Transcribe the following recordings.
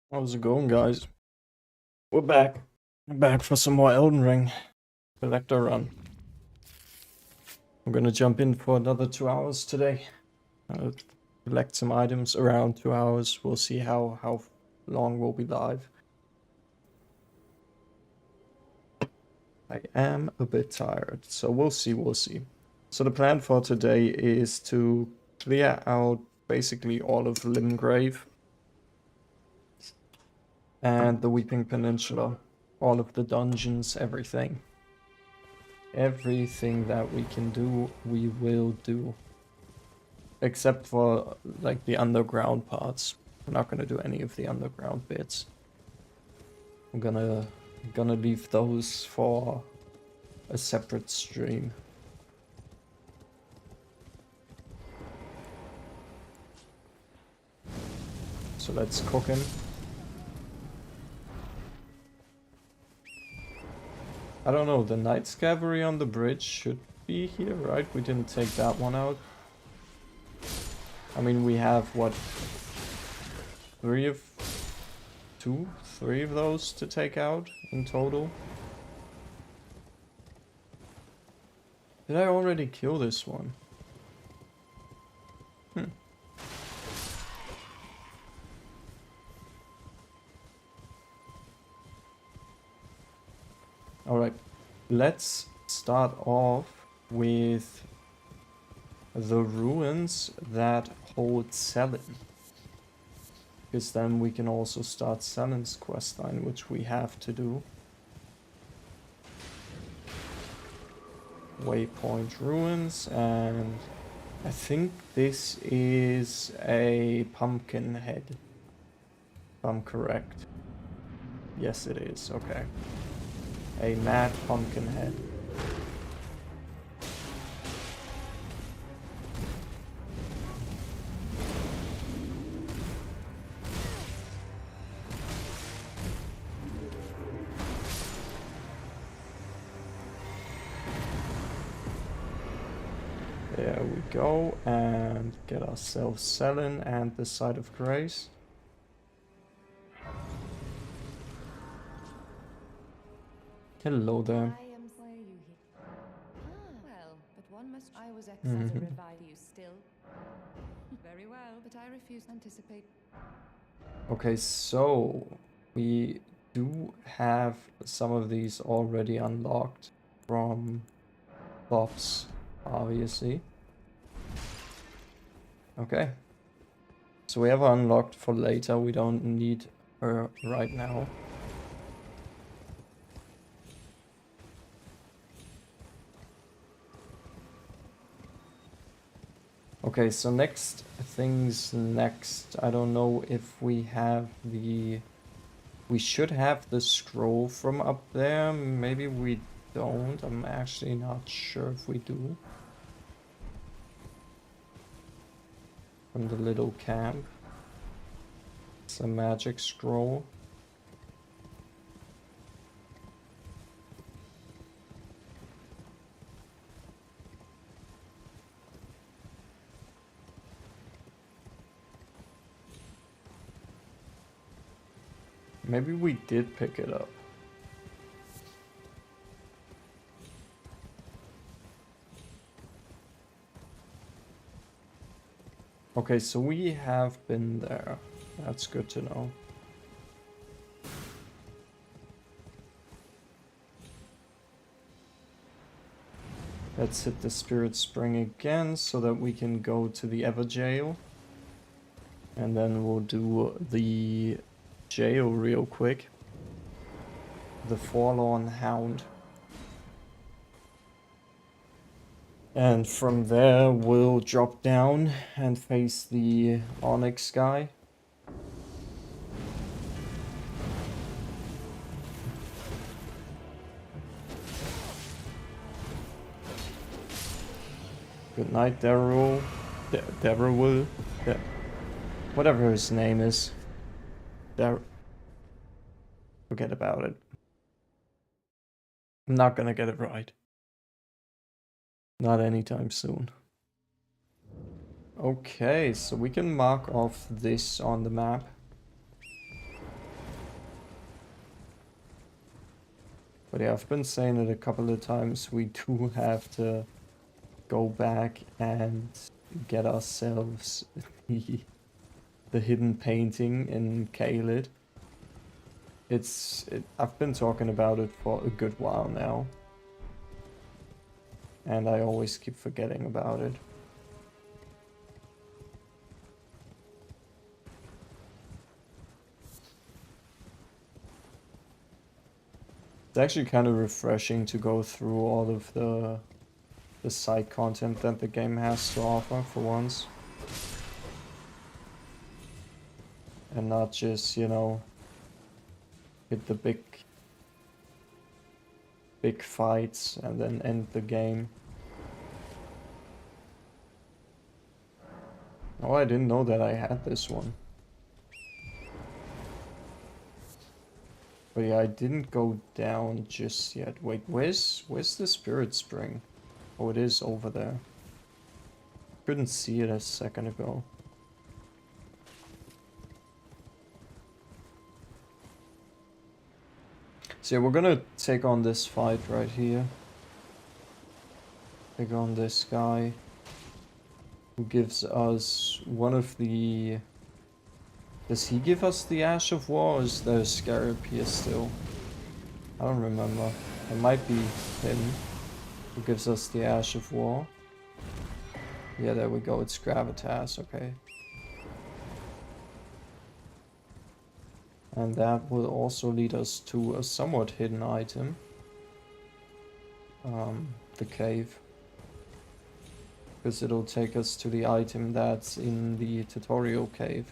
How's it going, guys? We're back. We're back for some more Elden Ring collector run. I'm gonna jump in for another 2 hours today. Collect some items around 2 hours. We'll see how long we'll be live. I am a bit tired, so we'll see, we'll see. So the plan for today is to clear out basically all of Limgrave and the Weeping Peninsula. All of the dungeons, everything. Everything that we can do, we will do. Except for, like, the underground parts. We're not gonna do any of the underground bits. I'm gonna leave those for a separate stream. So let's cook him. I don't know, the Knight's Cavalry on the bridge should be here, right? We didn't take that one out. I mean, we have, what, three of those to take out in total. Did I already kill this one? Alright, let's start off with the ruins that hold Selin. Because then we can also start Selin's questline, which we have to do. Waypoint ruins, and I think this is a pumpkin head. If I'm correct. Yes, it is. Okay. A mad pumpkin head. There we go, and get ourselves Selin and the Site of Grace. Hello there. Well, but one must. I was revive you still. Very well, but I refuse to anticipate. Okay, so we do have some of these already unlocked from Bob's, obviously. Okay. So we have unlocked for later, we don't need her right now. Okay, so next. I don't know if we have the... We should have the scroll from up there. Maybe we don't. I'm actually not sure if we do. From the little camp. It's a magic scroll. Maybe we did pick it up. Okay, so we have been there. That's good to know. Let's hit the Spirit Spring again so that we can go to the Ever Jail. And then we'll do the jail real quick. The Forlorn Hound. And from there we'll drop down and face the Onyx guy. Good night, Darrell. Darrell. Whatever his name is. Forget about it. I'm not gonna get it right. Not anytime soon. Okay, so we can mark off this on the map. But yeah, I've been saying it a couple of times. We do have to go back and get ourselves the hidden painting in Caelid. I've been talking about it for a good while now. And I always keep forgetting about it. It's actually kind of refreshing to go through all of the side content that the game has to offer for once. And not just, you know, hit the big fights and then end the game. Oh, I didn't know that I had this one. But yeah, I didn't go down just yet. Wait, where's the spirit spring? Oh, it is over there. Couldn't see it a second ago. So yeah, we're gonna take on this fight right here. Take on this guy who gives us one of the... Does he give us the Ash of War, or is there a scarab here still? I don't remember. It might be him who gives us the Ash of War. Yeah, there we go. It's Gravitas, okay. And that will also lead us to a somewhat hidden item. The cave. Because it'll take us to the item that's in the tutorial cave.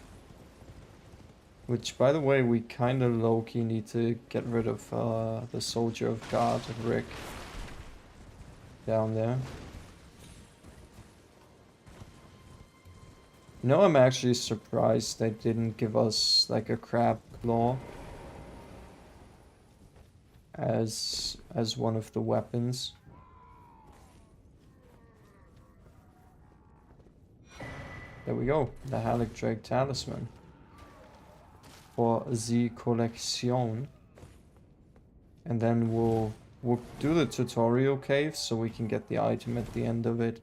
Which, by the way, we kind of low-key need to get rid of the Soldier of God, Rick. Down there. You know, I'm actually surprised they didn't give us, like, a crab claw as one of the weapons. There we go, the Halleck Drake Talisman. For the collection. And then we'll do the tutorial cave so we can get the item at the end of it.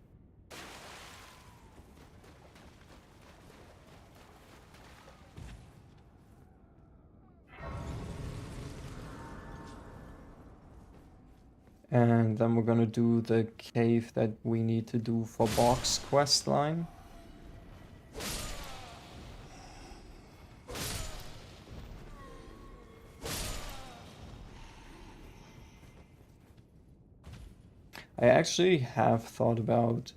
And then we're gonna do the cave that we need to do for Bog's questline. I actually have thought about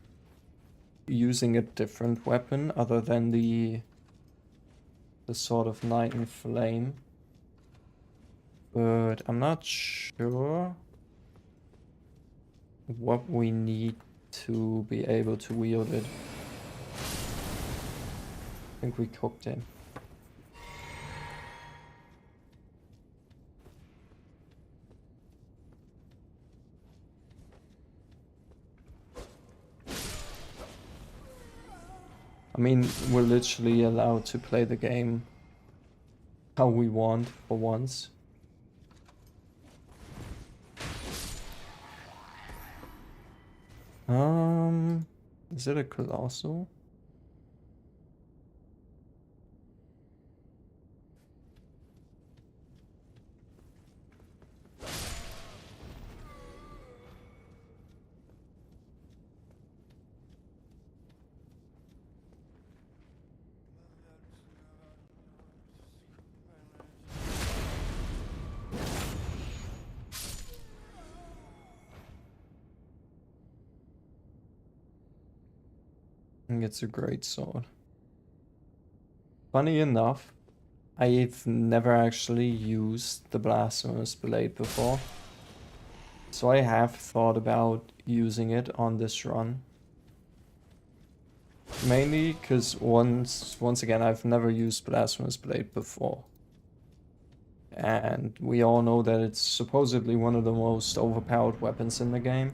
using a different weapon other than the sort of Knight in Flame. But I'm not sure what we need to be able to wield it. I think we cooked it. I mean, we're literally allowed to play the game how we want for once. Is it a colossal? I think it's a great sword. Funny enough, I've never actually used the Blasphemous Blade before. So I have thought about using it on this run. Mainly because once again, I've never used Blasphemous Blade before. And we all know that it's supposedly one of the most overpowered weapons in the game.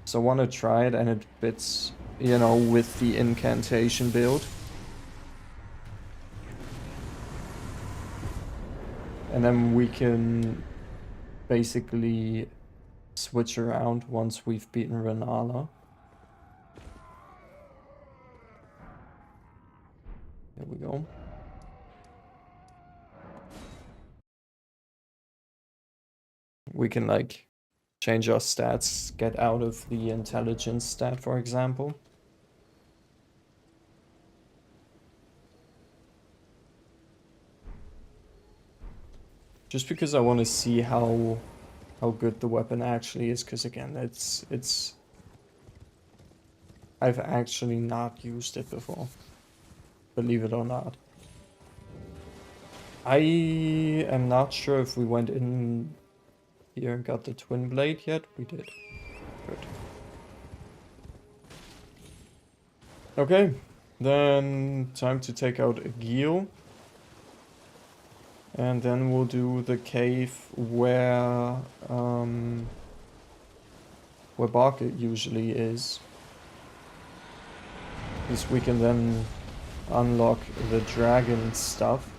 So I want to try it, and it fits, you know, with the incantation build. And then we can basically switch around once we've beaten Renala. There we go. We can like change our stats, get out of the intelligence stat, for example. Just because I want to see how good the weapon actually is, because again, it's I've actually not used it before, believe it or not. I am not sure if we went in here and got the twin blade yet. We did. Good. Okay, then time to take out a Gil. And then we'll do the cave where Barket usually is. Because we can then unlock the dragon stuff.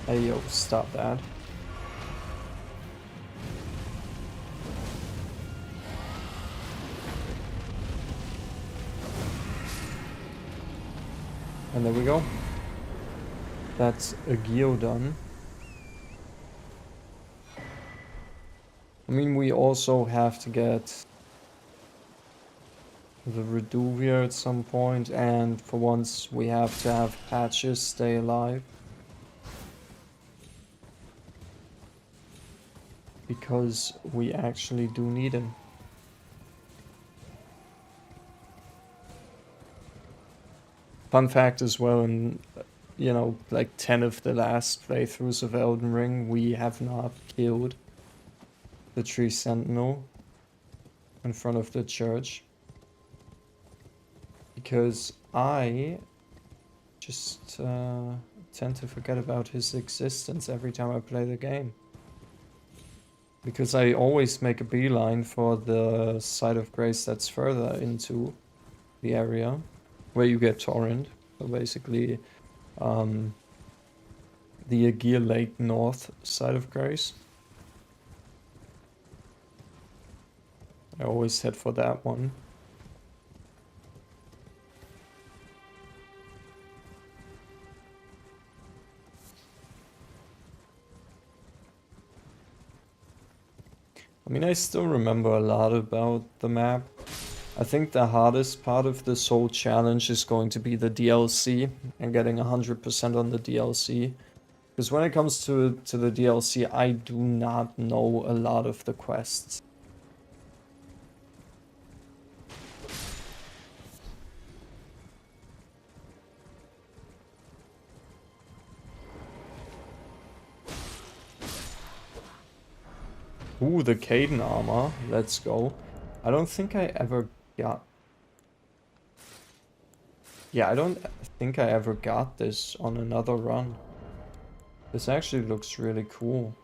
Hey yo, stop that. And there we go. That's a Geo done. I mean, we also have to get the Reduvia at some point, and for once we have to have Patches stay alive. Because we actually do need him. Fun fact as well, in you know, like 10 of the last playthroughs of Elden Ring, we have not killed the Tree Sentinel in front of the church. Because I just tend to forget about his existence every time I play the game. Because I always make a beeline for the side of grace that's further into the area where you get Torrent. So basically the Aegir Lake North side of grace. I always head for that one. I mean, I still remember a lot about the map. I think the hardest part of this whole challenge is going to be the DLC and getting 100% on the DLC. Because when it comes to the DLC, I do not know a lot of the quests. Ooh, the Caden armor. Let's go. I don't think I ever got... Yeah, I don't think I ever got this on another run. This actually looks really cool.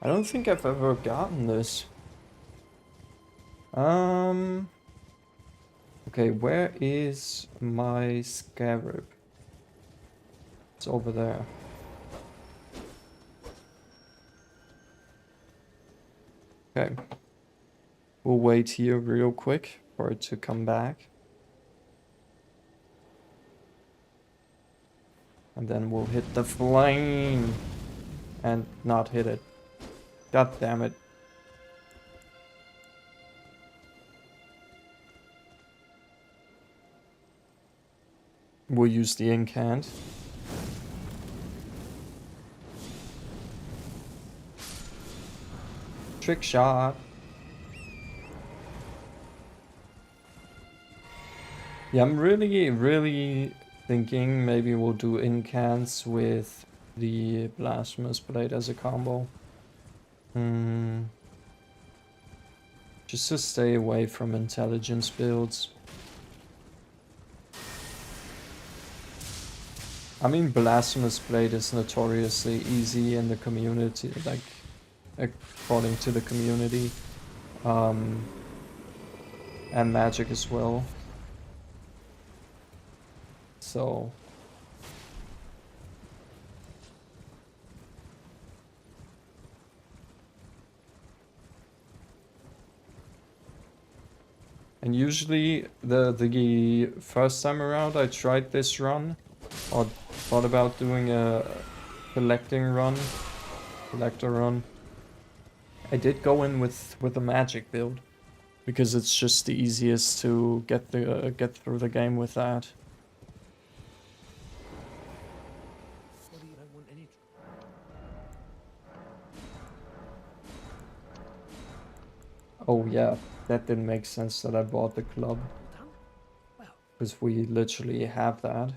I don't think I've ever gotten this. Okay, where is my scarab? It's over there. Okay. We'll wait here real quick for it to come back. And then we'll hit the flame. And not hit it. God damn it. We'll use the incant. Trick shot. Yeah, I'm really thinking maybe we'll do incans with the Blasphemous Blade as a combo. Just to stay away from intelligence builds. I mean, Blasphemous Blade is notoriously easy in the community, like, according to the community. And magic as well. So... And usually the first time around I tried this run, or thought about doing a collector run. I did go in with a magic build because it's just the easiest to get through the game with that. Oh yeah, that didn't make sense that I bought the club. Because we literally have that.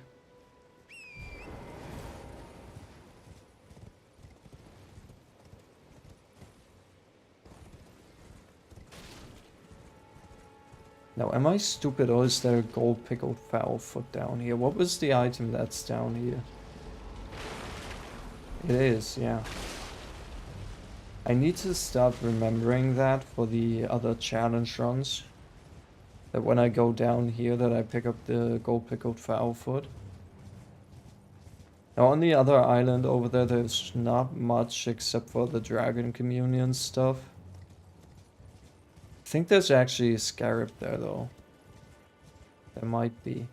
Now, am I stupid or is there a gold pickled fowl foot down here? What was the item that's down here? It is, yeah. I need to start remembering that for the other challenge runs. That when I go down here that I pick up the gold pickled fowl foot. Now on the other island over there there's not much except for the dragon communion stuff. I think there's actually a scarab there though. There might be.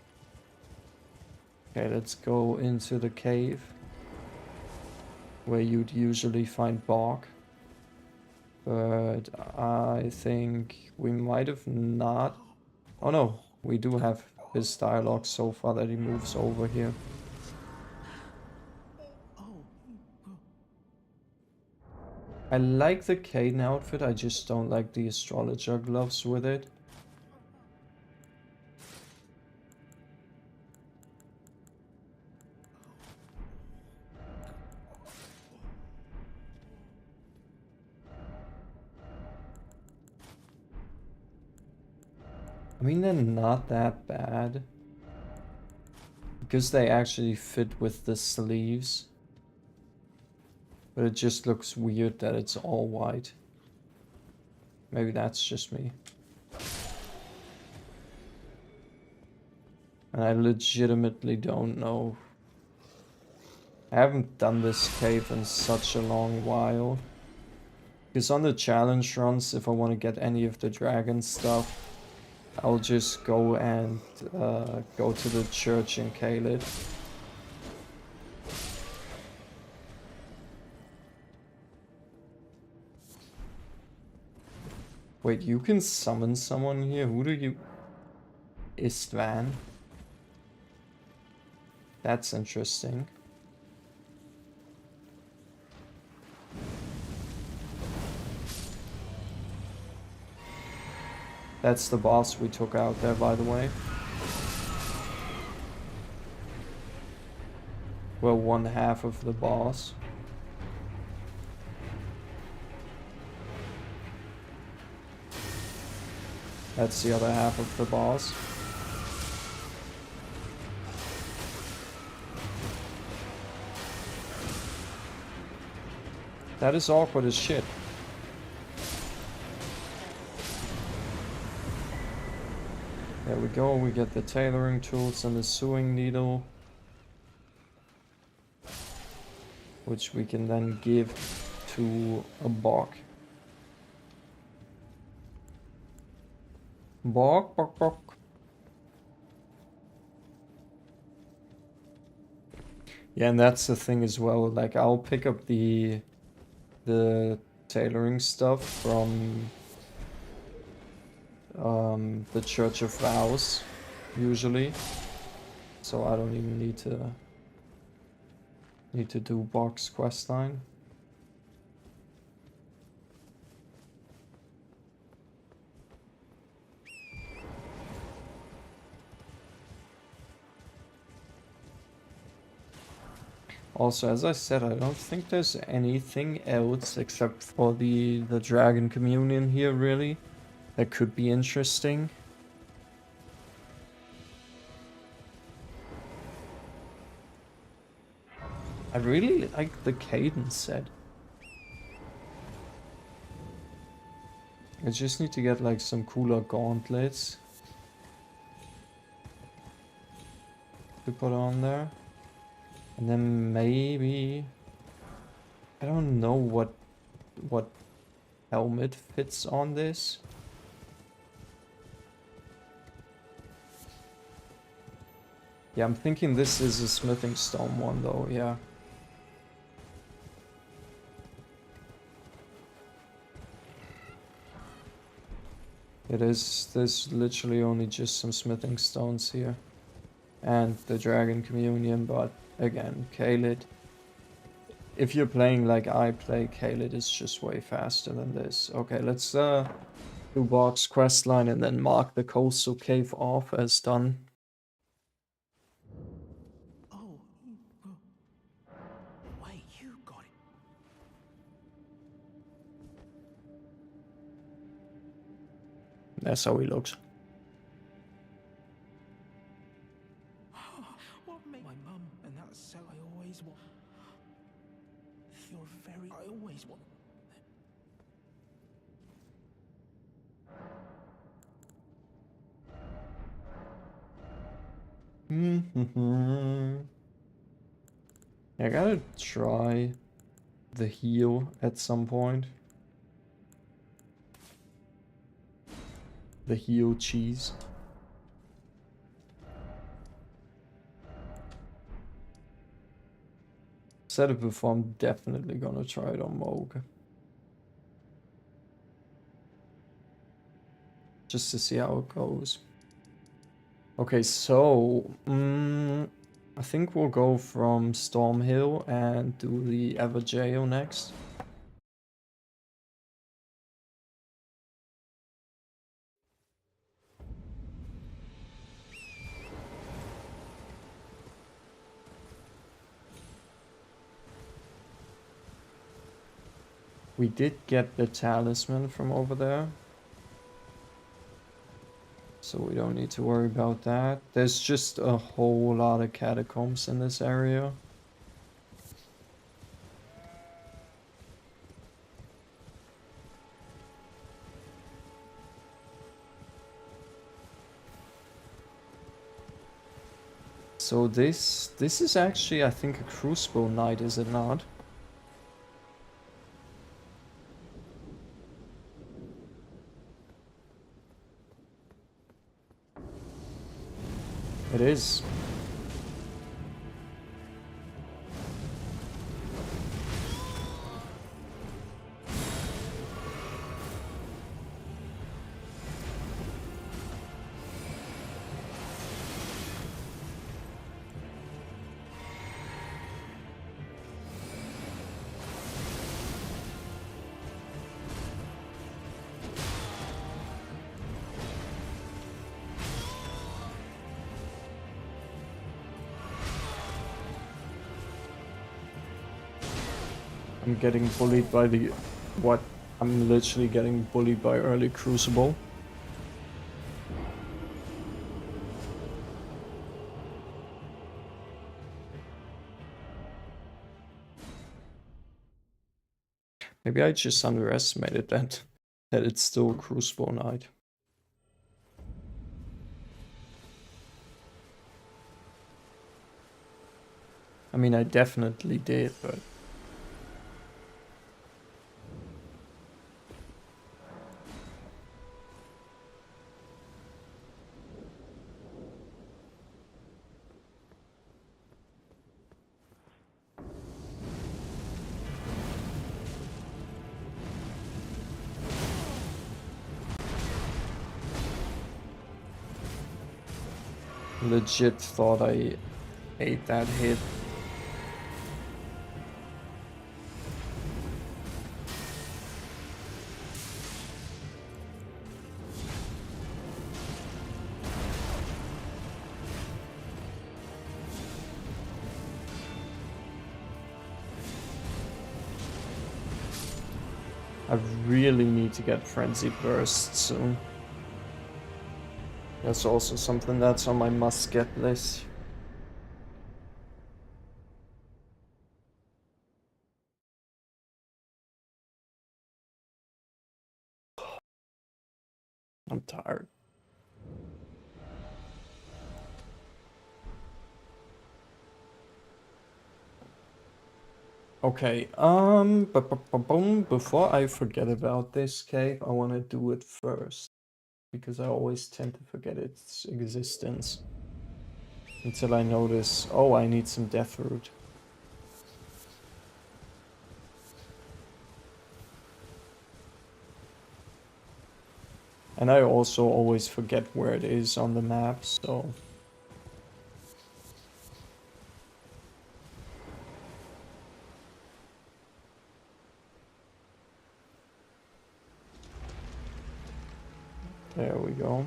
Okay, let's go into the cave. Where you'd usually find bark. But I think we might have not... Oh no, we do have his dialogue so far that he moves over here. I like the Caden outfit, I just don't like the astrologer gloves with it. I mean, they're not that bad. Because they actually fit with the sleeves. But it just looks weird that it's all white. Maybe that's just me. And I legitimately don't know. I haven't done this cave in such a long while. Because on the challenge runs, if I want to get any of the dragon stuff, I'll just go and go to the church in Caelid. Wait, you can summon someone here? Who do you... Istvan? That's interesting. That's the boss we took out there, by the way. Well, one half of the boss. That's the other half of the boss. That is awkward as shit. There we go, we get the tailoring tools and the sewing needle. Which we can then give to a bog. Bog, bog, bog. Yeah, and that's the thing as well, like I'll pick up the tailoring stuff from the Church of Vows, usually. So I don't even need to do box questline. Also, as I said, I don't think there's anything else except for the Dragon Communion here, really, that could be interesting. I really like the cadence set. I just need to get like some cooler gauntlets to put on there. And then maybe, I don't know what helmet fits on this. Yeah, I'm thinking this is a smithing stone one though, yeah. It is, there's literally only just some smithing stones here. And the Dragon Communion, but again, Kaled. If you're playing like I play, Kaled is just way faster than this. Okay, let's do box questline and then mark the coastal cave off as done. Oh, wait, you got it. That's how he looks. What made my mum, and that's so I always want. You're very. I always want. I gotta try the heal at some point. The heal cheese. Said it before, I'm definitely gonna try it on Moog. Just to see how it goes. Okay, so I think we'll go from Stormhill and do the Everjail next. We did get the talisman from over there, so we don't need to worry about that. There's just a whole lot of catacombs in this area. So this is actually, I think, a Crucible Knight, is it not? It is. I'm getting bullied by the... What? I'm literally getting bullied by early Crucible. Maybe I just underestimated that it's still Crucible Knight. I mean, I definitely did, but... Legit thought I ate that hit. really need to get Frenzied Burst soon. That's also something that's on my must-get list. I'm tired. Okay, before I forget about this cave, I want to do it first. Because I always tend to forget its existence. Until I notice, oh, I need some death root. And I also always forget where it is on the map, so... There we go.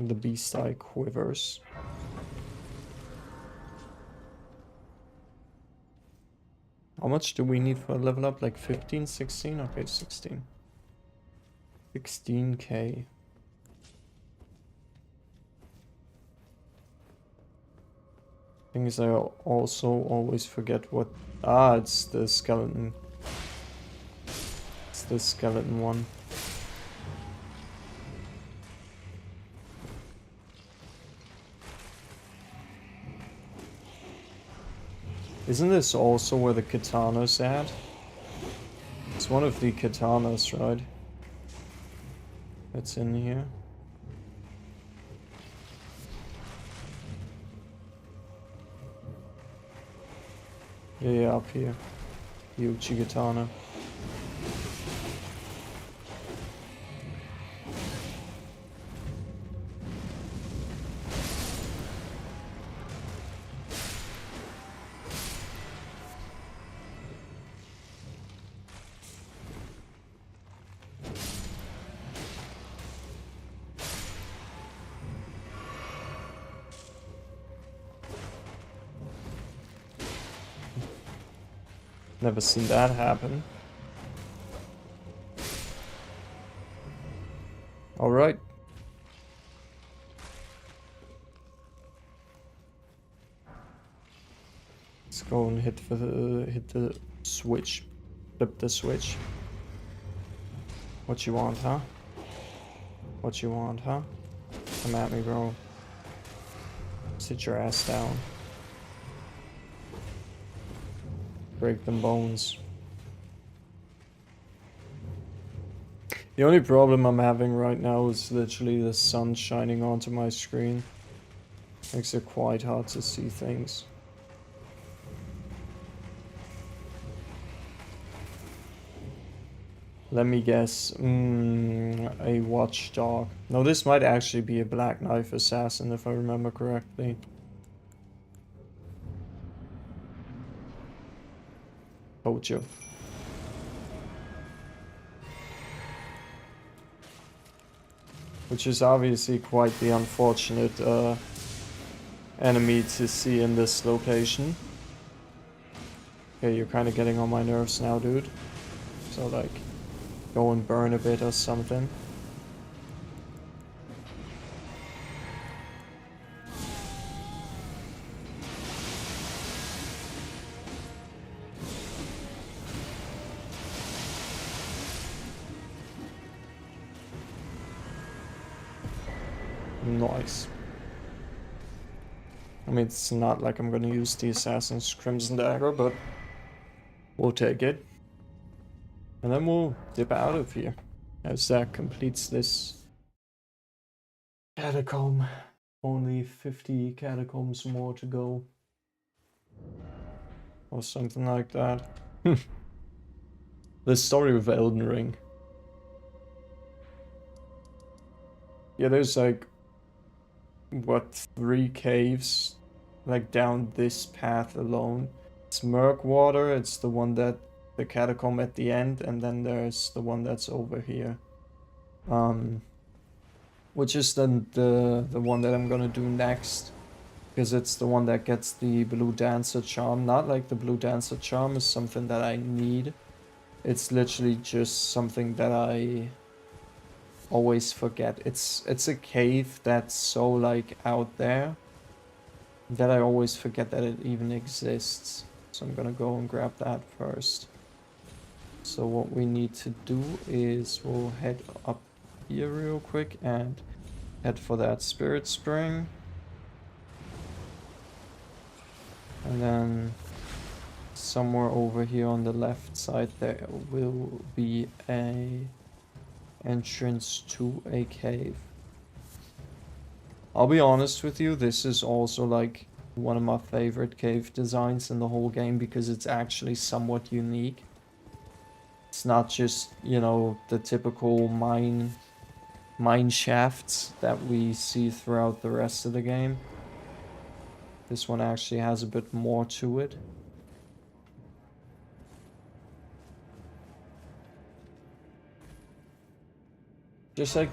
The beast eye quivers. How much do we need for a level up? Like 15, 16? Okay, 16. 16k. Thing is, I also always forget what... Ah, it's the skeleton. It's the skeleton one. Isn't this also where the katana's at? It's one of the katanas, right? That's in here. Yeah, up here. The Uchi katana. Never seen that happen. Alright. Let's go and hit the switch. Flip the switch. What you want, huh? What you want, huh? Come at me, bro. Sit your ass down. Break them bones. The only problem I'm having right now is literally the sun shining onto my screen. Makes it quite hard to see things. Let me guess. A watchdog. No, this might actually be a black knife assassin if I remember correctly. Told you. Which is obviously quite the unfortunate enemy to see in this location. Okay, you're kind of getting on my nerves now, dude. So like, go and burn a bit or something. Nice. I mean, it's not like I'm gonna use the Assassin's Crimson Dagger, but we'll take it. And then we'll dip out of here, as that completes this catacomb. Only 50 catacombs more to go. Or something like that. The story of Elden Ring. Yeah, there's like, what, 3 caves? Like down this path alone. It's Murkwater, it's the one that, the catacomb at the end, and then there's the one that's over here. Which is then the one that I'm gonna do next. Because it's the one that gets the Blue Dancer charm. Not like the Blue Dancer charm is something that I need. It's literally just something that I always forget. It's a cave that's so like out there that I always forget that it even exists. So I'm gonna go and grab that first. So what we need to do is we'll head up here real quick and head for that Spirit Spring. And then somewhere over here on the left side there will be a entrance to a cave. I'll be honest with you, this is also like one of my favorite cave designs in the whole game because it's actually somewhat unique. It's not just, you know, the typical mine shafts that we see throughout the rest of the game. This one actually has a bit more to it. Just like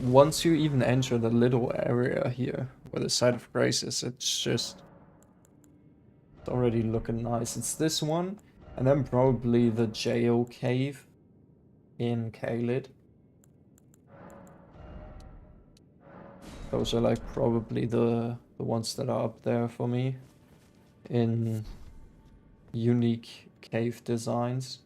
once you even enter the little area here where the Site of Grace is, it's already looking nice. It's this one, and then probably the jail cave in Caelid. Those are like probably the ones that are up there for me in unique cave designs.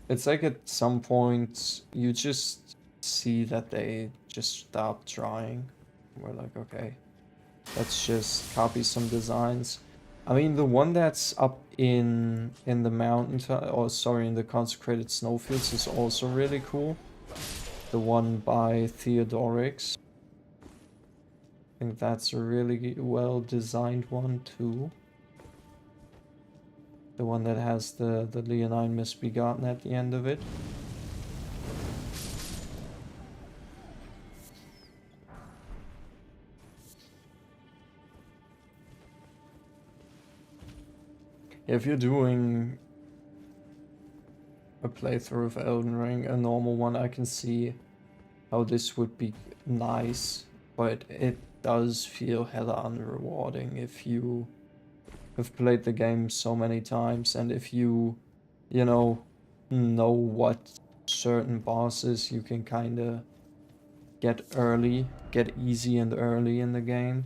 It's like at some point you just see that they just stop trying. We're like, okay, let's just copy some designs. I mean, the one that's up in the mountain, or sorry, in the consecrated snowfields is also really cool. The one by Theodorix. I think that's a really well designed one too. The one that has the Leonine Misbegotten at the end of it. If you're doing a playthrough of Elden Ring, a normal one, I can see how this would be nice, but it does feel hella unrewarding if you have played the game so many times and if you know what certain bosses you can kind of get easy and early in the game.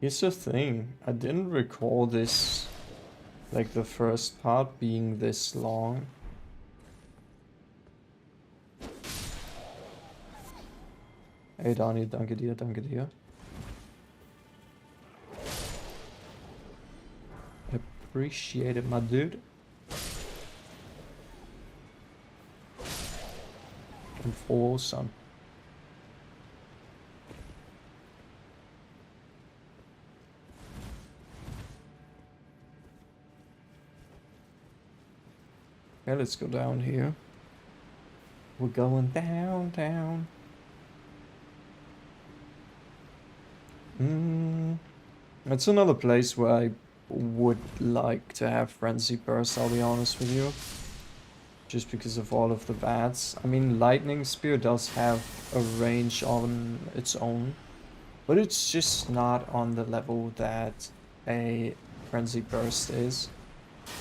Here's the thing, I didn't recall this, like the first part being this long. Hey Donnie, danke dir, danke dir. Appreciate it, my dude. And full sun. Okay, let's go down here. We're going down. It's another place where I would like to have Frenzy Burst, I'll be honest with you. Just because of all of the bats. I mean, Lightning Spear does have a range on its own, but it's just not on the level that a Frenzy Burst is,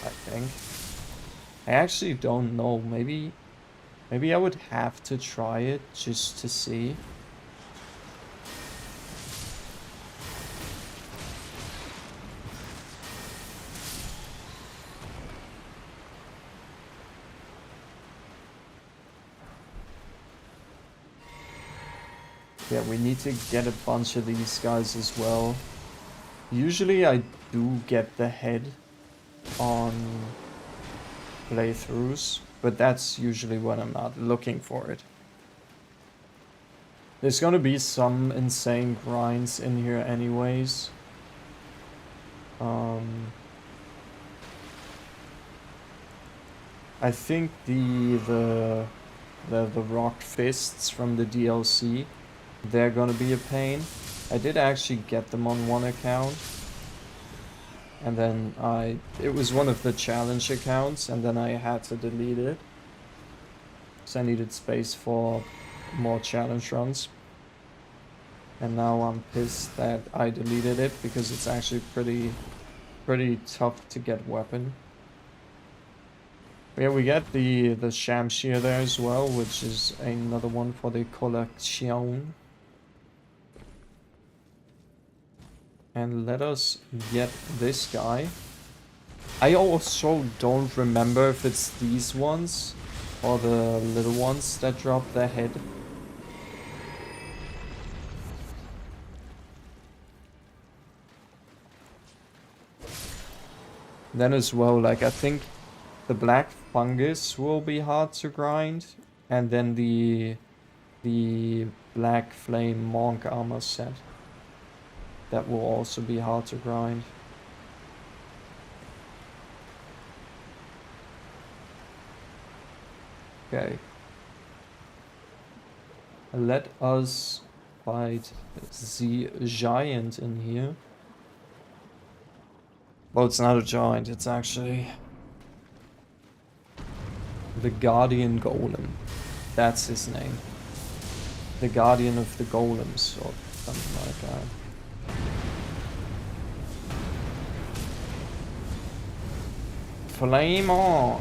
I think. I actually don't know. Maybe I would have to try it just to see. Yeah, we need to get a bunch of these guys as well. Usually I do get the head on playthroughs, but that's usually when I'm not looking for it. There's gonna be some insane grinds in here anyways. I think the rock fists from the DLC, they're gonna be a pain. I did actually get them on one account. And then it was one of the challenge accounts, and then I had to delete it. So I needed space for more challenge runs. And now I'm pissed that I deleted it because it's actually pretty tough to get weapon. Yeah, we get the Shamshir there as well, which is another one for the collection. And let us get this guy. I also don't remember if it's these ones or the little ones that drop their head. Then as well, like I think the black fungus will be hard to grind, and then the black flame monk armor set. That will also be hard to grind. Okay. Let us fight the giant in here. Well, it's not a giant, it's actually the Guardian Golem. That's his name. The Guardian of the Golems, or something like that. Flame on!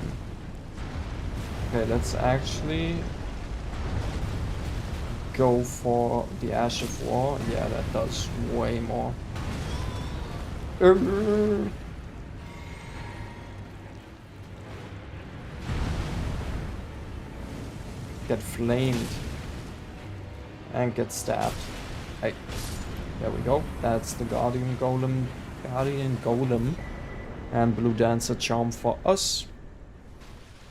Okay, let's actually go for the Ash of War. Yeah, that does way more. Get flamed. And get stabbed. Hey. There we go. That's the Guardian Golem. Guardian Golem. And Blue Dancer Charm for us.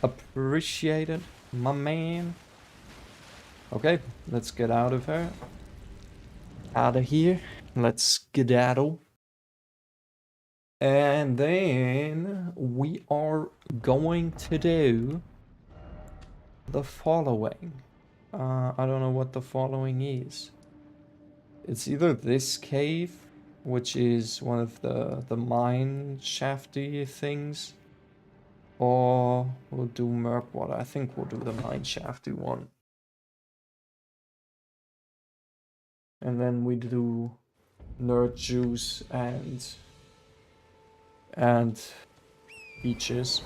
Appreciated, my man. Okay, let's get out of here. Out of here. Let's skedaddle. And then we are going to do the following. I don't know what the following is. It's either this cave, which is one of the mine shafty things, or we'll do Murkwater. I think we'll do the mine shafty one. And then we do Nerd Juice and Peaches.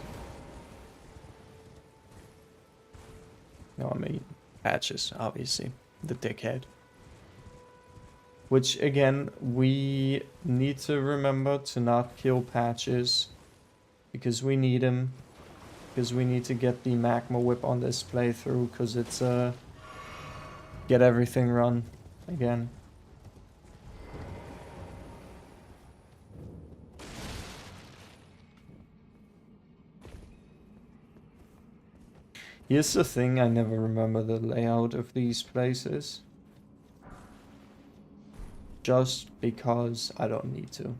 No, I mean Patches, obviously. The dickhead. Which, again, we need to remember to not kill Patches. Because we need him. Because we need to get the Magma Whip on this playthrough. Because it's get everything run again. Here's the thing, I never remember the layout of these places. Just because I don't need to.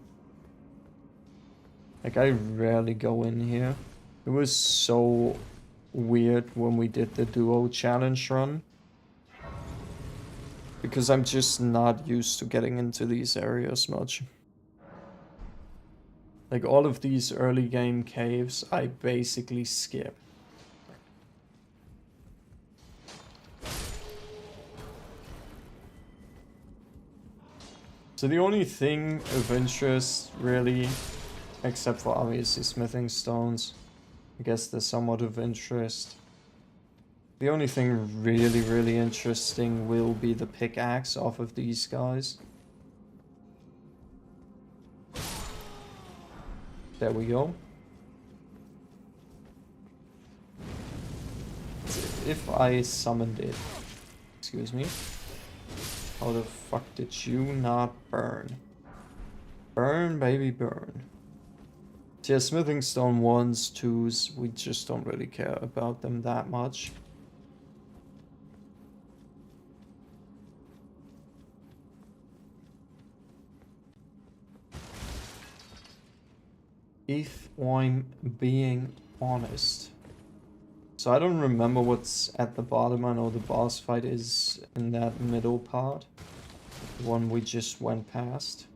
Like, I rarely go in here. It was so weird when we did the duo challenge run. Because I'm just not used to getting into these areas much. Like, all of these early game caves, I basically skip. So the only thing of interest, really, except for obviously smithing stones, I guess they're somewhat of interest. The only thing really interesting will be the pickaxe off of these guys. There we go. If I summoned it, excuse me. How the fuck did you not burn? Burn, baby, burn. So yeah, smithing stone 1s, 2s, we just don't really care about them that much. if I'm being honest. So I don't remember what's at the bottom. I know the boss fight is in that middle part. The one we just went past.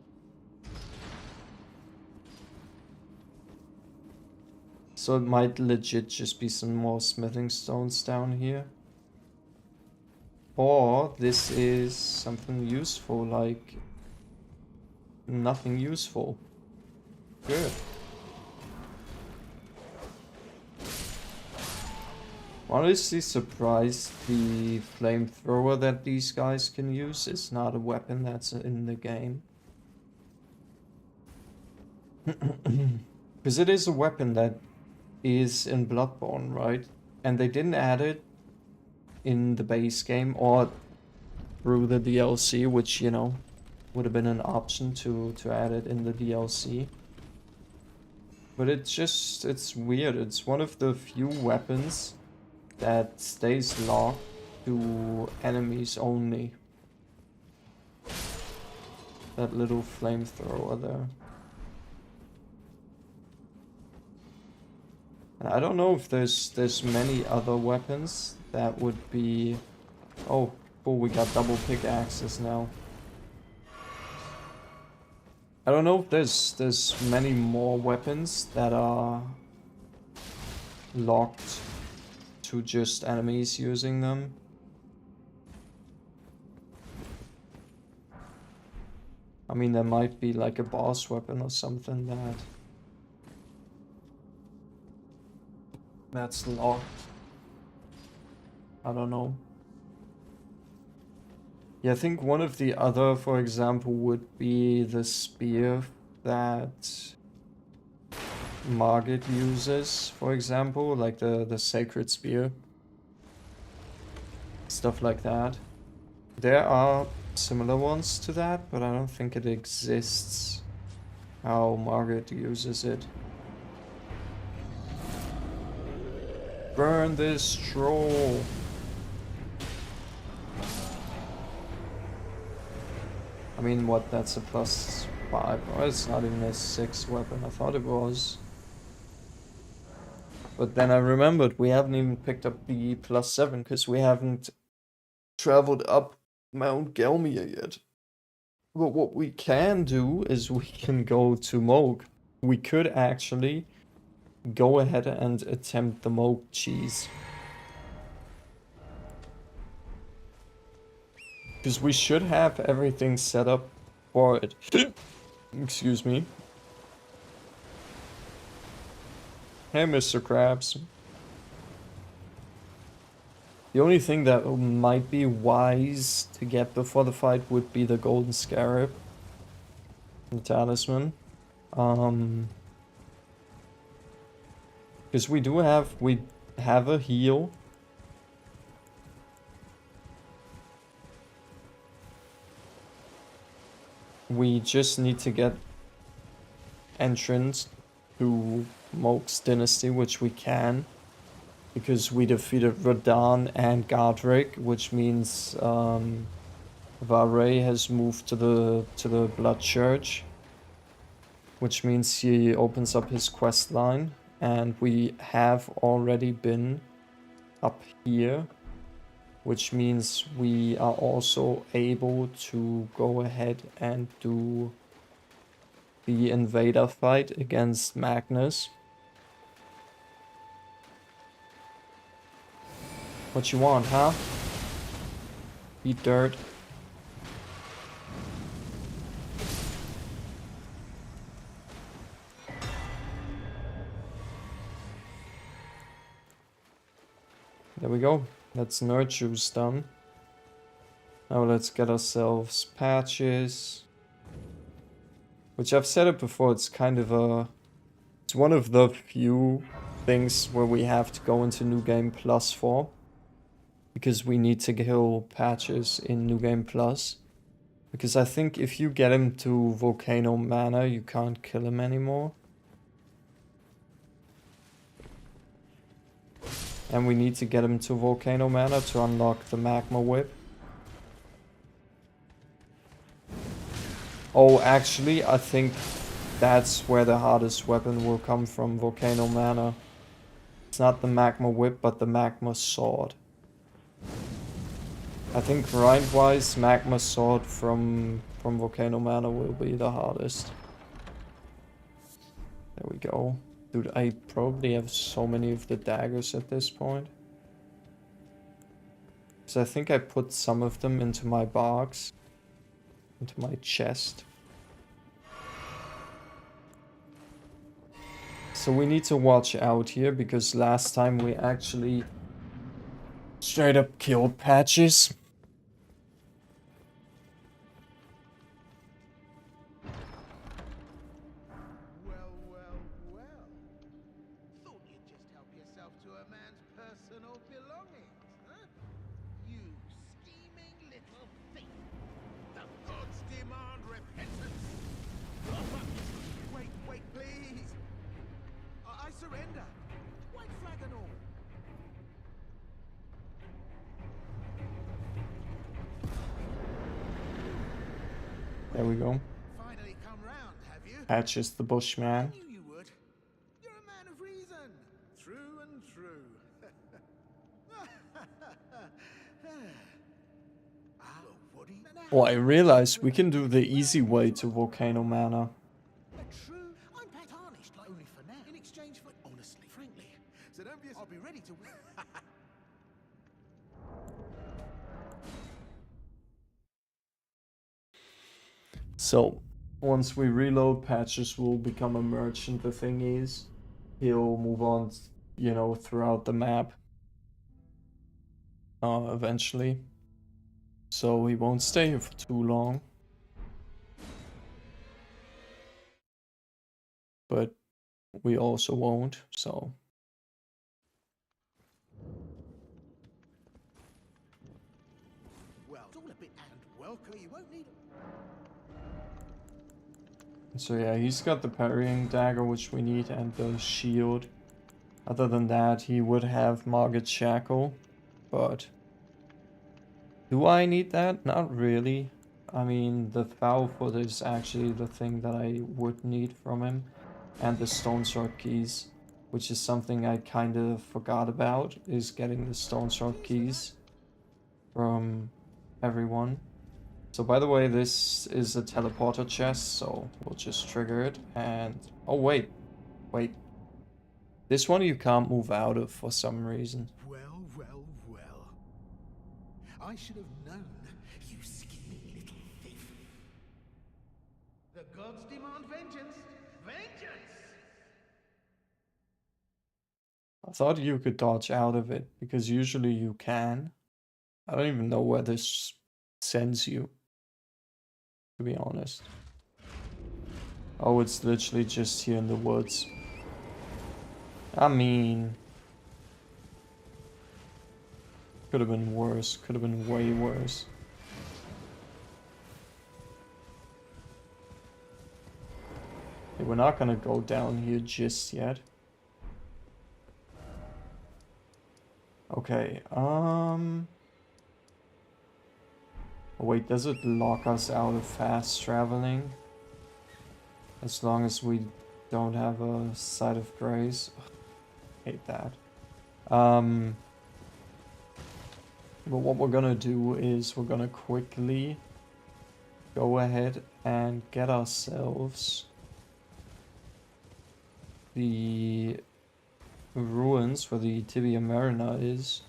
So it might legit just be some more smithing stones down here. Or this is something useful, like nothing useful. Good. Honestly surprised the flamethrower that these guys can use is not a weapon that's in the game. Because it is a weapon that is in Bloodborne, right? And they didn't add it in the base game or through the DLC, which, you know, would have been an option to add it in the DLC. But it's weird. It's one of the few weapons that stays locked to enemies only. That little flamethrower there. And I don't know if there's many other weapons that would be... Oh, cool, we got double pickaxes now. I don't know if there's many more weapons that are locked to just enemies using them. I mean, there might be like a boss weapon or something that's locked. I don't know. Yeah, I think one of the other, for example, would be the spear that Margit uses, for example, like the sacred spear. Stuff like that. There are similar ones to that, but I don't think it exists how Margit uses it. Burn this troll! I mean, what, that's a +5. Oh, it's not even a 6 weapon. I thought it was. But then I remembered we haven't even picked up the +7 because we haven't traveled up Mount Gelmir yet. But what we can do is we can go to Moog. We could actually go ahead and attempt the Moog cheese. Because we should have everything set up for it. Excuse me. Hey, Mr. Krabs. The only thing that might be wise to get before the fight would be the golden scarab. The talisman. Because we have a heal. We just need to get entrance to Moog's dynasty, which we can. Because we defeated Radahn and Godric, which means Varey has moved to the Blood Church. Which means he opens up his quest line. And we have already been up here. Which means we are also able to go ahead and do the invader fight against Magnus. What you want, huh? Eat dirt. There we go. That's nerd juice done. Now let's get ourselves patches. Which I've said it before, it's kind of it's one of the few things where we have to go into New Game Plus for. Because we need to kill patches in New Game Plus. Because I think if you get him to Volcano Manor, you can't kill him anymore. And we need to get him to Volcano Manor to unlock the Magma Whip. Oh, actually, I think that's where the hardest weapon will come from, Volcano Mana. It's not the Magma Whip, but the Magma Sword. I think grind-wise, Magma Sword from Volcano Mana will be the hardest. There we go. Dude, I probably have so many of the daggers at this point. Because I think I put some of them into my box. Into my chest. So we need to watch out here, because last time we actually straight up killed Patches. Well, well, well. Thought you'd just help yourself to a man's personal belongings, huh? You scheming little thief. The gods demand repentance. Wait, wait, please. I surrender. White flag and all. There we go. Finally come round, have you? Patches the Bushman. I knew you would. You're a man of reason. True and true. What do you... Oh, I realized we can do the easy way to Volcano Mana. True. I'm tarnished, like only for now. In exchange for... Honestly, frankly. So don't be... I'll be ready to... So, once we reload, Patches will become a merchant. The thing is, he'll move on, you know, throughout the map. Eventually. So he won't stay here for too long. But we also won't, so... Well, it's all a bit and welcome. You won't need... So yeah, he's got the parrying dagger, which we need, and the shield. Other than that, he would have Margit Shackle, but... Do I need that? Not really. I mean, the foul foot is actually the thing that I would need from him. And the stone sword keys, which is something I kind of forgot about, is getting the stone sword keys from everyone. So by the way, this is a teleporter chest, so we'll just trigger it and... Oh wait, wait. This one you can't move out of for some reason. Well, well, well. I should have known, you scheming little thief. The gods demand vengeance. Vengeance! I thought you could dodge out of it, because usually you can. I don't even know where this sends you, to be honest. Oh, it's literally just here in the woods. I mean... Could have been worse. Could have been way worse. Okay, we're not gonna go down here just yet. Okay, Oh wait, does it lock us out of fast traveling? As long as we don't have a Sight of Grace. Ugh, hate that. But what we're gonna do is we're gonna quickly go ahead and get ourselves the ruins where the Tibia Marina is.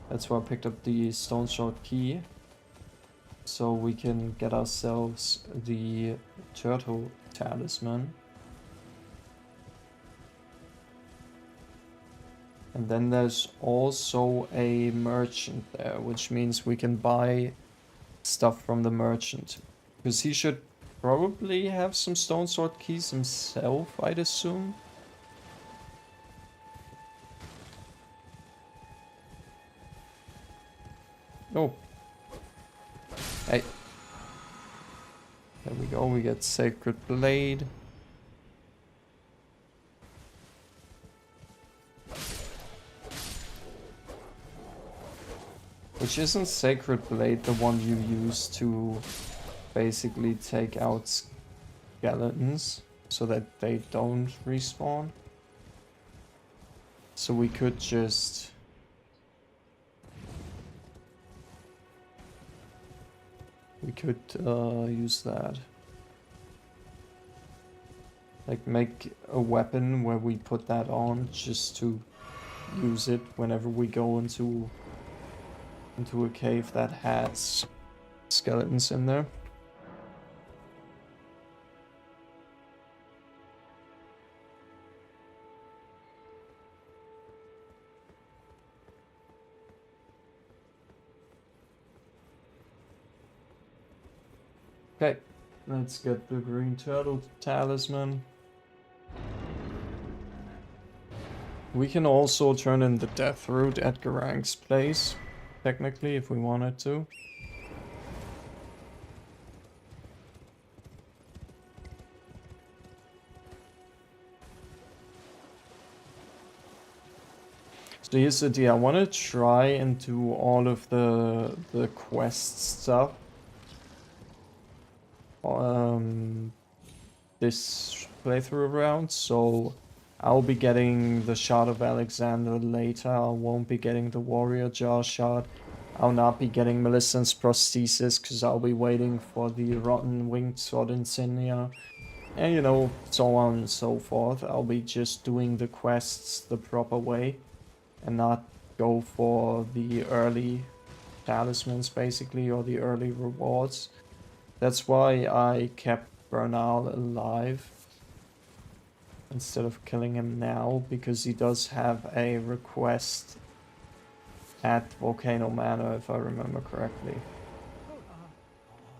That's where I picked up the Stone Sword key. So we can get ourselves the Turtle Talisman. And then there's also a merchant there, which means we can buy stuff from the merchant. Because he should probably have some Stone Sword keys himself, I'd assume. Oh. Hey. There we go, we get Sacred Blade. Which isn't Sacred Blade the one you use to basically take out skeletons so that they don't respawn. So we could just... We could use that. Like make a weapon where we put that on just to use it whenever we go into a cave that has skeletons in there. Okay, let's get the green turtle talisman. We can also turn in the death root at Garang's place, technically, if we wanted to. So here's the deal. I want to try and do all of the quest stuff. This playthrough round, so I'll be getting the Shard of Alexander later. I won't be getting the Warrior Jar Shard. I'll not be getting Millicent's Prosthesis because I'll be waiting for the Rotten Winged Sword Insignia. And you know, so on and so forth. I'll be just doing the quests the proper way and not go for the early talismans basically, or the early rewards. That's why I kept Bernal alive instead of killing him now, because he does have a request at Volcano Manor, if I remember correctly.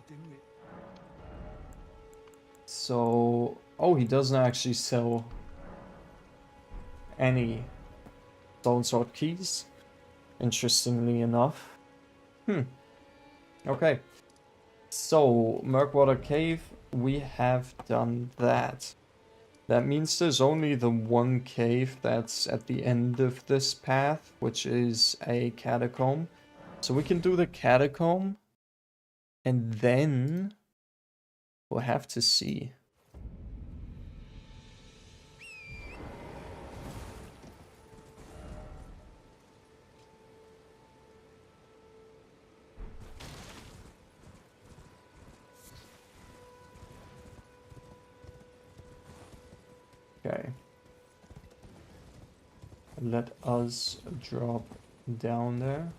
Didn't it? So, oh, he doesn't actually sell any Stone Sword keys, interestingly enough. Okay. So, Murkwater Cave, we have done that. That means there's only the one cave that's at the end of this path, which is a catacomb. So we can do the catacomb, and then we'll have to see. Okay. Let us drop down there.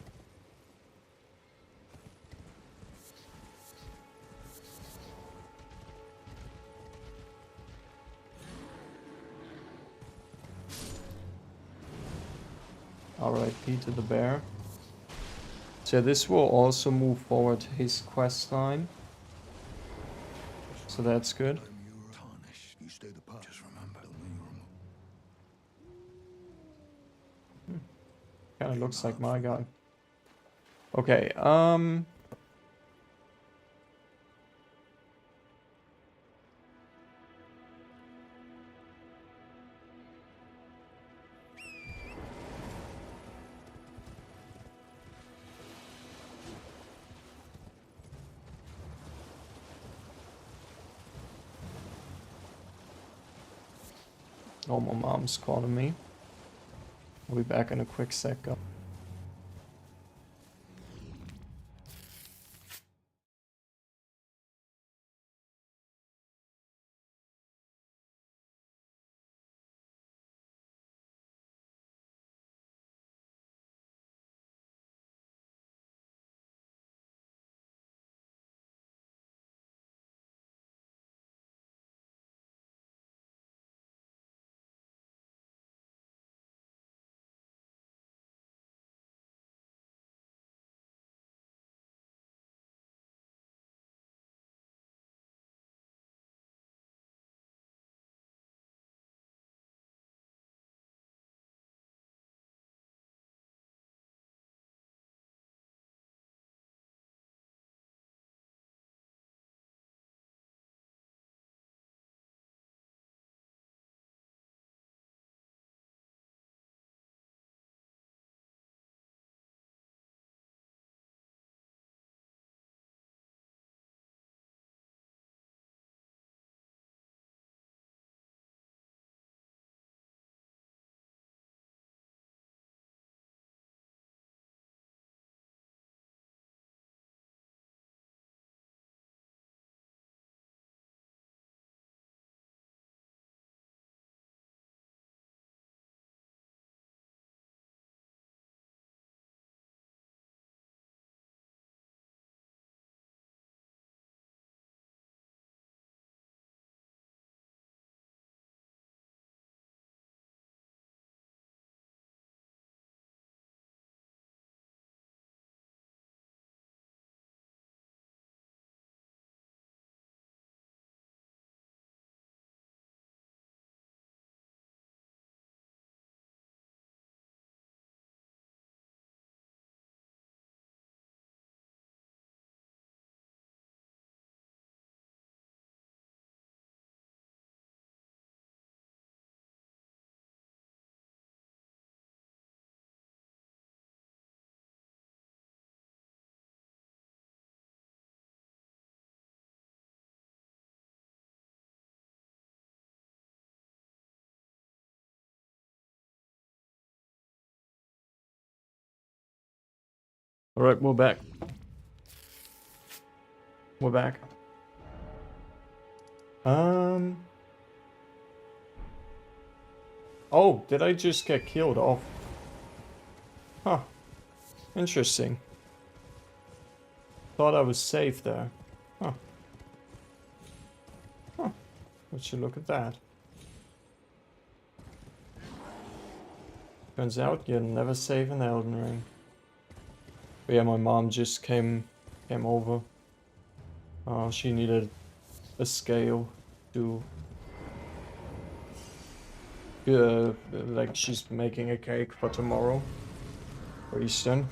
R.I.P. to the bear. So this will also move forward his quest line. So that's good. You stay the part. Just remember. Kinda looks like my guy. Okay, oh, my mom's calling me. I'll be back in a quick sec. Alright, we're back. We're back. Oh, did I just get killed off? Huh. Interesting. Thought I was safe there. Huh. Huh. Would you look at that? Turns out you're never safe in Elden Ring. But yeah, my mom just came over. She needed a scale to like she's making a cake for tomorrow for Easter.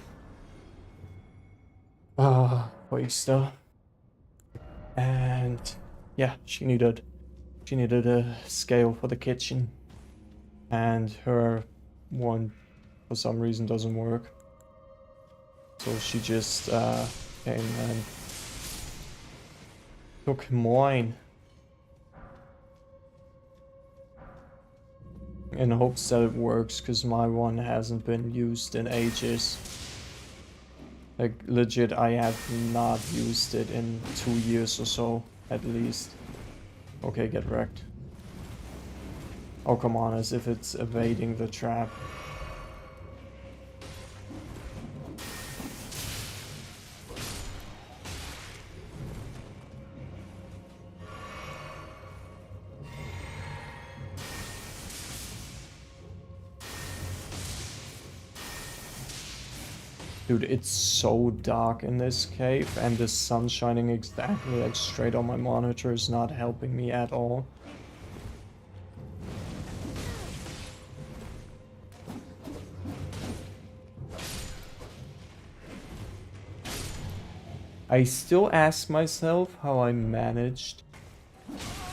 For Easter. And yeah, she needed a scale for the kitchen. And her one for some reason doesn't work. So she just came and took mine. In hopes that it works, because my one hasn't been used in ages. Like, legit, I have not used it in 2 years or so, at least. Okay, get wrecked. Oh, come on, as if it's evading the trap. Dude, it's so dark in this cave, and the sun shining exactly like straight on my monitor is not helping me at all. I still ask myself how I managed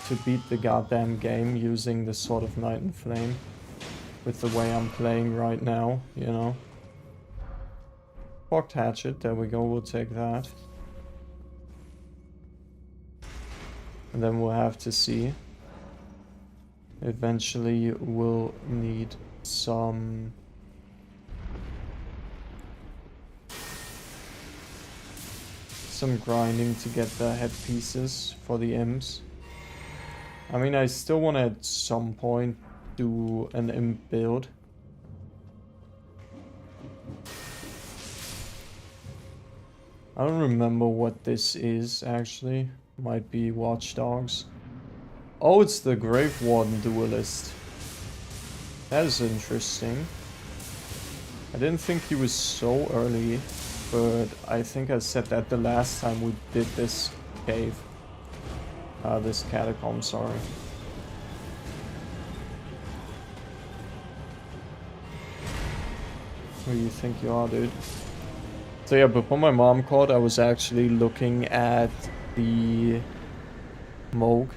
to beat the goddamn game using the Sword of Night and Flame with the way I'm playing right now, you know. Forked hatchet, there we go, we'll take that. And then we'll have to see. Eventually we'll need some... grinding to get the headpieces for the imps. I mean, I still want to at some point do an imp build. I don't remember what this is, actually. Might be Watchdogs. Oh, it's the Grave Warden Duelist. That is interesting. I didn't think he was so early, but I think I said that the last time we did this cave. This catacomb, sorry. Who do you think you are, dude? So yeah, before my mom called, I was actually looking at the Moog.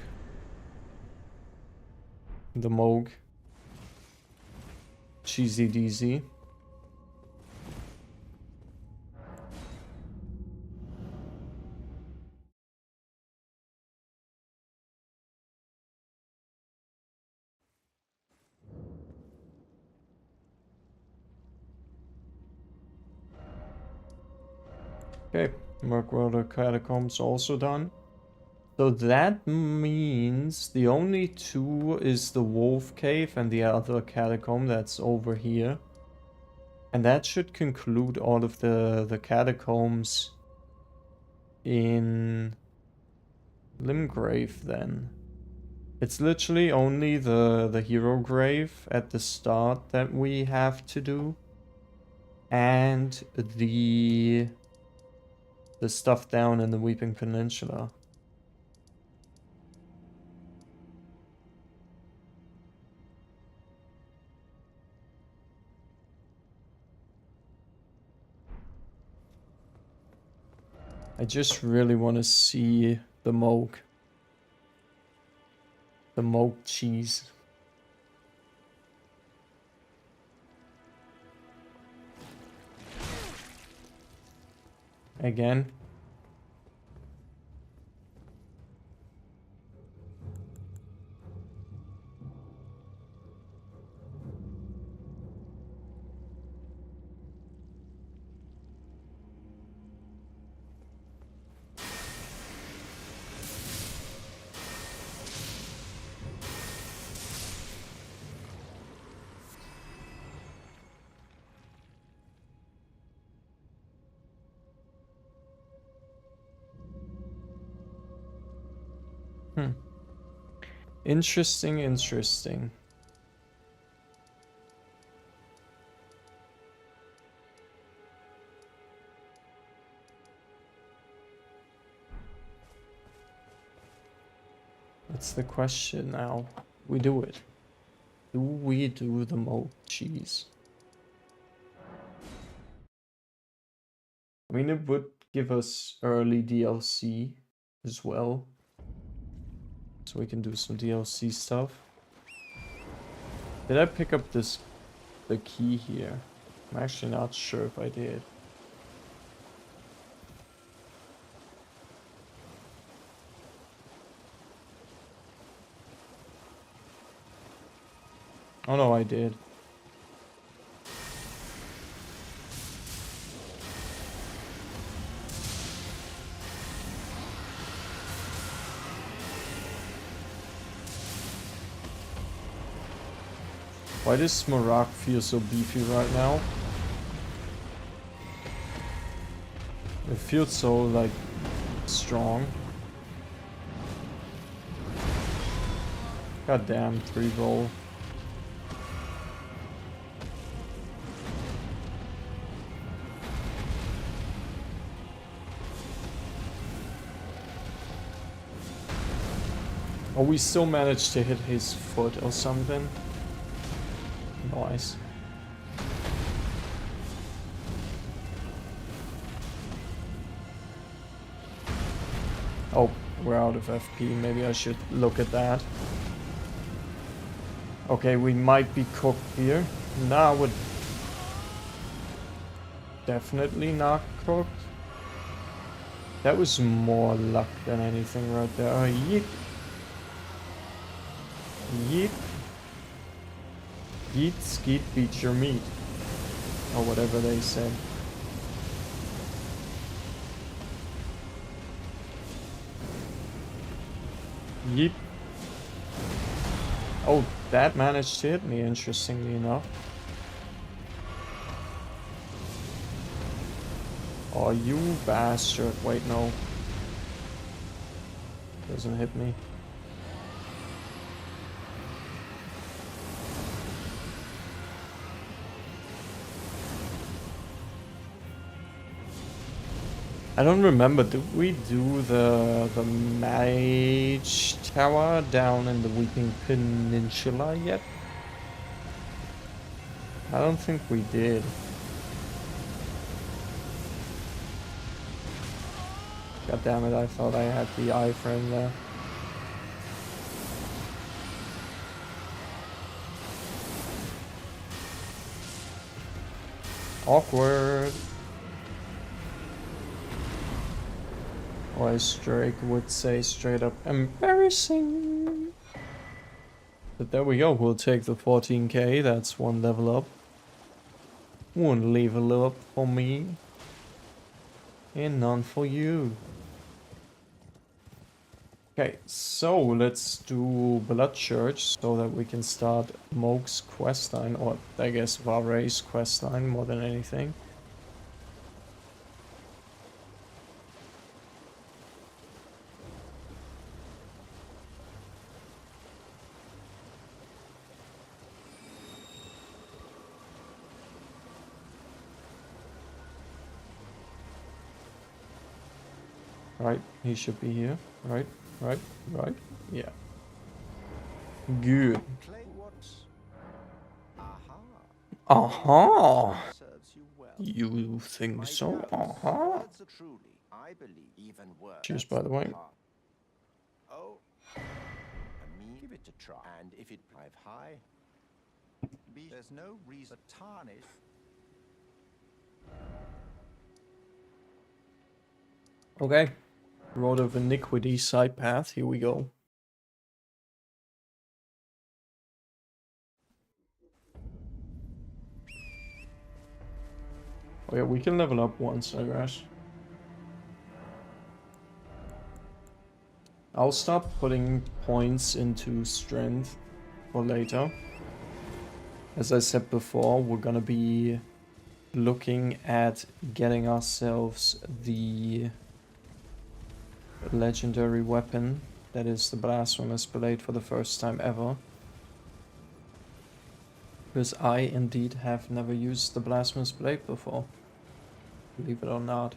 The Moog. Cheesy DZ. Okay, Murkwater Catacombs also done. So that means the only two is the Wolf Cave and the other catacomb that's over here. And that should conclude all of the catacombs in Limgrave then. It's literally only the hero grave at the start that we have to do. And the stuff down in the Weeping Peninsula. I just really want to see the Moog. The Moog cheese. Again. Interesting, interesting. That's the question now. We do it. Do we do the mold cheese? I mean, it would give us early DLC as well. So we can do some DLC stuff. Did I pick up the key here? I'm actually not sure if I did. Oh no, I did. Why does Smaragd feel so beefy right now? It feels so, like, strong. Goddamn, 3-roll. Oh, we still managed to hit his foot or something. Nice. Oh, we're out of FP. Maybe I should look at that. Okay, we might be cooked here. Nah, we're definitely not cooked. That was more luck than anything right there. Oh, yeet. Yeet. Yeet, skeet, beat your meat. Or whatever they said. Yeet. Oh, that managed to hit me, interestingly enough. Oh, you bastard. Wait, no. Doesn't hit me. I don't remember, did we do the Mage Tower down in the Weeping Peninsula yet? I don't think we did. God damn it, I thought I had the iframe there. Awkward. Or as Drake would say, straight up embarrassing. But there we go, we'll take the 14k, that's one level up. One level up for me. And none for you. Okay, so let's do Blood Church so that we can start Moog's questline, or I guess Varay's questline more than anything. Right, he should be here. Right, right, yeah. Good. Play what? Aha. Aha! Serves you well. You think My so? girls, Aha! words are truly, I believe, even worse. Cheers, by the way. Oh, I mean, give it a try. And if it drive high, there's no reason to tarnish. Okay. Road of Iniquity side path, here we go. Oh yeah, we can level up once, I guess. I'll stop putting points into strength for later. As I said before, we're gonna be looking at getting ourselves the legendary weapon That is the Blasphemous Blade for the first time ever. Because I indeed have never used the Blasphemous Blade before. Believe it or not.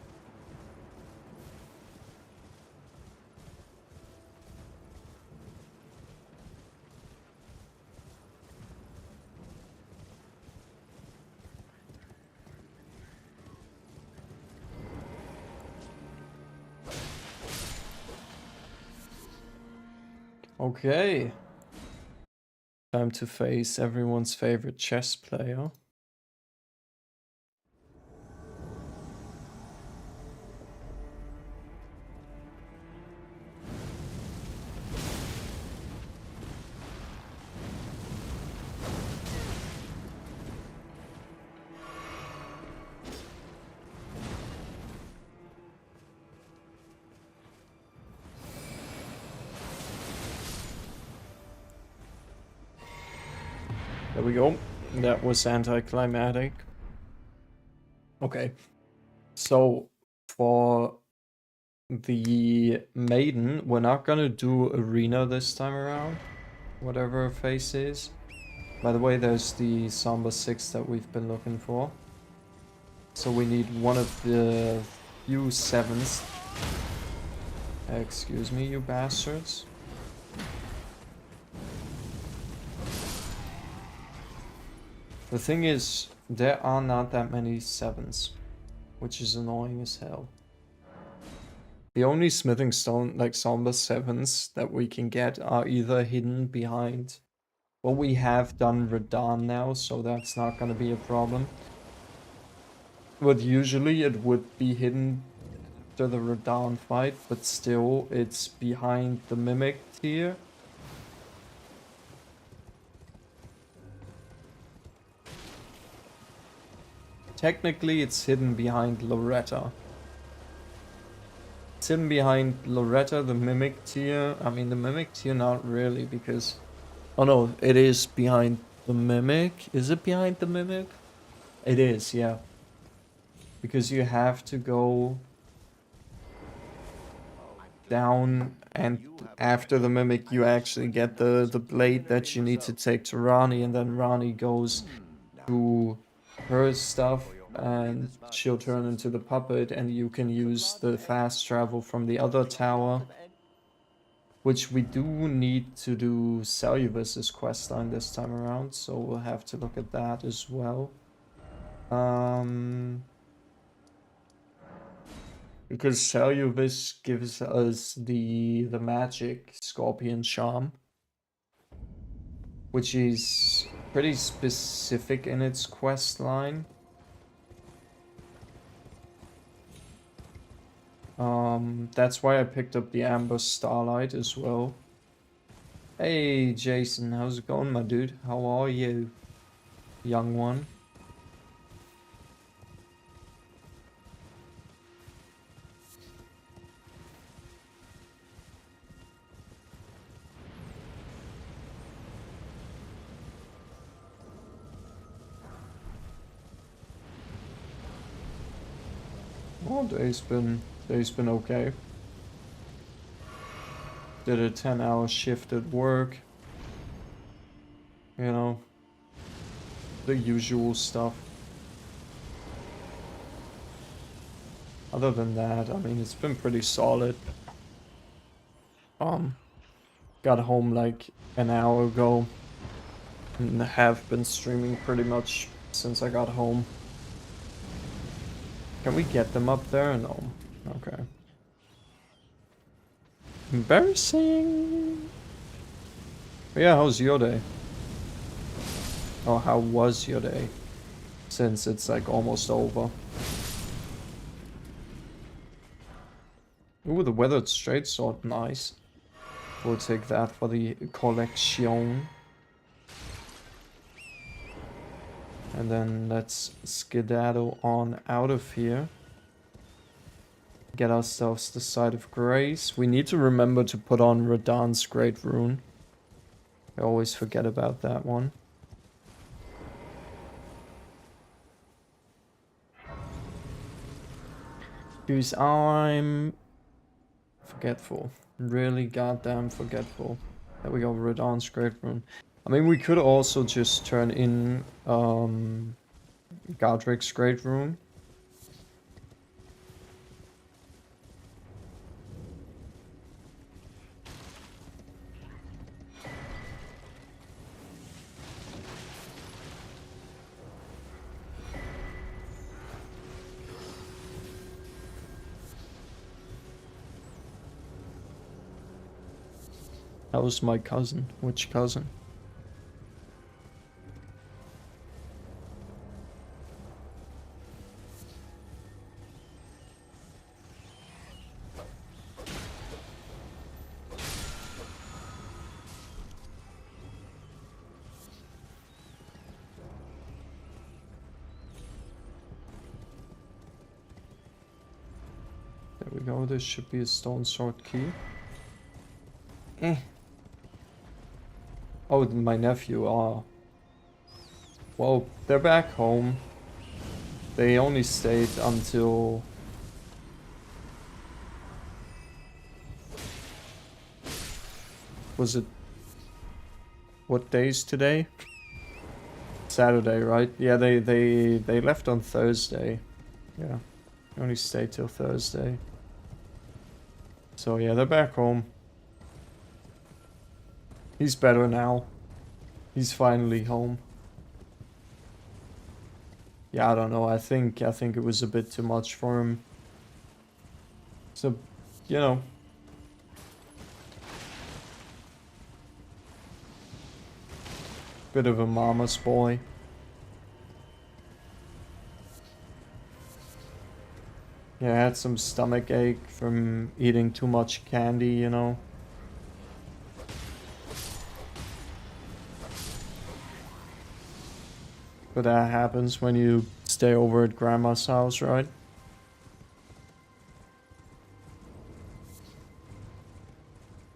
Okay. Time to face everyone's favorite chess player. There we go. That was anticlimactic. Okay. So, for the maiden, we're not gonna do arena this time around. Whatever her face is. By the way, there's the Samba 6 that we've been looking for. So we need one of the few 7s. Excuse me, you bastards. The thing is, there are not that many 7s, which is annoying as hell. The only smithing stone, like Samba 7s, that we can get are either hidden behind. Well, we have done Radahn now, so that's not gonna be a problem. But usually it would be hidden after the Radahn fight, but still it's behind the Mimic tier. Technically it's hidden behind Loretta. It's hidden behind Loretta, the Mimic tier. I mean the Mimic tier not really, because... Oh no, it is behind the Mimic. Is it behind the Mimic? It is, yeah. Because you have to go down, and after the Mimic you actually get the blade that you need to take to Rani, and then Rani goes to her stuff and she'll turn into the puppet, and you can use the fast travel from the other tower, which we do need to do Celubus's questline this time around, so we'll have to look at that as well. Because Celubus gives us the magic Scorpion Charm, which is pretty specific in its quest line. That's why I picked up the Amber Starlight as well. Hey Jason, how's it going, my dude? How are you, young one? Oh, day's been okay. Did a 10-hour shift at work. You know, the usual stuff. Other than that, I mean, it's been pretty solid. Got home like an hour ago and have been streaming pretty much since I got home. Can we get them up there? No. Okay. Embarrassing. But yeah, how's your day? Oh, how was your day? Since it's like almost over. Ooh, the weathered straight sword, nice. We'll take that for the collection. And then let's skedaddle on out of here. Get ourselves the Site of Grace. We need to remember to put on Radahn's Great Rune. I always forget about that one. Because I'm forgetful. Really goddamn forgetful. There we go, Radon's Great Rune. I mean, we could also just turn in Godric's Great Rune. That was my cousin. Which cousin? There we go, this should be a stone sword key. Oh, my nephew, well, they're back home. They only stayed until... Was it... What day's today? Saturday, right? Yeah, they left on Thursday. Yeah, they only stayed till Thursday. So yeah, they're back home. He's better now. He's finally home. Yeah, I don't know. I think it was a bit too much for him. So, you know. Bit of a mama's boy. Yeah, I had some stomach ache from eating too much candy, you know. But that happens when you stay over at grandma's house, right?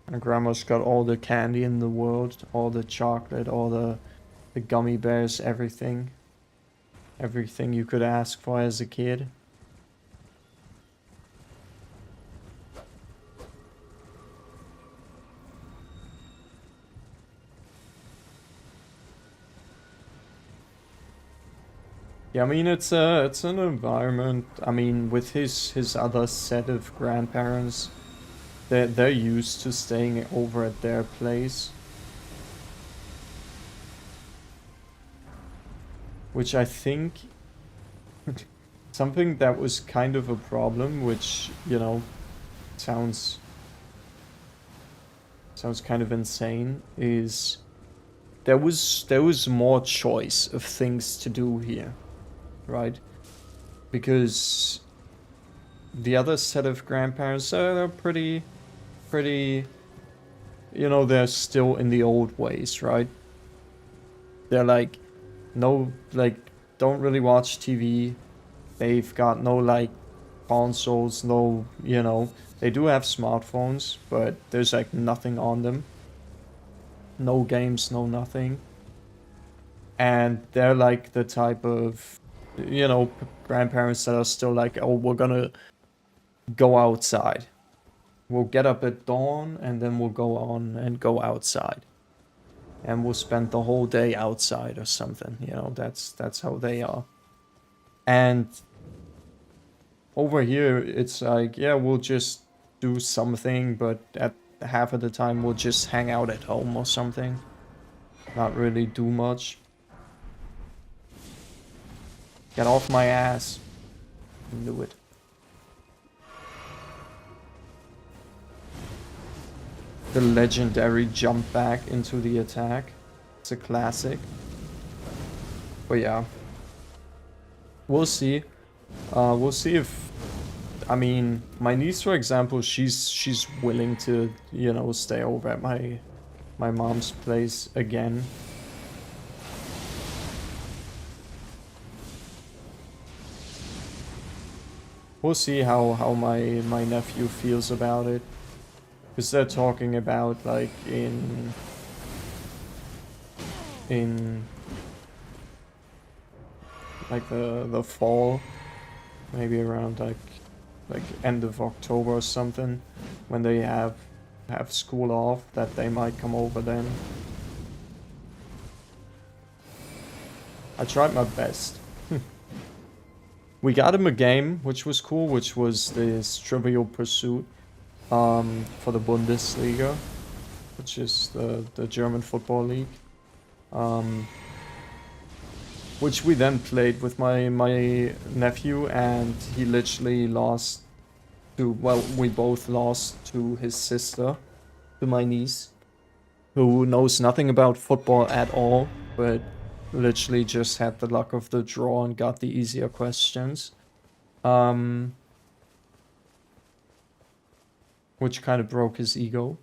And grandma's got all the candy in the world, all the chocolate, all the gummy bears, everything. Everything you could ask for as a kid. Yeah, I mean it's an environment. I mean, with his other set of grandparents, they're used to staying over at their place, which I think something that was kind of a problem, which, you know, sounds kind of insane, is there was more choice of things to do here. Right? Because the other set of grandparents, they're pretty, you know, they're still in the old ways, right? They're like, no, like, don't really watch TV. They've got no, like, consoles, no, you know, they do have smartphones, but there's, like, nothing on them. No games, no nothing. And they're, like, the type of, you know, grandparents that are still like, oh, we're gonna go outside. We'll get up at dawn and then we'll go on and go outside. And we'll spend the whole day outside or something, you know, that's how they are. And over here, it's like, yeah, we'll just do something, but at half of the time we'll just hang out at home or something. Not really do much. Get off my ass. Knew it. The legendary jump back into the attack. It's a classic. But yeah. We'll see. We'll see if... I mean, my niece, for example, she's willing to, you know, stay over at my mom's place again. We'll see how my nephew feels about it. Because they're talking about, like, in like the fall, maybe around like end of October or something, when they have have school off, that they might come over then. I tried my best. We got him a game, which was cool, which was this Trivial Pursuit for the Bundesliga, which is the German football league. Which we then played with my nephew, and he literally lost to, well, we both lost to his sister, to my niece, who knows nothing about football at all, but literally just had the luck of the draw and got the easier questions. Which kind of broke his ego.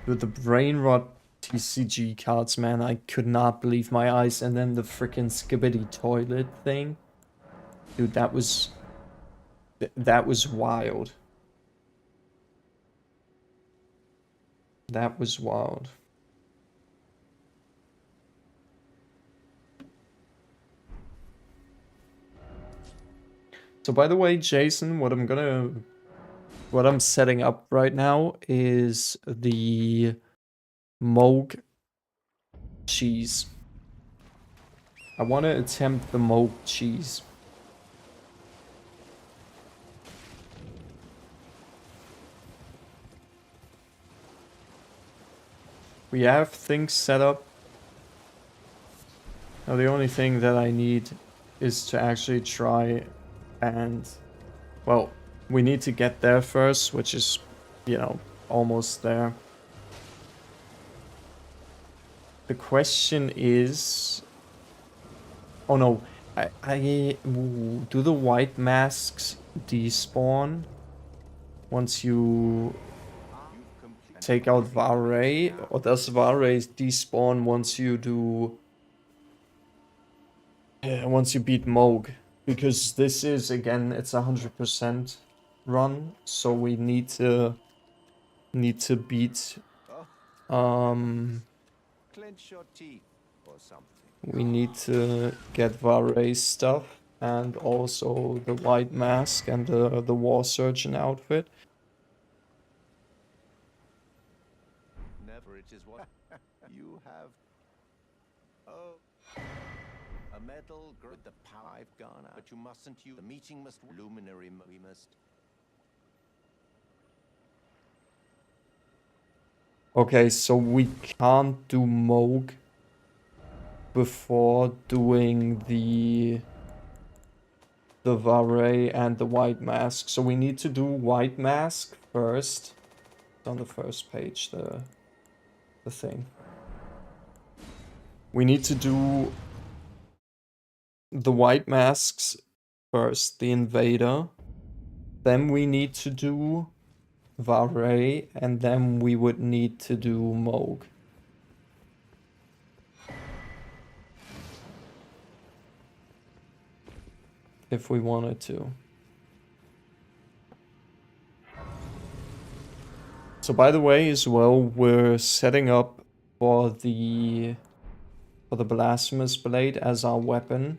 With the brain rot TCG cards, man, I could not believe my eyes. And then the freaking skibbity toilet thing. Dude, that was wild. That was wild. So by the way, Jason, what I'm setting up right now is the Moog cheese. I want to attempt the Moog cheese. We have things set up. Now the only thing that I need is to actually try and, well, we need to get there first, which is, you know, almost there. The question is, oh no, do the white masks despawn once you take out Varey, or does Varey despawn once you do, once you beat Moog? Because this is, again, it's 100% run, so we need to beat, Clench your teeth or something. we need to get Varey's stuff, and also the white mask and the war surgeon outfit. Never, it is what you have. Oh, a medal with the power I've gone out. But you mustn't use the meeting must luminary. We must. Okay, so we can't do Moog before doing the Varey and the white mask. So we need to do white mask first. It's on the first page, the thing. We need to do the white masks first, the invader. Then we need to do Varey, and then we would need to do Moog. If we wanted to. So by the way, as well, we're setting up for the Blasphemous Blade as our weapon.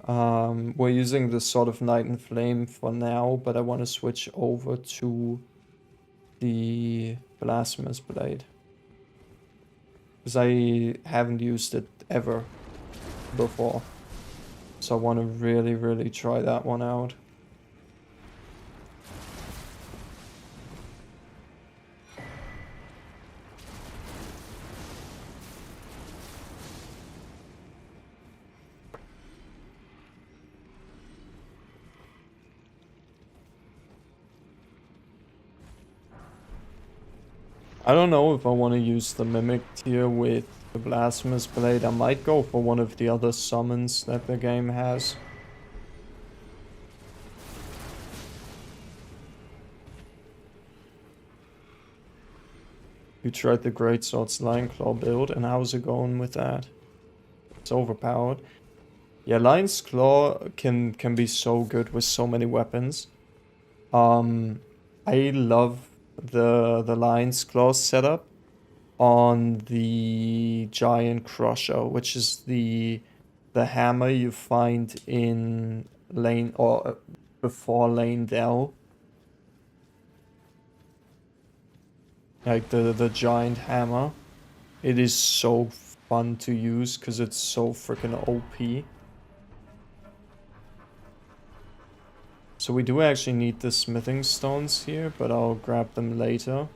We're using the Sword of Night and Flame for now, but I want to switch over to the Blasphemous Blade. Because I haven't used it ever before. So I want to really, really try that one out. I don't know if I want to use the Mimic tier with the Blasphemous Blade. I might go for one of the other summons that the game has. You tried the Greatsword's Lion Claw build, and how's it going with that? It's overpowered. Yeah, Lion's Claw can be so good with so many weapons. I love the Lion's Claw setup on the Giant Crusher, which is the hammer you find in Lane, or before Lane Dell. like the giant hammer. It is so fun to use because it's so freaking OP. So we do actually need the smithing stones here, but I'll grab them later.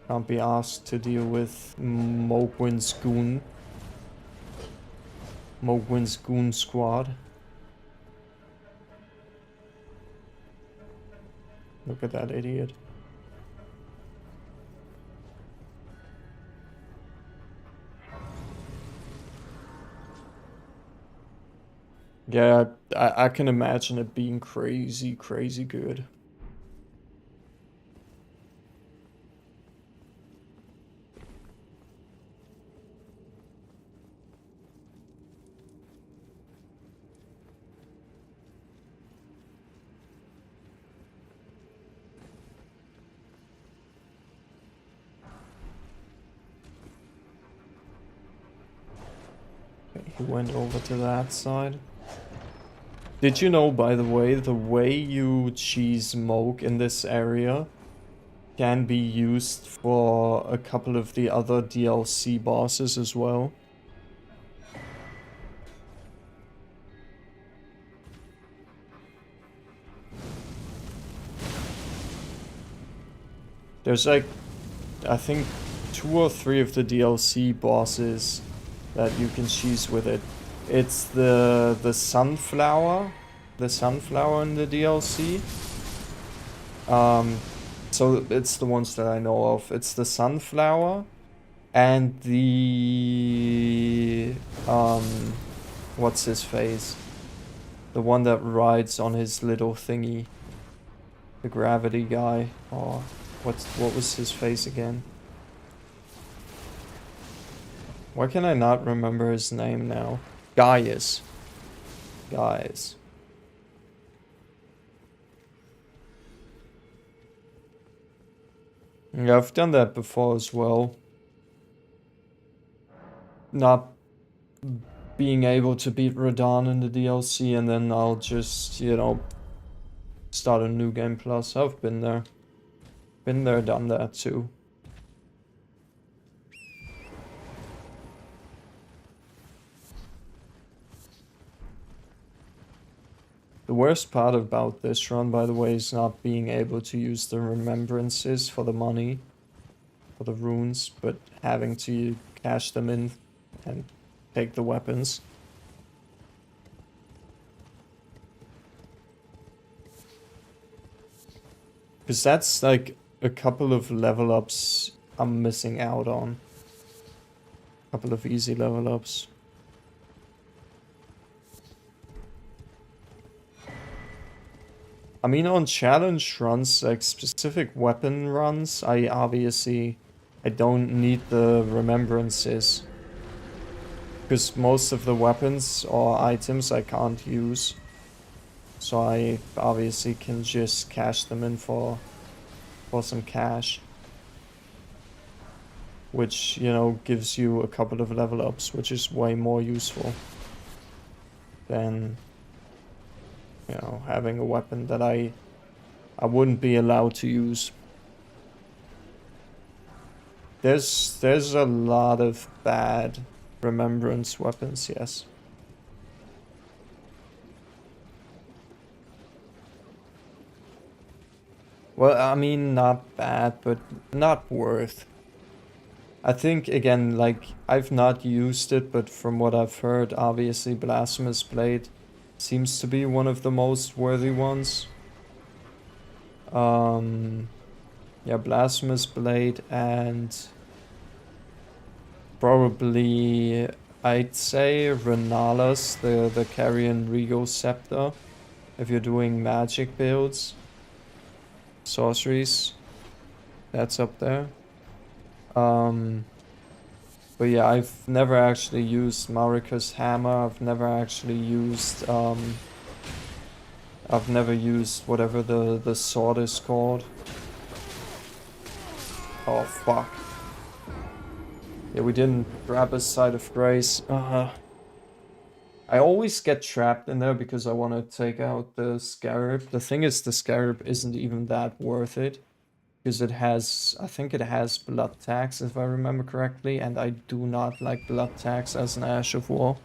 Can't be asked to deal with Mogwin's goon squad. Look at that idiot. Yeah, I can imagine it being crazy, crazy good. Okay, he went over to that side. Did you know, by the way you cheese Moog in this area can be used for a couple of the other DLC bosses as well? There's like, I think 2 or 3 of the DLC bosses that you can cheese with it. It's the sunflower in the DLC. So it's the ones that I know of. It's the sunflower and the what's his face? The one that rides on his little thingy. The gravity guy. Or what was his face again? Why can I not remember his name now? Gaius. Guys. Yeah, I've done that before as well. Not being able to beat Radahn in the DLC, and then I'll just, you know, start a new game plus. I've been there. Been there, done that too. The worst part about this run, by the way, is not being able to use the remembrances for the money, for the runes, but having to cash them in and take the weapons. Because that's like a couple of level ups I'm missing out on. A couple of easy level ups. I mean, on challenge runs, like specific weapon runs, I don't need the remembrances. Because most of the weapons or items I can't use. So I obviously can just cash them in for some cash. Which, you know, gives you a couple of level ups, which is way more useful than, you know, having a weapon that I wouldn't be allowed to use. There's a lot of bad remembrance weapons, yes. Well, I mean, not bad, but not worth. I think, again, like, I've not used it, but from what I've heard, obviously Blasphemous Blade seems to be one of the most worthy ones. Yeah, Blasphemous Blade and probably, I'd say, Renalis, the Carrion Regal Scepter, if you're doing magic builds. Sorceries, that's up there. But yeah, I've never actually used Marika's Hammer. I've never actually used I've never used whatever the sword is called. Oh fuck. Yeah, we didn't grab a Side of Grace. I I always get trapped in there because I want to take out the scarab. The thing is, the scarab isn't even that worth it. Because it has, I think it has blood tax if I remember correctly. And I do not like blood tax as an Ash of War.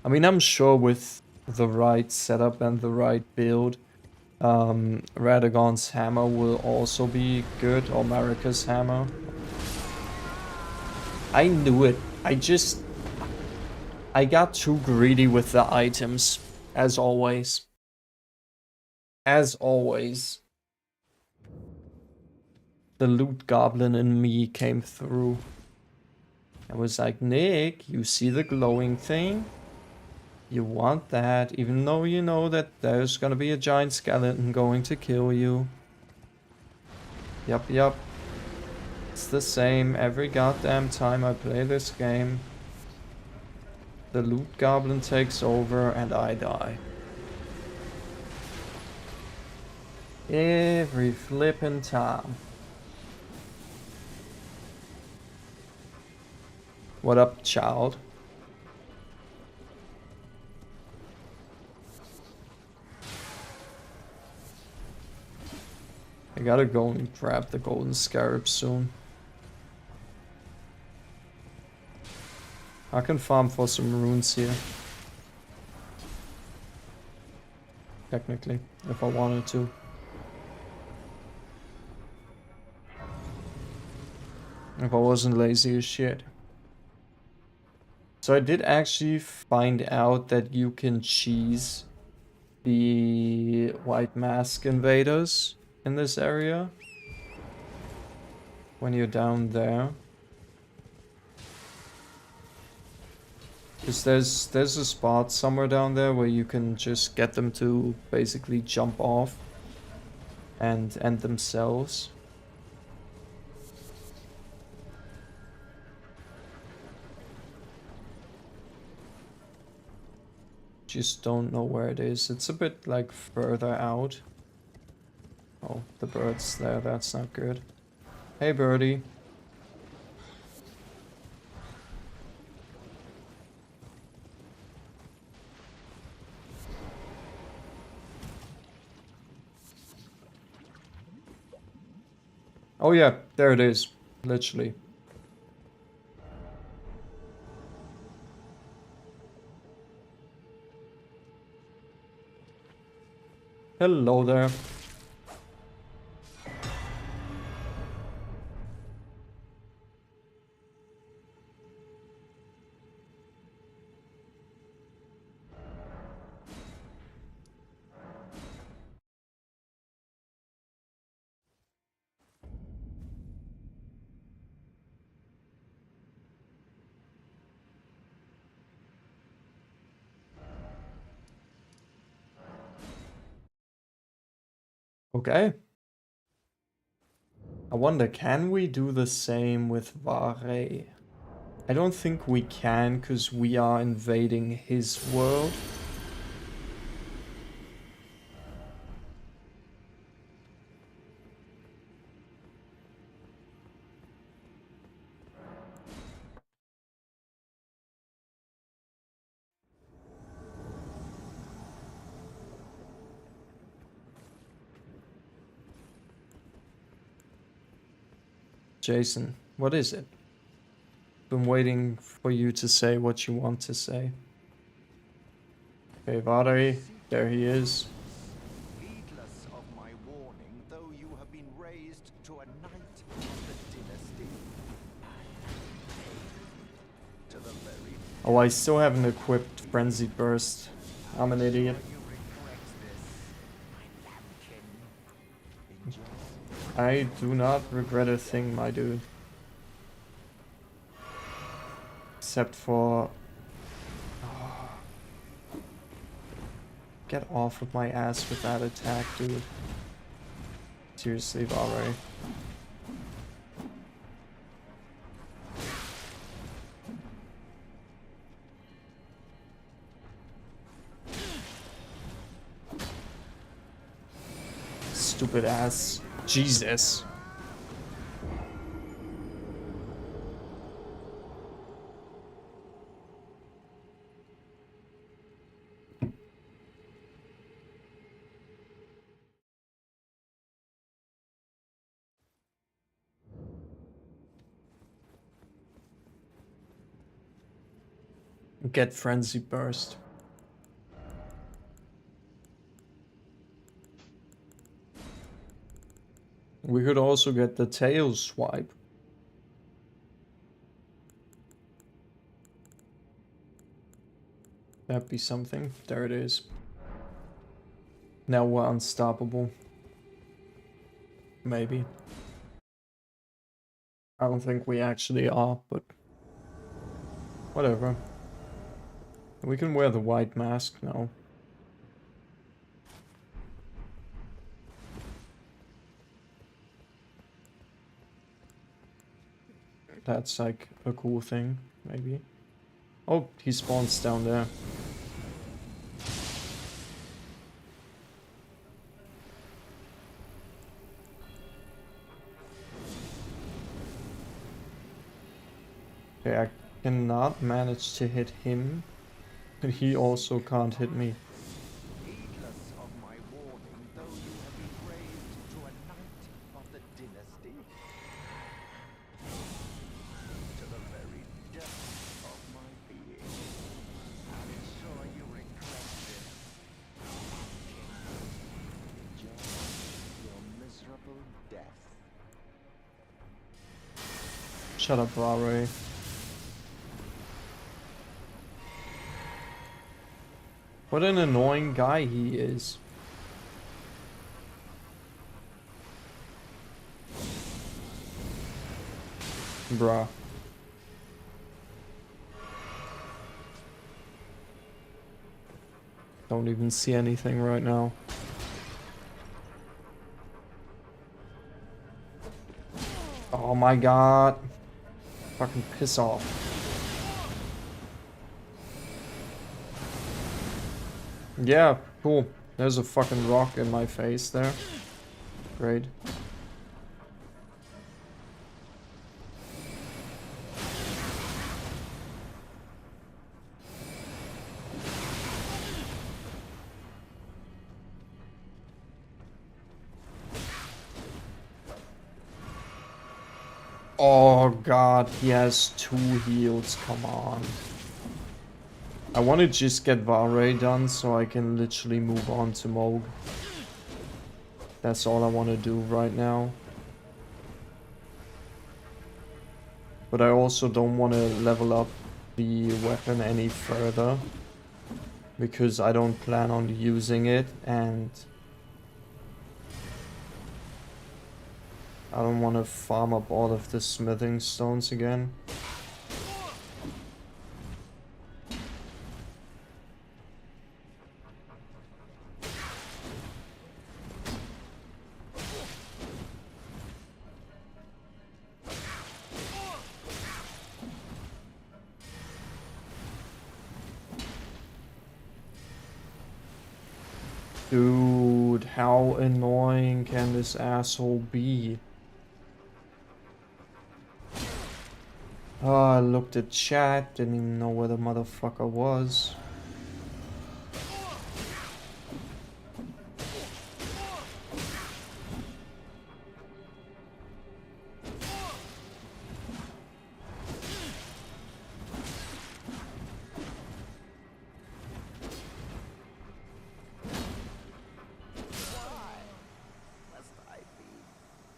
I mean, I'm sure with the right setup and the right build, Radagon's hammer will also be good, or Marika's hammer. I knew it. I got too greedy with the items, as always. As always. The loot goblin in me came through. I was like, Nick, you see the glowing thing? You want that, even though you know that there's gonna be a giant skeleton going to kill you. Yup. It's the same every goddamn time I play this game. The loot goblin takes over and I die. Every flippin' time. What up, child? I gotta go and grab the golden scarab soon. I can farm for some runes here. Technically, if I wanted to. If I wasn't lazy as shit. So I did actually find out that you can cheese the white mask invaders in this area when you're down there. Because there's a spot somewhere down there where you can just get them to basically jump off and end themselves. Just don't know where it is. It's a bit like further out. Oh, the bird's there. That's not good. Hey, birdie. Oh yeah, there it is. Literally. Hello there. Okay. I wonder, can we do the same with Vare? I don't think we can, because we are invading his world. Jason, what is it? Been waiting for you to say what you want to say. Okay, Vare, there he is. Heedless of my warning, though you have been raised to a knight of the dynasty. To the very Oh, I still haven't equipped Frenzied Burst. I'm an idiot. you regret this, my lambkin. I do not regret a thing, my dude. Except for... Get off of my ass with that attack, dude. Seriously, Vare. Stupid ass. Jesus. Get Frenzy Burst. We could also get the tail swipe. That'd be something. There it is. Now we're unstoppable. Maybe. I don't think we actually are, but whatever. We can wear the white mask now. That's like a cool thing, maybe. Oh, he spawns down there. Okay, I cannot manage to hit him, but he also can't hit me. Heedless of my warning, though you have been raised to a knight of the dynasty, to the very depths of my being, I'm sure you regret this. Enjoy your miserable death. Shut up, Vare. What an annoying guy he is. Bruh. Don't even see anything right now. Oh my god. Fucking piss off. Yeah, cool. There's a fucking rock in my face there. Great. Oh god, he has 2 heals, come on. I want to just get Vare done so I can literally move on to Moog. That's all I want to do right now. But I also don't want to level up the weapon any further, because I don't plan on using it, and I don't want to farm up all of the smithing stones again. Dude, how annoying can this asshole be? Oh, I looked at chat, didn't even know where the motherfucker was.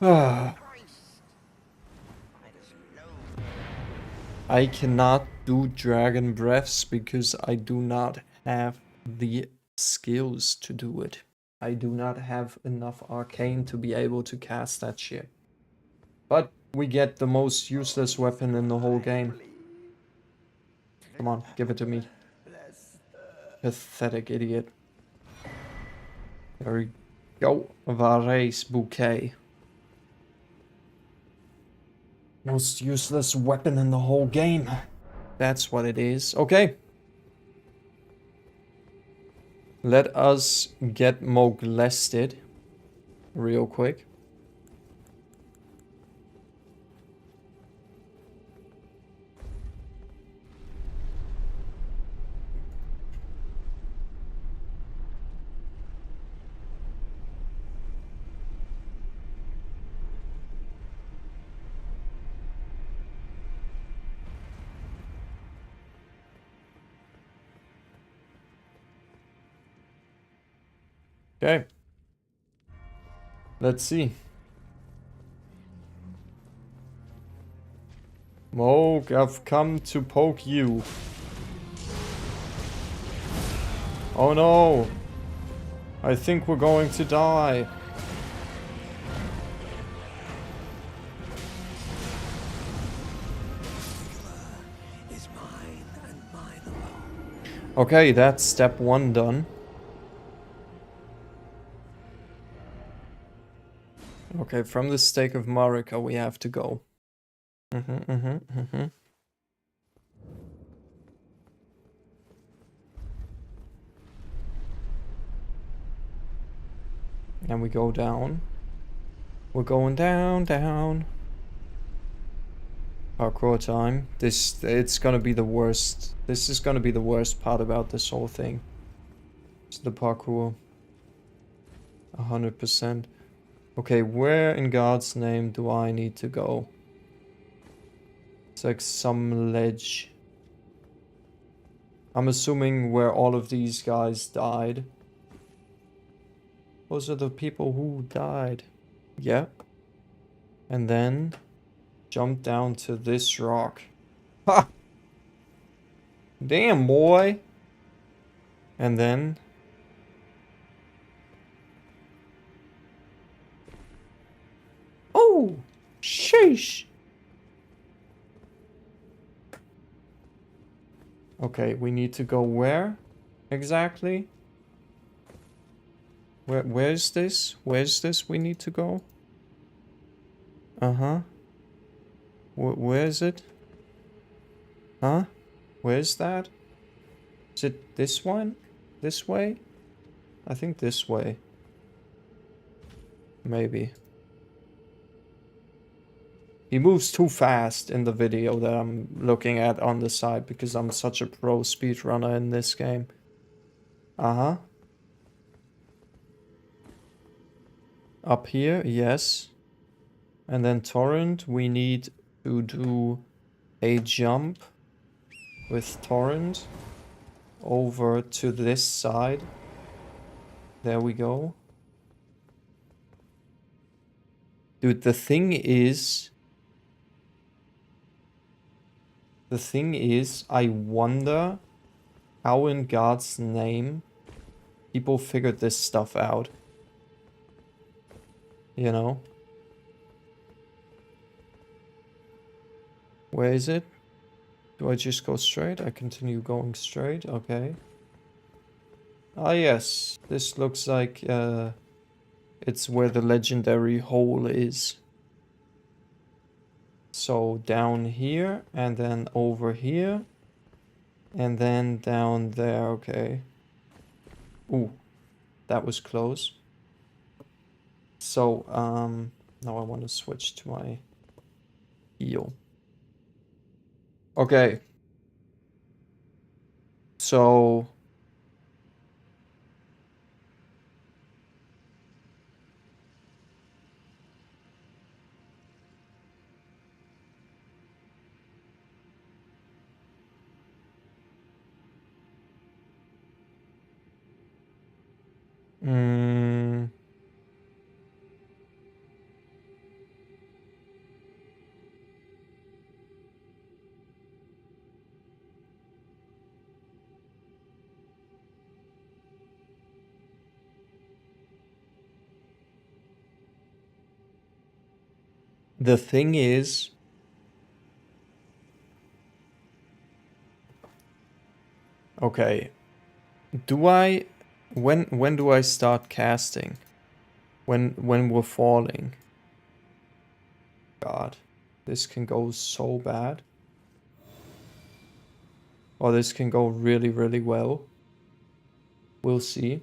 Ah. I cannot do dragon breaths because I do not have the skills to do it. I do not have enough arcane to be able to cast that shit. But we get the most useless weapon in the whole game. Come on, give it to me. Pathetic idiot. There we go. Vare's bouquet. Most useless weapon in the whole game. That's what it is. Okay. Let us get molested real quick. Okay. Let's see. Moog, I've come to poke you. Oh no! I think we're going to die. Is mine and mine alone. Okay, that's step 1 done. Okay, from the stake of Marika we have to go. And we go down. We're going down, down. Parkour time. It's gonna be the worst. This is gonna be the worst part about this whole thing. It's the parkour. 100%. Okay, where in God's name do I need to go? It's like some ledge. I'm assuming where all of these guys died. Those are the people who died. Yep. And then jump down to this rock. Ha! Damn, boy. And then oh, sheesh. Okay, we need to go where exactly? Where's this? Where's this we need to go? Uh-huh. Where is it? Huh? Where's that? Is it this one? This way? I think this way. Maybe. He moves too fast in the video that I'm looking at on the side because I'm such a pro speedrunner in this game. Uh-huh. Up here, yes. And then Torrent, we need to do a jump with Torrent over to this side. There we go. Dude, the thing is, I wonder how in God's name people figured this stuff out. You know? Where is it? Do I just go straight? I continue going straight, okay. Ah yes, this looks like it's where the legendary hole is. So down here, and then over here, and then down there, okay. Ooh, that was close. So, now I want to switch to my heal. Okay. So... The thing is... Okay. Do I... When do I start casting? When we're falling? God. This can go so bad. Or this can go really, really well. We'll see.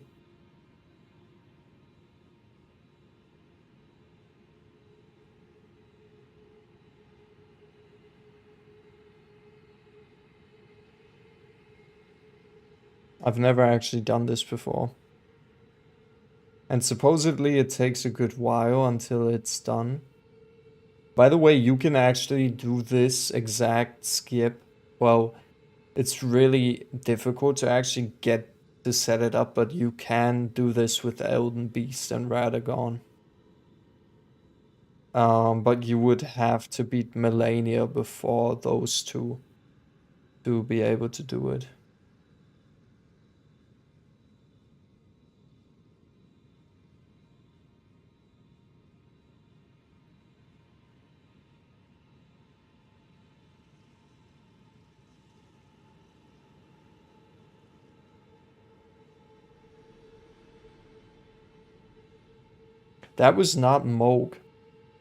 I've never actually done this before. And supposedly it takes a good while until it's done. By the way, you can actually do this exact skip. Well, it's really difficult to actually get to set it up, but you can do this with Elden Beast and Radagon. But you would have to beat Melania before those two to be able to do it. That was not Moog.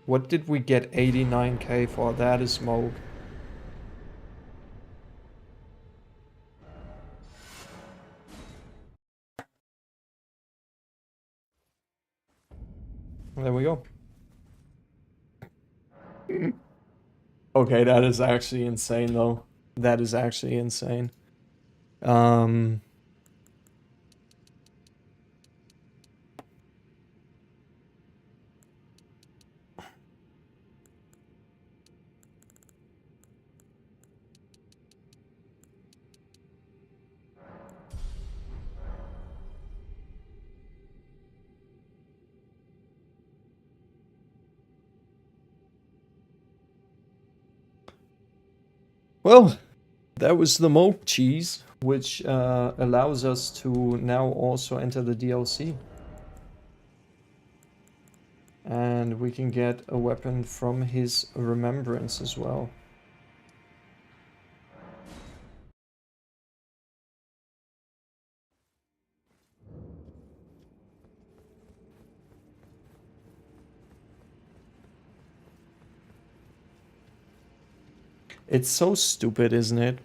What did we get 89k for? That is Moog. There we go. Okay, that is actually insane though. That is actually insane. Well, that was the Moog cheese, which allows us to now also enter the DLC. And we can get a weapon from his remembrance as well. It's so stupid, isn't it?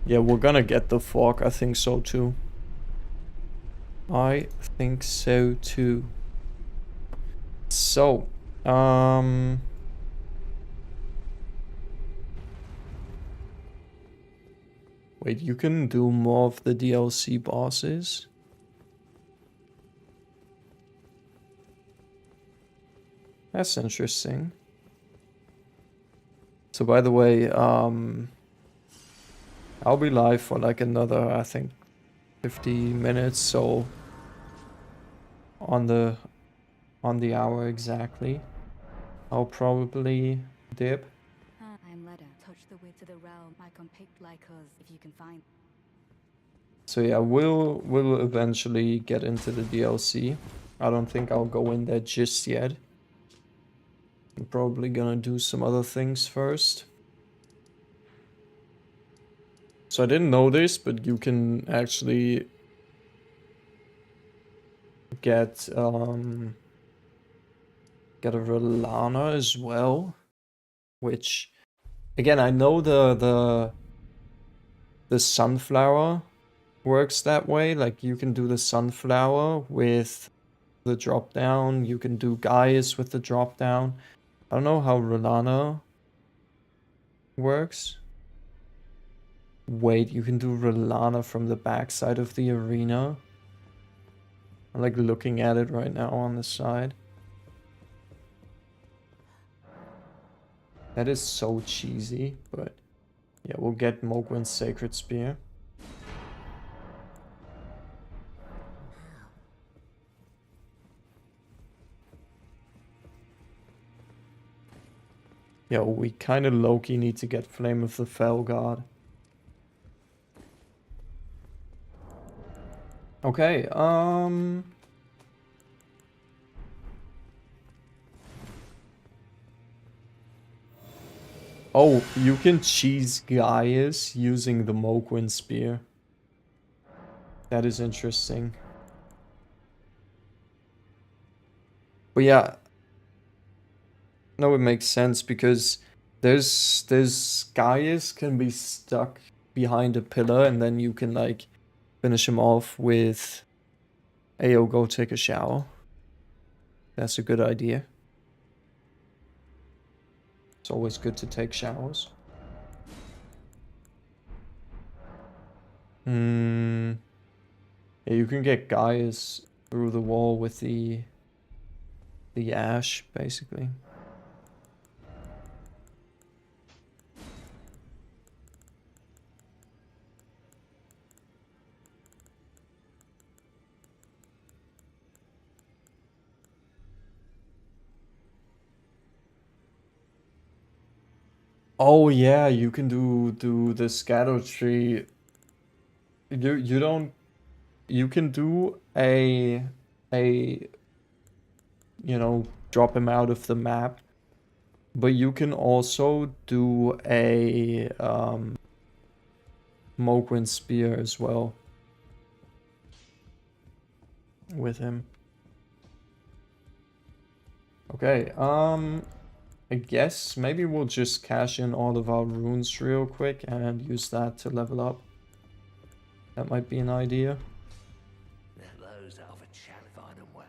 Yeah, we're gonna get the fork. I think so too. I think so too. So, wait, you can do more of the DLC bosses? That's interesting. So by the way, I'll be live for like another, I think, 50 minutes, so on the hour exactly. I'll probably dip. I'm Leda. Touch the way to the realm. I can pick like us if you can find. So yeah, we'll eventually get into the DLC. I don't think I'll go in there just yet. I'm probably gonna do some other things first. So I didn't know this, but you can actually get a Relana as well, which again, I know the sunflower works that way. Like you can do the sunflower with the drop down, you can do Gaius with the drop down. I don't know how Relana works. Wait, you can do Relana from the backside of the arena. I'm like looking at it right now on the side. That is so cheesy, but yeah, we'll get Mogwin's Sacred Spear. Yo, we kind of low-key need to get Flame of the Fell God. Okay, oh, you can cheese Gaius using the Mogwin Spear. That is interesting. But yeah, no, it makes sense because there's Gaius can be stuck behind a pillar and then you can like finish him off with Ayo, go take a shower. That's a good idea. It's always good to take showers. Yeah, you can get Gaius through the wall with the ash, basically. Oh yeah, you can do the scatter tree. You don't. You can do a you know, drop him out of the map, but you can also do a Mogwin spear as well with him. Okay, I guess maybe we'll just cash in all of our runes real quick and use that to level up. That might be an idea. Those that have a chat find them well.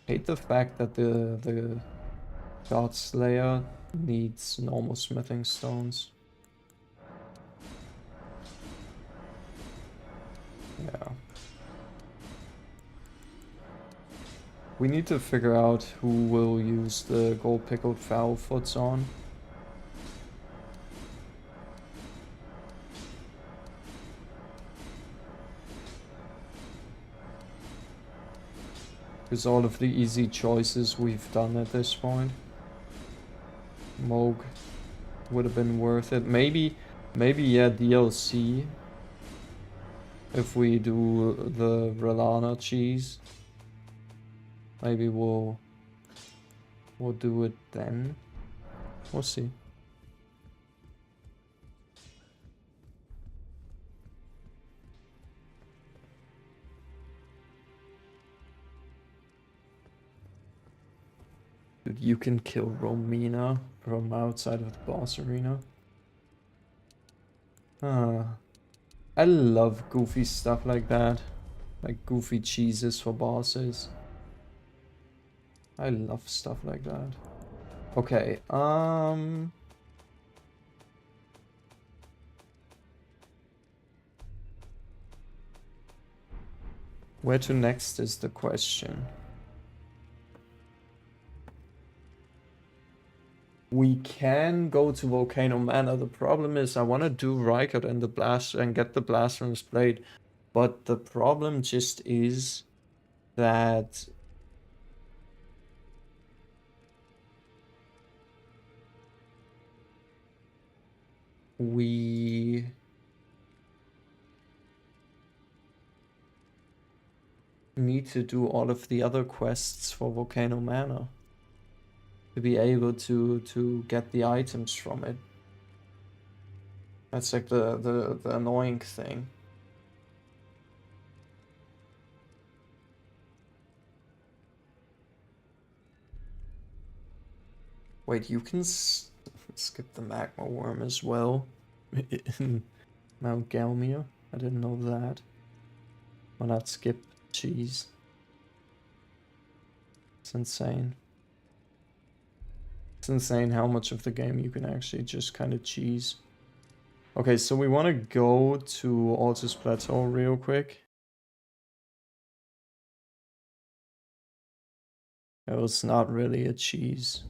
Hate the fact that the God Slayer needs normal smithing stones. Yeah. We need to figure out who will use the gold pickled fowl foots on. Because all of the easy choices we've done at this point. Moog would have been worth it. Maybe yeah, DLC. If we do the Relana cheese. Maybe we'll do it then. We'll see. Dude, you can kill Romina from outside of the boss arena. I love goofy stuff like that. Like goofy cheeses for bosses. I love stuff like that. Okay, where to next is the question. We can go to Volcano Manor. The problem is I want to do Rykard and the blast and get the Blasphemous Blade. But the problem just is that we need to do all of the other quests for Volcano Manor to be able to get the items from it. That's like the annoying thing. Wait, you can skip the magma worm as well in Mount Galmir? I didn't know that. Why not skip cheese? It's insane. It's insane how much of the game you can actually just kind of cheese. Okay, so we want to go to Altus Plateau real quick. It was not really a cheese,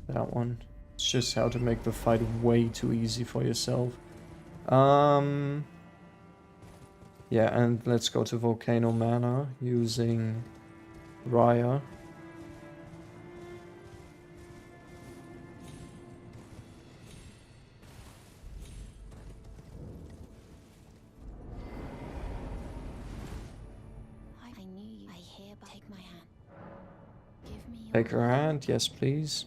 that one. It's just how to make the fight way too easy for yourself. Yeah, and let's go to Volcano Manor using Raya. I knew you. I hereby take my hand. Give me your Take her hand, yes please.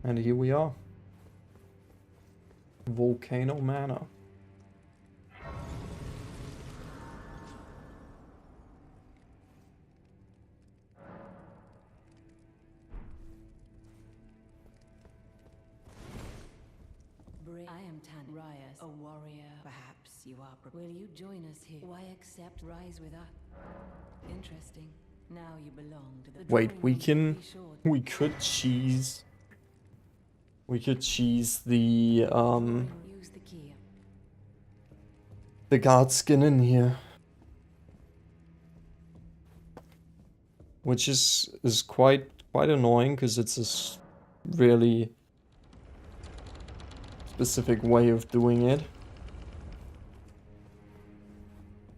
And here we are. Volcano Manor. I am Tan Rias, a warrior. Perhaps you are prepared. Will you join us here? Why accept rise with us? Interesting. Now you belong to the Wait, drawing we room. can... Be sure to- We could cheese... We could cheese the Use the key. guard skin in here. which is quite annoying because it's really specific way of doing it.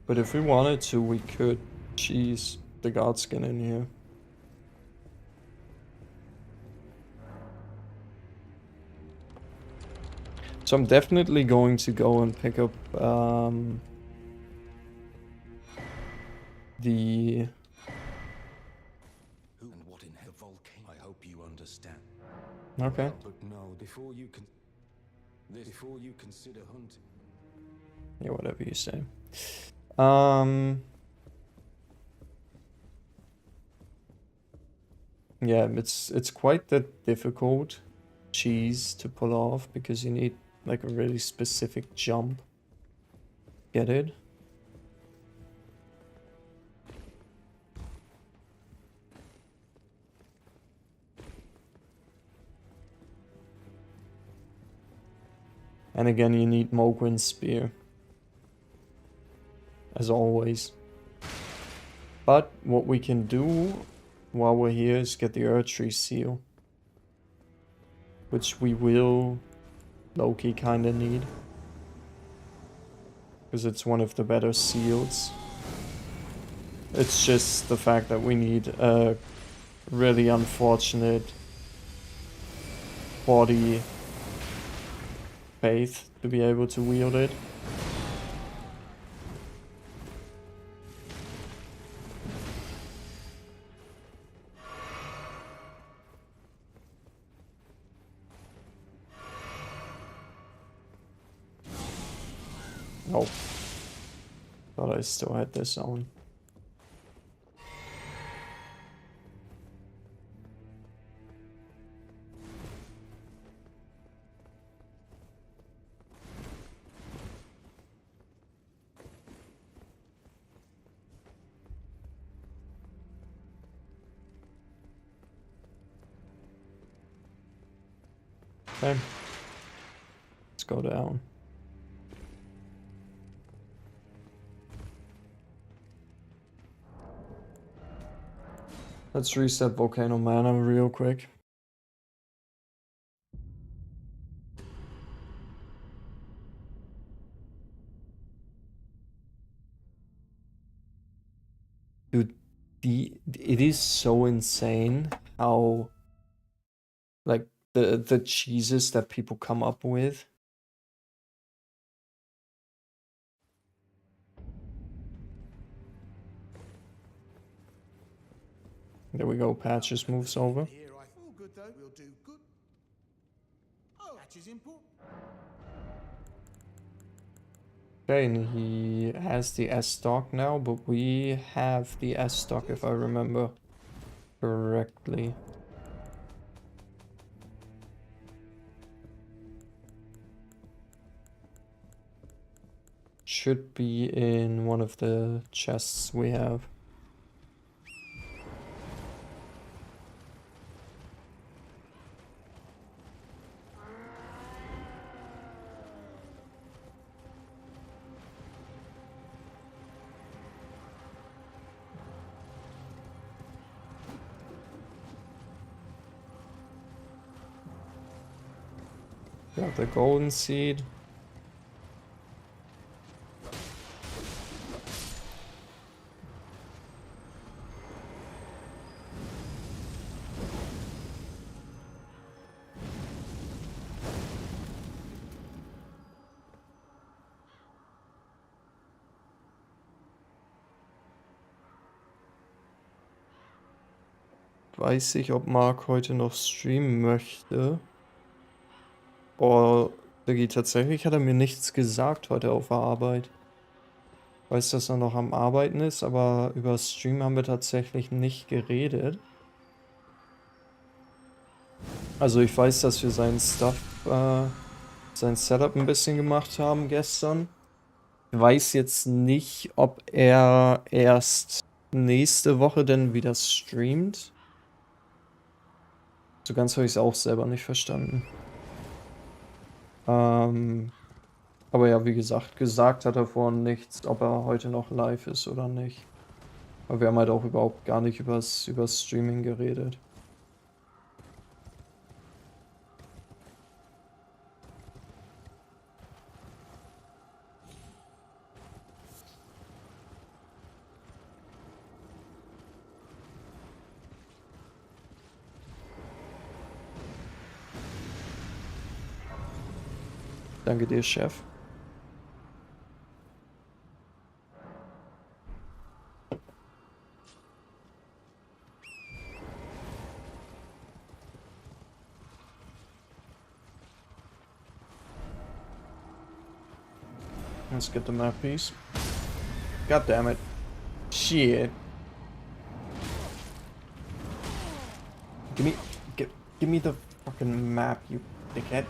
But if we wanted to, we could cheese the guard skin in here. So I'm definitely going to go and pick up the... Who and what in hell volcano? I hope you understand. Okay. Well, but no, before you consider hunting. Yeah, whatever you say. Yeah, it's quite that difficult cheese to pull off because you need like a really specific jump. Get it? And again, you need Mogwin's spear. As always. But what we can do while we're here is get the Erdtree seal. Which we will low-key kinda need. Because it's one of the better seals. It's just the fact that we need a really unfortunate body faith to be able to wield it. Oh. Thought I still had this on. Okay. Let's go down. Let's reset Volcano Mana real quick. Dude, it is so insane how like the cheeses that people come up with. There we go, Patches moves over. Here, I feel good though. We'll do good. Oh, that is important. Okay, and he has the S stock now, but we have the S stock if I remember correctly. Should be in one of the chests we have. Got the golden seed. Weiß ich, ob Mark heute noch streamen möchte. Oh, Diggi, tatsächlich hat er mir nichts gesagt heute auf der Arbeit. Weiß, dass er noch am Arbeiten ist, aber über Stream haben wir tatsächlich nicht geredet. Also ich weiß, dass wir sein Setup ein bisschen gemacht haben gestern. Ich weiß jetzt nicht, ob er erst nächste Woche denn wieder streamt. So ganz habe ich es auch selber nicht verstanden. Aber ja, wie gesagt hat er vorhin nichts, ob er heute noch live ist oder nicht. Aber wir haben halt auch überhaupt gar nicht übers Streaming geredet. Danke dir, Chef. Let's get the map piece. God damn it. Shit. Give me the fucking map, you dickhead.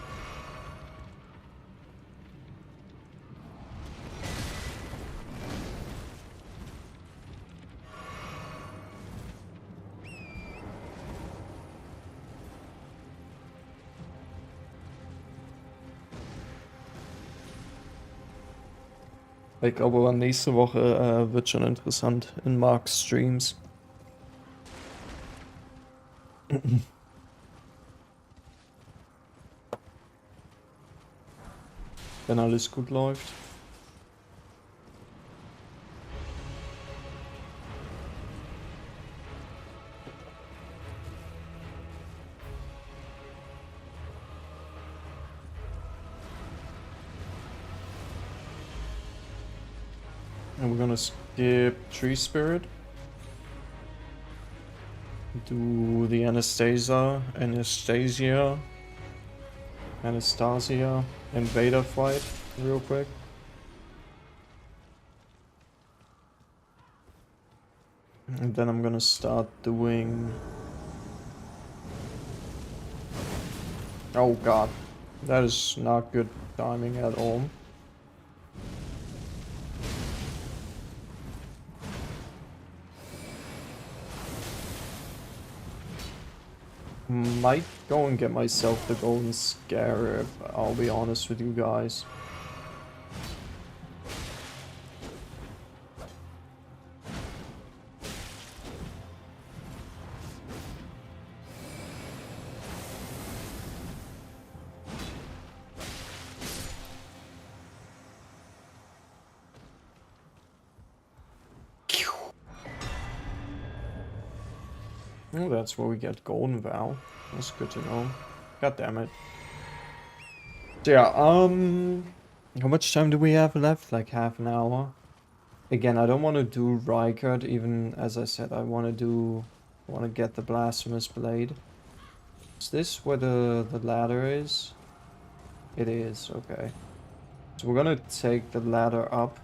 Ich glaube aber nächste Woche wird schon interessant in Marks Streams. Wenn alles gut läuft. And we're gonna skip Tree Spirit. Do the Anastasia, Invader fight real quick. And then I'm gonna start doing... Oh god, that is not good timing at all. Might go and get myself the golden scarab, I'll be honest with you guys. Oh, that's where we get golden vow. That's good to know. God damn it. So yeah, how much time do we have left? Like half an hour. Again, I don't want to do Rykard, even as I said, I want to get the blasphemous blade. Is this where the ladder is? It is, okay. So we're gonna take the ladder up.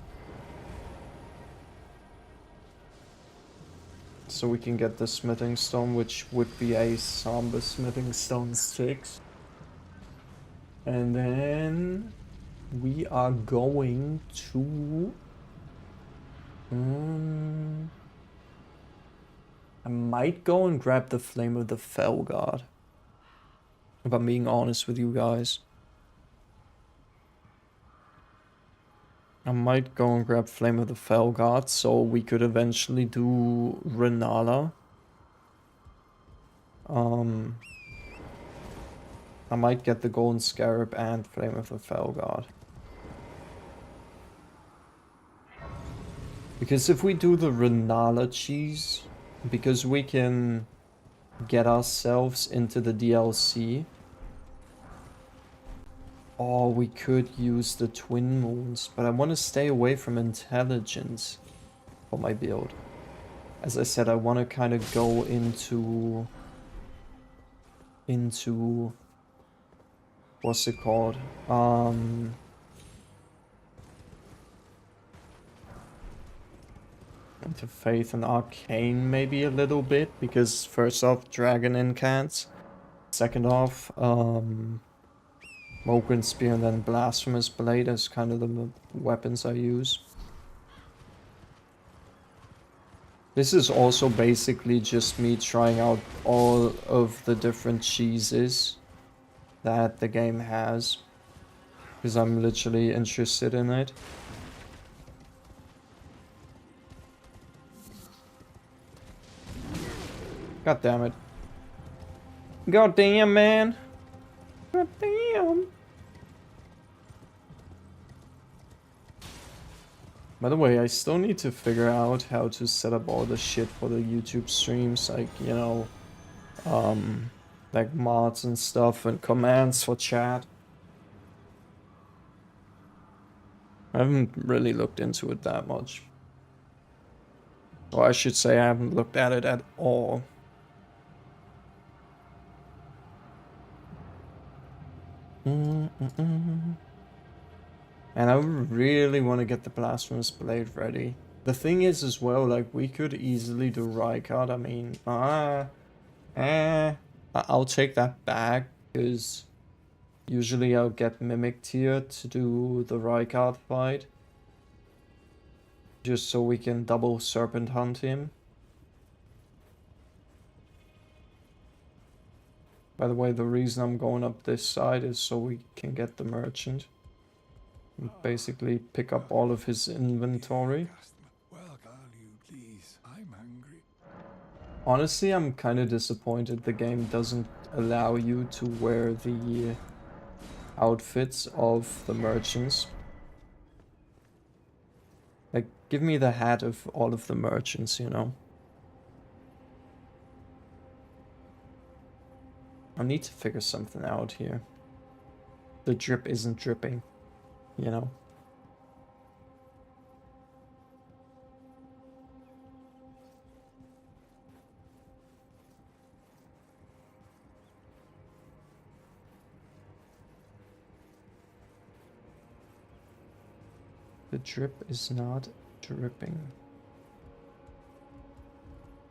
So we can get the smithing stone, which would be a somber smithing stone 6. And then we are going to... I might go and grab the Flame of the Fell God. If I'm being honest with you guys. I might go and grab Flame of the Fell God, so we could eventually do Renala. I might get the Golden Scarab and Flame of the Fell God. Because if we do the Renala cheese, because we can get ourselves into the DLC. Oh, we could use the Twin Moons, but I want to stay away from intelligence for my build. As I said, I want to kind of go into what's it called? Into Faith and Arcane maybe a little bit, because first off, Dragon Incants. Second off, Mogren Spear and then Blasphemous Blade as kind of the weapons I use. This is also basically just me trying out all of the different cheeses that the game has, because I'm literally interested in it. God damn it. God damn, man. God damn. By the way, I still need to figure out how to set up all the shit for the YouTube streams, like, you know, like mods and stuff and commands for chat. I haven't really looked into it that much. Or I should say I haven't looked at it at all. And I really want to get the Blasphemous Blade ready. The thing is as well, like, we could easily do Rykard. I mean, I'll take that back, because usually I'll get Mimicked here to do the Rykard fight. Just so we can double Serpent Hunt him. By the way, the reason I'm going up this side is so we can get the merchant. And basically pick up all of his inventory. Well, you please. I'm hungry. Honestly, I'm kind of disappointed the game doesn't allow you to wear the outfits of the merchants. Like, give me the hat of all of the merchants, you know? I need to figure something out here. The drip isn't dripping, you know? The drip is not dripping.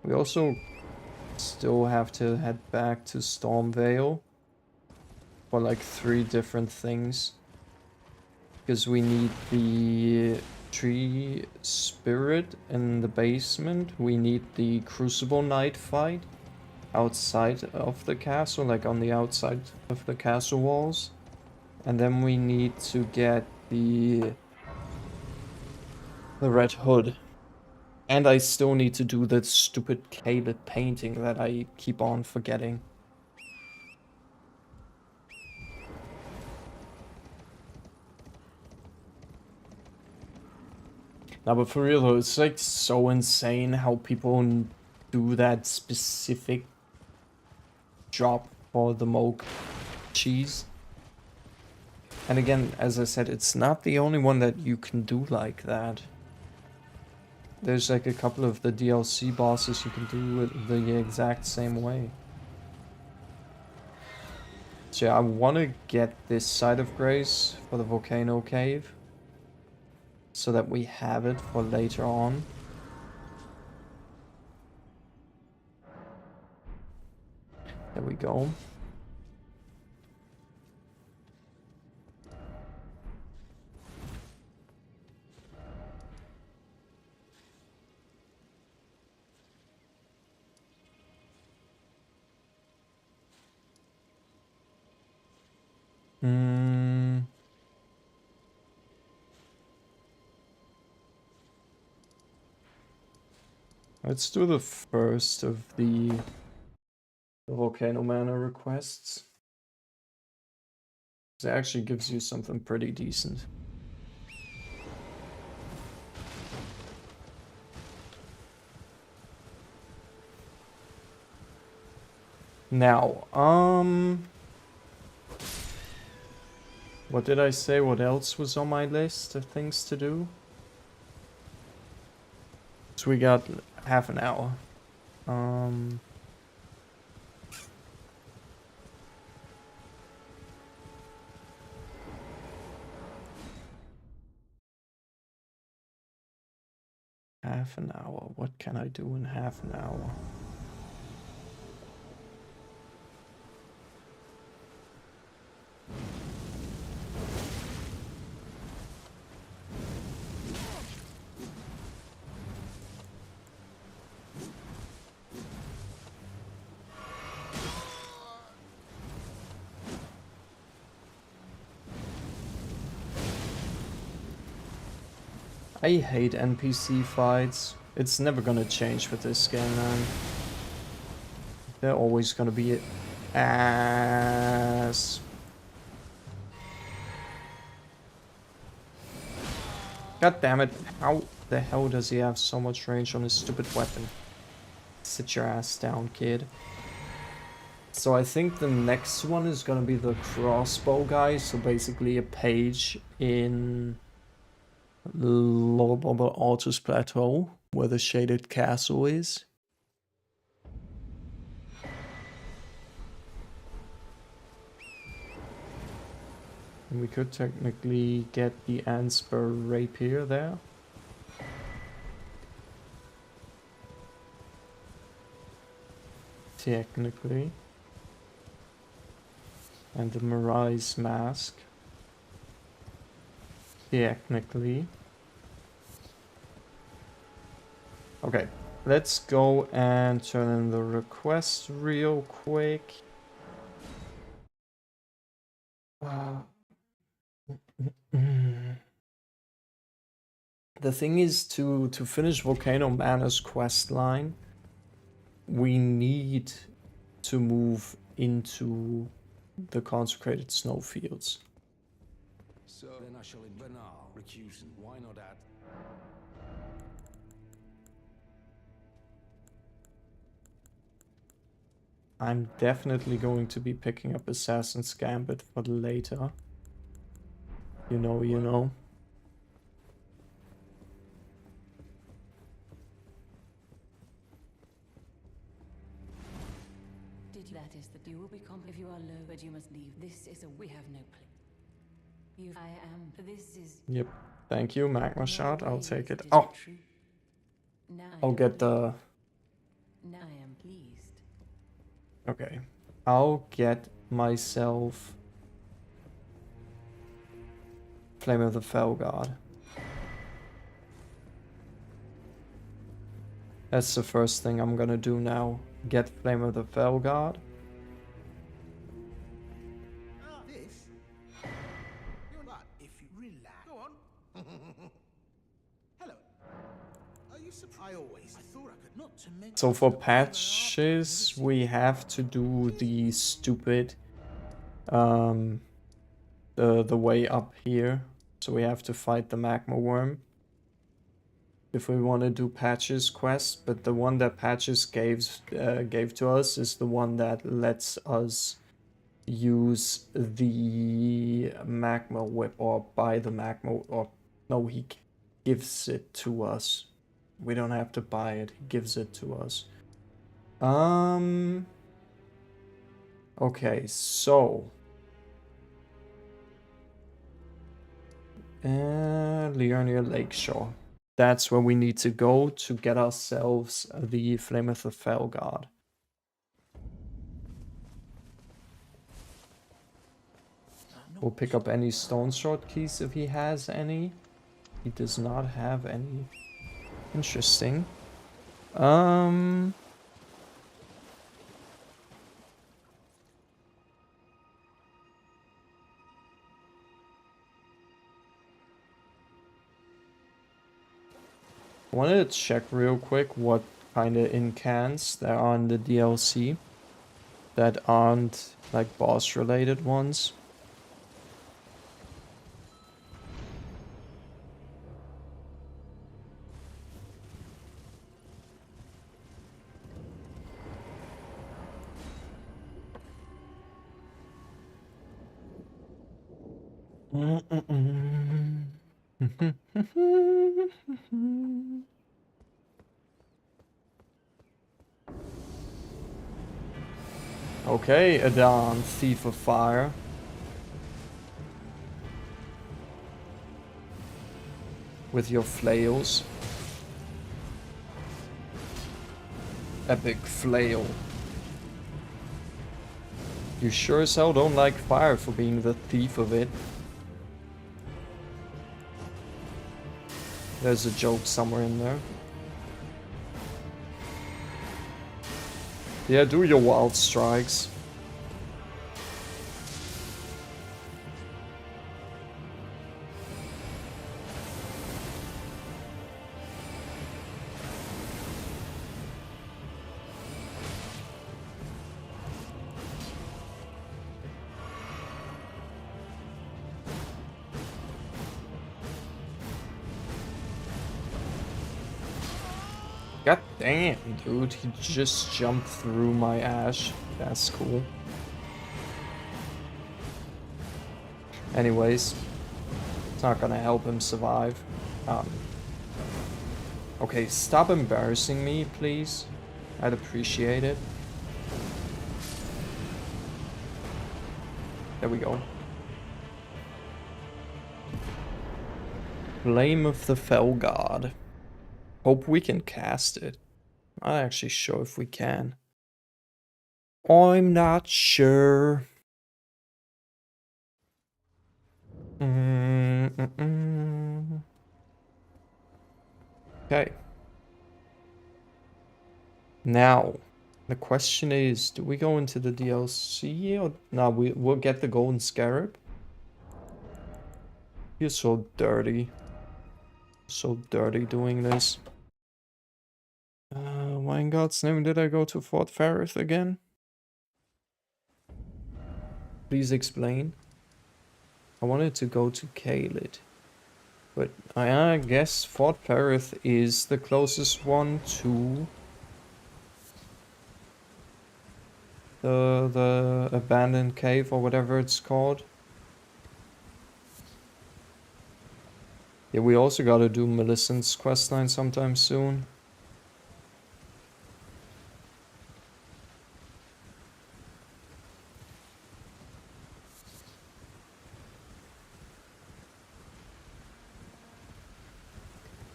We also still have to head back to Stormvale for like 3 different things. Because we need the tree spirit in the basement. We need the Crucible Knight fight outside of the castle, like on the outside of the castle walls. And then we need to get the Red Hood. And I still need to do that stupid Caleb painting that I keep on forgetting. Now, but for real though, it's like so insane how people do that specific job for the Moke cheese. And again, as I said, it's not the only one that you can do like that. There's like a couple of the DLC bosses you can do it the exact same way. So yeah, I want to get this Site of Grace for the Volcano Cave, so that we have it for later on. There we go. Let's do the first of the Volcano Mana requests. It actually gives you something pretty decent. Now, what did I say? What else was on my list of things to do? So we got half an hour. Half an hour. What can I do in half an hour? I hate NPC fights. It's never gonna change with this game, man. They're always gonna be ass. God damn it. How the hell does he have so much range on his stupid weapon? Sit your ass down, kid. So I think the next one is gonna be the crossbow guy. So basically a page in Lower Altus Plateau, where the shaded castle is. And we could technically get the Anspur Rapier there. Technically. And the Mirai's Mask. Technically. Okay, let's go and turn in the request real quick. The thing is, to finish Volcano Manor's quest line, we need to move into the consecrated snowfields. So then I shall banal, recusant. Why not add? I'm definitely going to be picking up Assassin's Gambit for later. You know, you know. That is that you will become if you are low, but you must leave. This is a we have no place. I am. This is. Yep. Thank you, Magma Shot. I'll take it. Is Oh, true. Now I'll get the. Now I am pleased. Okay. I'll get myself Flame of the Fell God. That's the first thing I'm gonna do now. Get Flame of the Fell God. This? But if you relax. Go on. Hello. Are you surprised? I thought I could not to mention. So for patches, we have to do the stupid, the way up here. So we have to fight the magma worm if we want to do Patches quest. But the one that Patches gave to us is the one that lets us use the magma whip or buy the magma, or no, he gives it to us. We don't have to buy it, he gives it to us. Okay, so Liurnia Lakeshore. That's where we need to go to get ourselves the Flame of the Fell God. We'll pick up any stone sword keys if he has any. He does not have any. Interesting. I wanted to check real quick what kind of incants there are in the DLC that aren't like boss related ones. Okay, Adan, Thief of Fire. With your flails. Epic flail. You sure as hell don't like fire for being the thief of it. There's a joke somewhere in there. Yeah, do your wild strikes. God damn, dude. He just jumped through my ash. That's cool. Anyways, it's not gonna help him survive. Okay, stop embarrassing me, please. I'd appreciate it. There we go. Flame of the Fell God. Hope we can cast it. I'm not actually sure if we can. I'm not sure. Okay. Now, the question is, do we go into the DLC or no? We'll get the golden scarab. You're so dirty. So dirty doing this. Why in God's name did I go to Fort Farith again? Please explain. I wanted to go to Caelid. But I guess Fort Farith is the closest one to the abandoned cave or whatever it's called. Yeah, we also gotta do Millicent's questline sometime soon.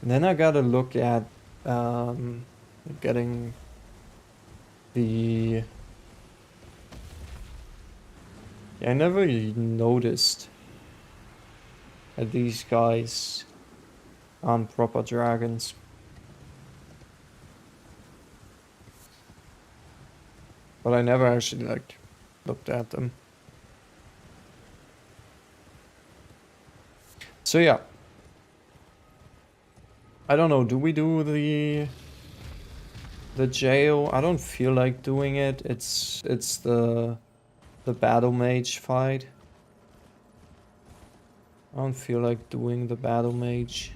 And then I gotta look at getting the... Yeah, I never noticed that these guys aren't proper dragons. But I never actually like looked at them. So yeah. I don't know, do we do the jail? I don't feel like doing it. It's the battle mage fight. I don't feel like doing the battle mage.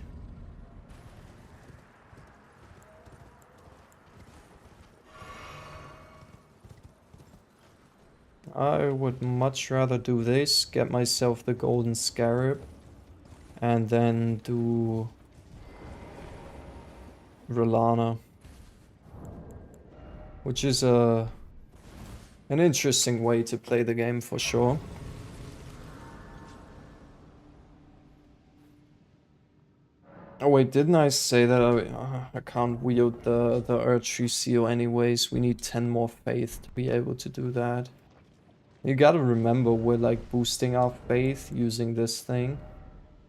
I would much rather do this, get myself the golden scarab, and then do Rolana, which is an interesting way to play the game for sure. Oh wait, didn't I say that I can't wield the Earthtree seal anyways? We need 10 more faith to be able to do that. You gotta remember we're like boosting our faith using this thing.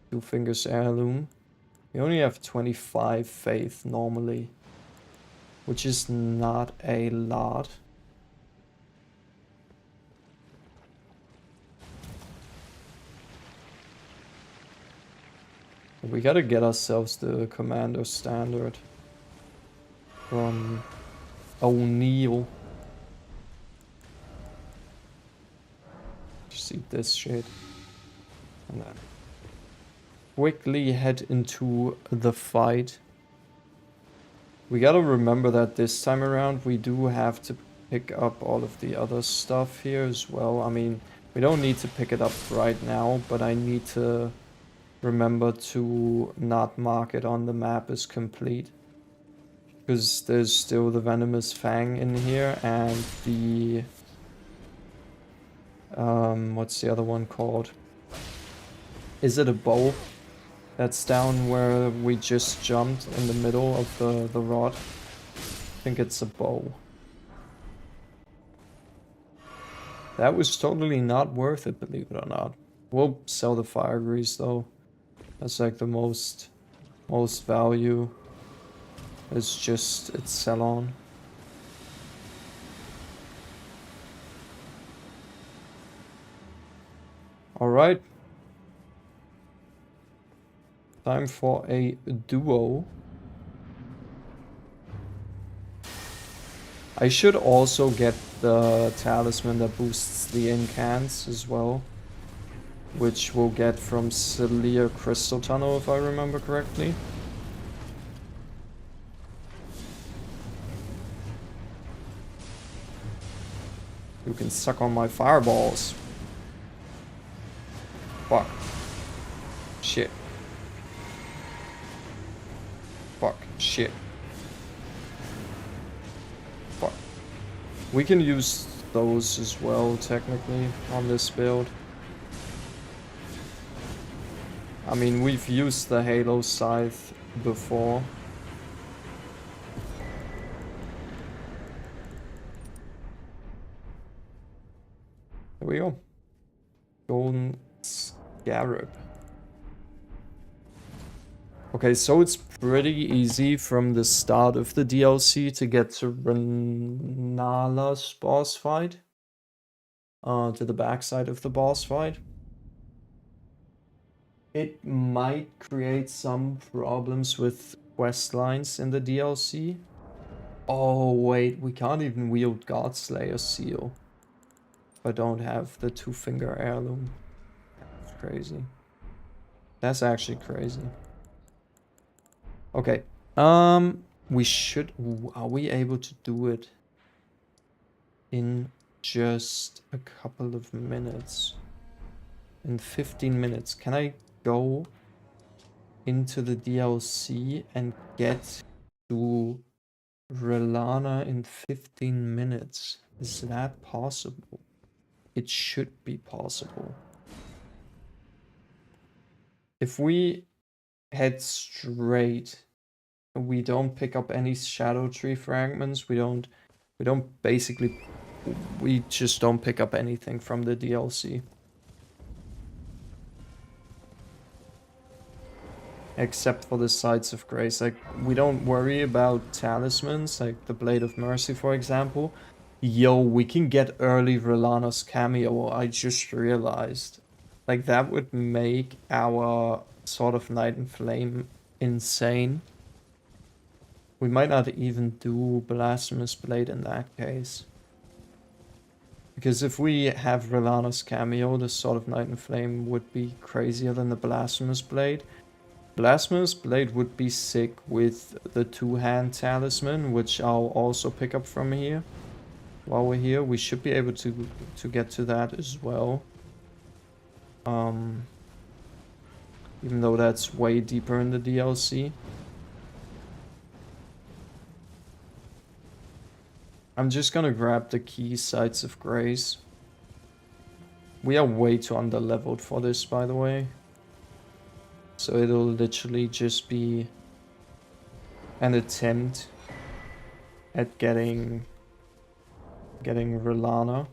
2 Fingers Heirloom. We only have 25 faith normally, which is not a lot. We gotta get ourselves the Commander Standard from O'Neill. Just eat this shit. And then quickly head into the fight. We gotta remember that this time around we do have to pick up all of the other stuff here as well. I mean, we don't need to pick it up right now, but I need to remember to not mark it on the map as complete. Because there's still the Venomous Fang in here and the... what's the other one called? Is it a bow? That's down where we just jumped in the middle of the rod. I think it's a bow. That was totally not worth it, believe it or not. We'll sell the fire grease though. That's like the most value. It's just, it's sell on. Alright. Time for a duo. I should also get the talisman that boosts the incants as well, which we'll get from Celia Crystal Tunnel if I remember correctly. You can suck on my fireballs. Fuck. Shit. Fuck. Shit. Fuck. We can use those as well, technically, on this build. I mean, we've used the Halo Scythe before. There we go. Golden Scarab. Okay, so it's pretty easy from the start of the DLC to get to Renala's boss fight. To the backside of the boss fight. It might create some problems with quest lines in the DLC. Oh wait, we can't even wield Godslayer Seal. I don't have the 2-finger heirloom. That's crazy. That's actually crazy. Okay. We should... Are we able to do it in just a couple of minutes? In 15 minutes. Can I go into the DLC and get to Relana in 15 minutes? Is that possible? It should be possible. If we head straight, we don't pick up any shadow tree fragments. We don't basically, we just don't pick up anything from the DLC. Except for the Sides of Grace. Like, we don't worry about talismans, like the Blade of Mercy, for example. Yo, we can get early Relana's cameo, I just realized. Like, that would make our Sword of Night and Flame insane. We might not even do Blasphemous Blade in that case. Because if we have Relana's cameo, the Sword of Night and Flame would be crazier than the Blasphemous Blade. Blasphemous Blade would be sick with the 2-hand talisman, which I'll also pick up from here. While we're here, we should be able to get to that as well. Even though that's way deeper in the DLC. I'm just gonna grab the key Sights of Grace. We are way too underleveled for this, by the way. So it'll literally just be an attempt at getting Relana.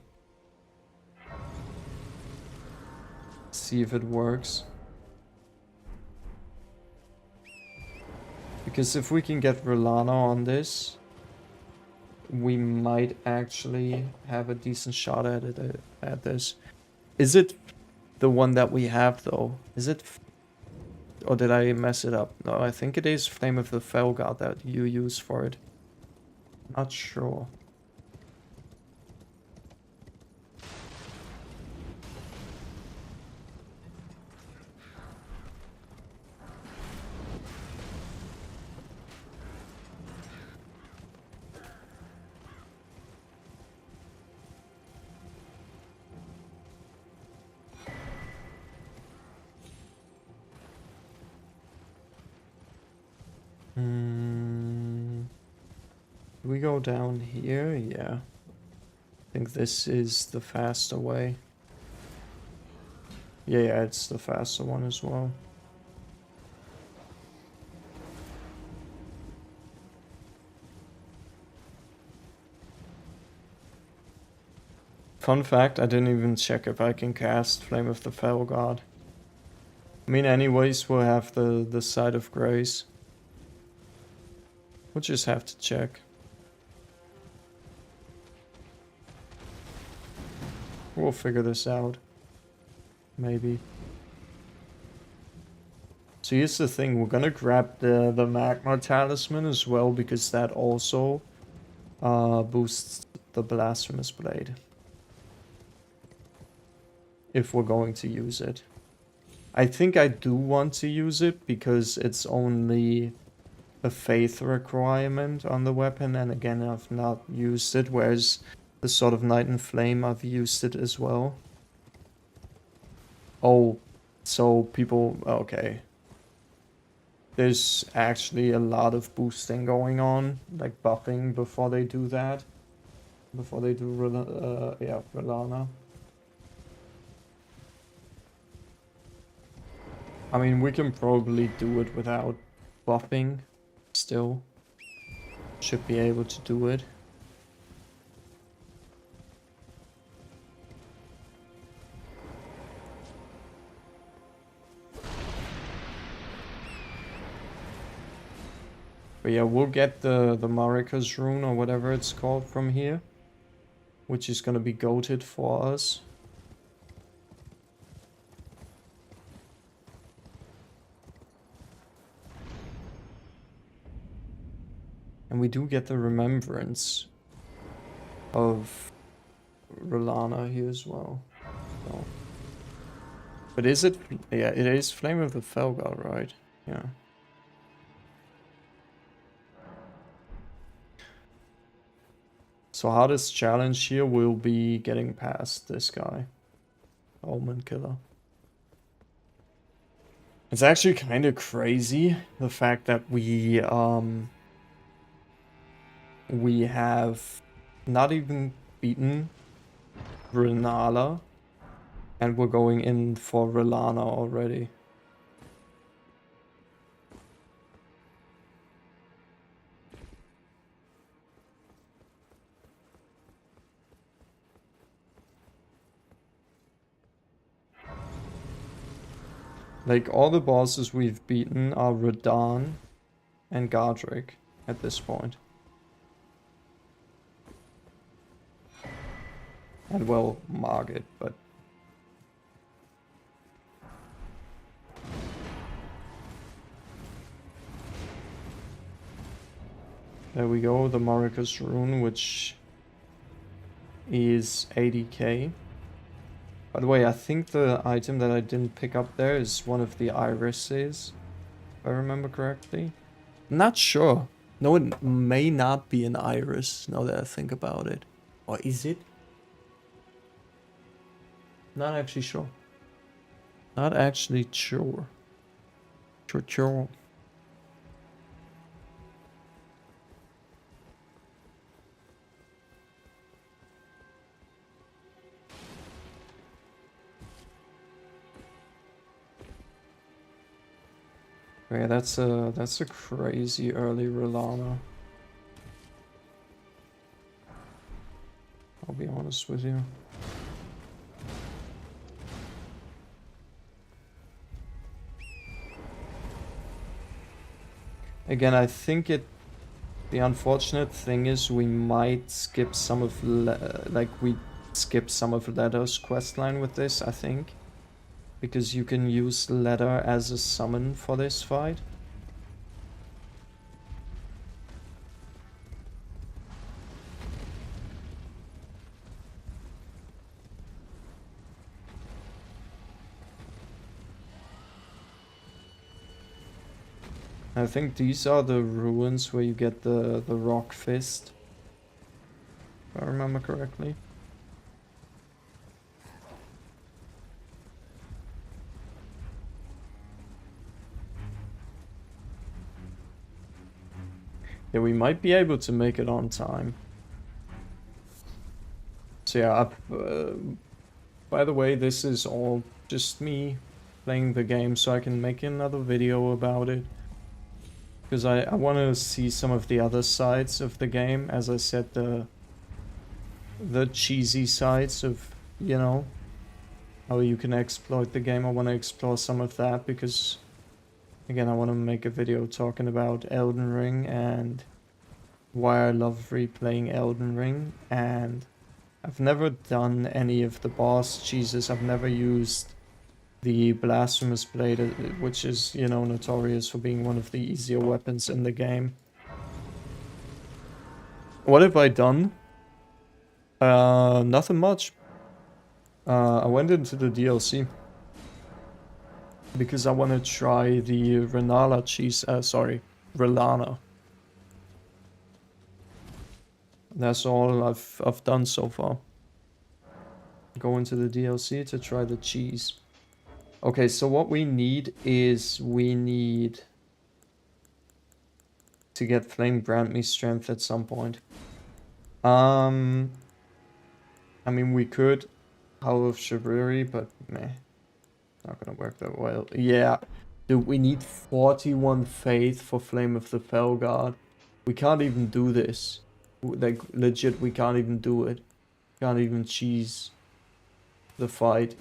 See if it works. Because if we can get Relana on this, we might actually have a decent shot at it at this. Is it the one that we have though? Is it, or did I mess it up? No, I think it is Flame of the Felgard that you use for it. Not sure. Do we go down here? Yeah. I think this is the faster way. Yeah, it's the faster one as well. Fun fact, I didn't even check if I can cast Flame of the Felgard. I mean, anyways, we'll have the Side of Grace. We'll just have to check. We'll figure this out. Maybe. So here's the thing, we're gonna grab the Magma Talisman as well, because that also boosts the Blasphemous Blade. If we're going to use it. I think I do want to use it because it's only a faith requirement on the weapon, and again I've not used it, whereas The Sword of Night and Flame, I've used it as well. Oh, so people... Okay. There's actually a lot of boosting going on, like buffing before they do that. Before they do, yeah, Relana. I mean, we can probably do it without buffing still. Should be able to do it. But yeah, we'll get the Marika's rune or whatever it's called from here. Which is gonna be goated for us. And we do get the remembrance of Relana here as well. So. But is it... Yeah, it is Flame of the Felgar, right? Yeah. So hardest challenge here will be getting past this guy. Omen Killer. It's actually kind of crazy, the fact that we have not even beaten Renala, and we're going in for Relana already. Like, all the bosses we've beaten are Radahn and Godric at this point. And, well, Margit, but... There we go, the Marika's rune, which is 80k. By the way, I think the item that I didn't pick up there is one of the irises, if I remember correctly. I'm not sure. No, it may not be an iris, now that I think about it. Or is it? Not actually sure. Not actually sure. Sure. Okay, that's a crazy early Relana. I'll be honest with you. Again, I think the unfortunate thing is we might skip some of we skip some of Ledder's questline with this, I think. Because you can use Ledder as a summon for this fight. I think these are the ruins where you get the rock fist, if I remember correctly. Yeah, we might be able to make it on time. So yeah, by the way, this is all just me playing the game, so I can make another video about it. Because I want to see some of the other sides of the game. As I said, the cheesy sides of, you know, how you can exploit the game. I want to explore some of that because, again, I want to make a video talking about Elden Ring and why I love replaying Elden Ring. And I've never done any of the boss cheeses. I've never used the Blasphemous Blade, which is, you know, notorious for being one of the easier weapons in the game. What have I done? Nothing much. I went into the DLC because I want to try the Relana cheese. Sorry, Relana. That's all I've done so far. Go into the DLC to try the cheese. Okay, so what we need is we need to get Flame grant me strength at some point. I mean, we could Howl of Chivalry, but meh. Not gonna work that well. Yeah. Dude, we need 41 faith for Flame of the Fell God. We can't even do this. Like, legit, we can't even do it. Can't even cheese the fight.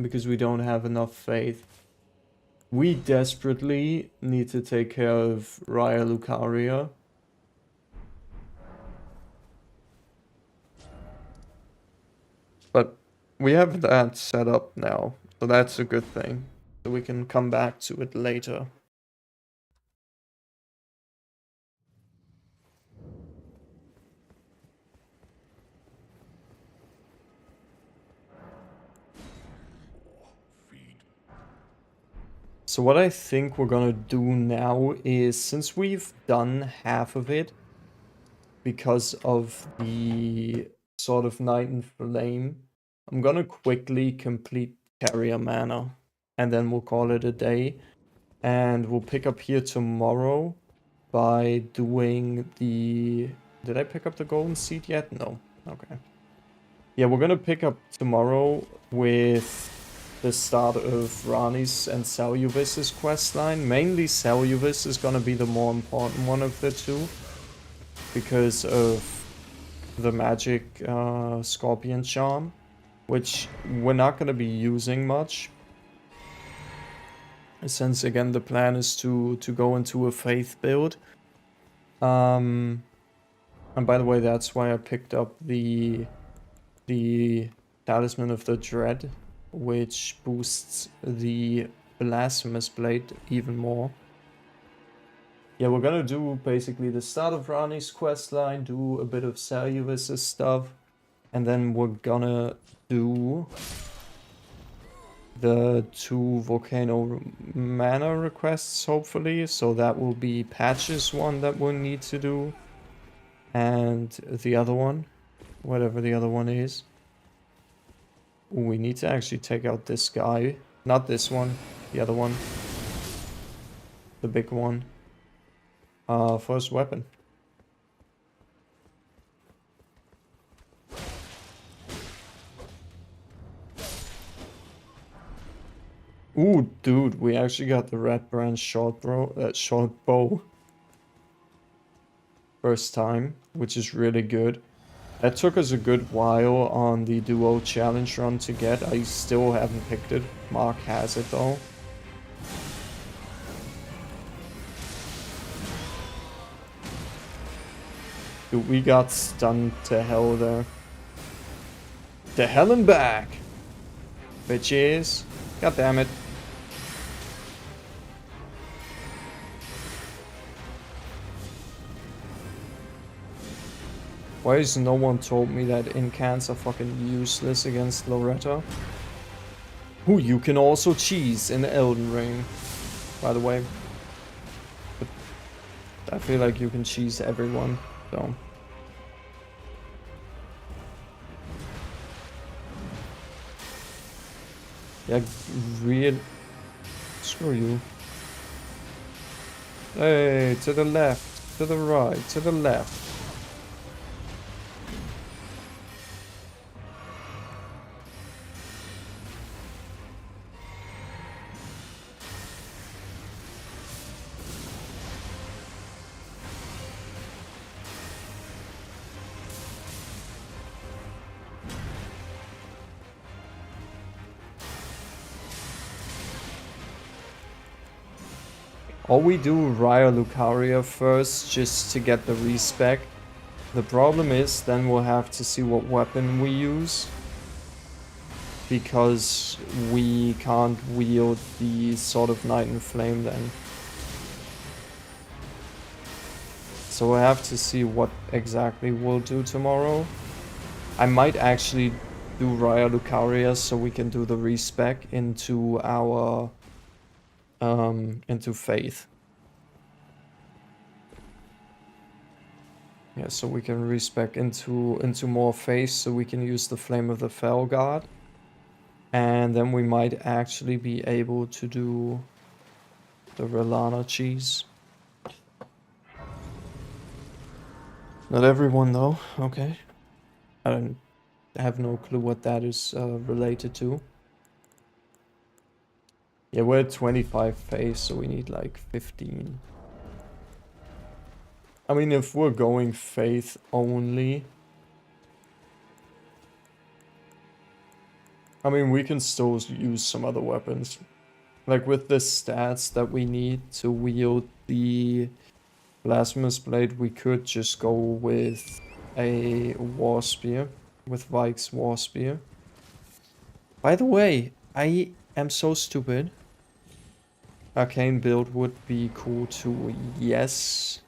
Because we don't have enough faith. We desperately need to take care of Raya Lucaria. But we have that set up now. So that's a good thing. So we can come back to it later. So what I think we're gonna do now is, since we've done half of it, because of the sort of Night and Flame, I'm gonna quickly complete Carrier Manor, and then we'll call it a day. And we'll pick up here tomorrow by doing the... Did I pick up the Golden Seed yet? No. Okay. Yeah, we're gonna pick up tomorrow with the start of Rani's and Saluvis's questline. Mainly Saluvis is gonna be the more important one of the two, because of the magic Scorpion Charm, which we're not gonna be using much. Since again the plan is to go into a faith build. And by the way, that's why I picked up the Talisman of the Dread, which boosts the Blasphemous Blade even more. Yeah, we're gonna do basically the start of Rani's questline, do a bit of Saluvis's stuff, and then we're gonna do the 2 Volcano Mana requests, hopefully. So that will be Patch's one that we'll need to do, and the other one, whatever the other one is. Ooh, we need to actually take out this guy. Not this one, the other one. The big one. First weapon. Ooh, dude, we actually got the Red Branch short bow. First time, which is really good. That took us a good while on the duo challenge run to get. I still haven't picked it. Mark has it though. Dude, we got stunned to hell there. To hell and back! Bitches. God damn it. Why has no one told me that incants are fucking useless against Loretta? Who you can also cheese in Elden Ring, by the way. But I feel like you can cheese everyone, so. Yeah, real. Screw you. Hey, to the left, to the right, to the left. Or we do Raya Lucaria first, just to get the respec. The problem is, then we'll have to see what weapon we use. Because we can't wield the Sword of Night and Flame then. So we'll have to see what exactly we'll do tomorrow. I might actually do Raya Lucaria so we can do the respec into our... into Faith. Yeah, so we can respec into more face, so we can use the Flame of the Fell God. And then we might actually be able to do the Relana cheese. Not everyone though, okay. I don't have no clue what that is related to. Yeah, we're at 25 face, so we need like 15. I mean, if we're going faith only, I mean, we can still use some other weapons. Like with the stats that we need to wield the Blasphemous Blade, we could just go with a War Spear, with Vike's War Spear. By the way, I am so stupid. Arcane build would be cool too, yes.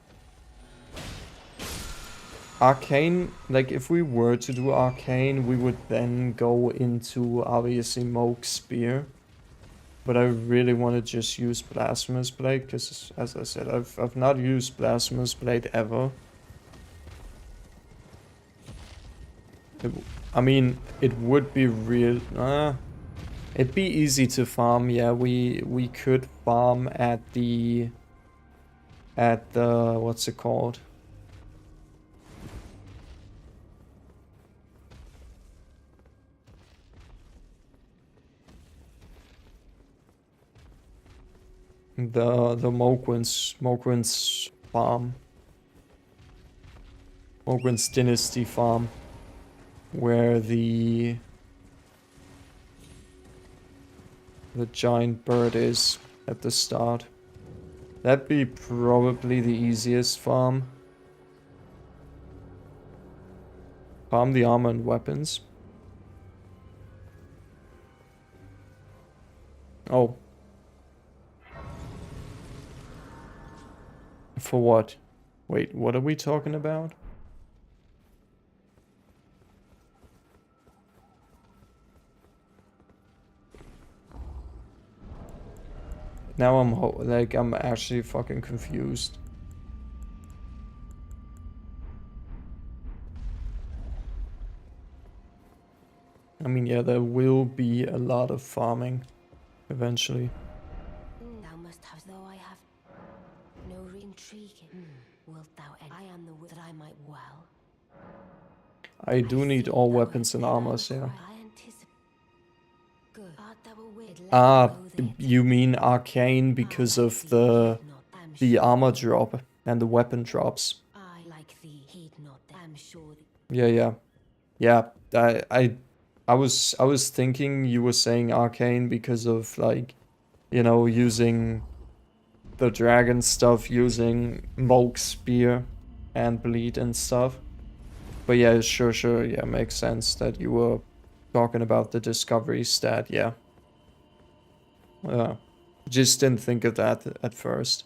Arcane, like if we were to do Arcane, we would then go into obviously Moke's Spear. But I really want to just use Blasphemous Blade, because as I said, I've not used Blasphemous Blade ever. I mean, it would be real... it'd be easy to farm, yeah, we could farm at the... what's it called? The Mogwin's farm. Mogwin's Dynasty farm. Where the giant bird is at the start. That'd be probably the easiest farm. Farm the armor and weapons. Oh. For what? Wait, what are we talking about? Now I'm actually fucking confused. I mean, yeah, there will be a lot of farming eventually. Thou must have, though I have no intriguing. Wilt thou? I am the wood that I might well. I do need all weapons and armors, yeah. Ah, you mean Arcane because of the armor drop and the weapon drops. Yeah. I was thinking you were saying Arcane because of, like, you know, using the dragon stuff, using Moke's Spear and Bleed and stuff. But yeah, sure, yeah, makes sense that you were talking about the discovery stat, yeah. Just didn't think of that at first.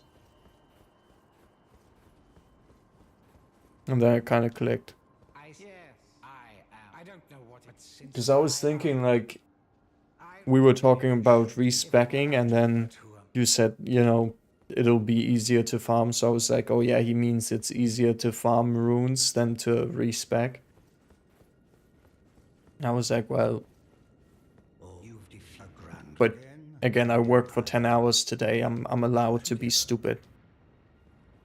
And then it kind of clicked. Because I was thinking, like, we were talking about respecking, and then you said, you know, it'll be easier to farm. So I was like, oh yeah, he means it's easier to farm runes than to respec. I was like, well... But again, I worked for 10 hours today. I'm allowed to be stupid.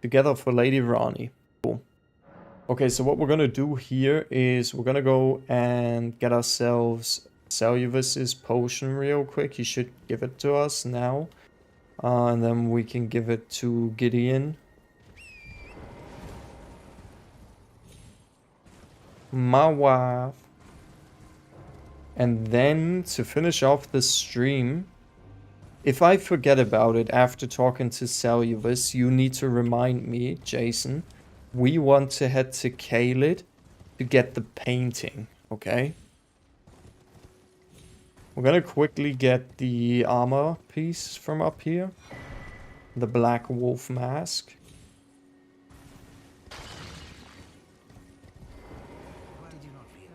Together for Lady Ronnie. Cool. Okay, so what we're gonna do here is we're gonna go and get ourselves Celuvus's potion real quick. He should give it to us now. And then we can give it to Gideon. My wife. And then to finish off the stream, if I forget about it after talking to Celuvus, you need to remind me, Jason. We want to head to Caelid to get the painting, okay? We're gonna quickly get the armor piece from up here. The Black Wolf mask. Did you not read?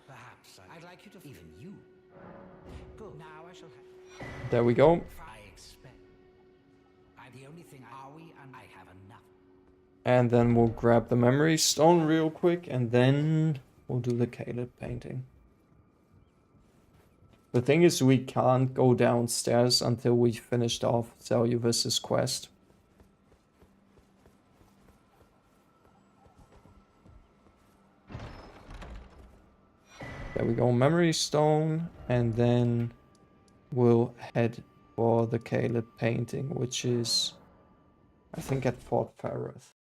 Perhaps I'd like you to even you. Good. Now I shall have. There we go. I expect. The only thing are we, and I have enough. And then we'll grab the memory stone real quick, and then we'll do the Caleb painting. The thing is, we can't go downstairs until we finished off Zeljuvis's quest. There we go, memory stone, and then we'll head for the Caleb painting, which is, I think, at Fort Ferreth.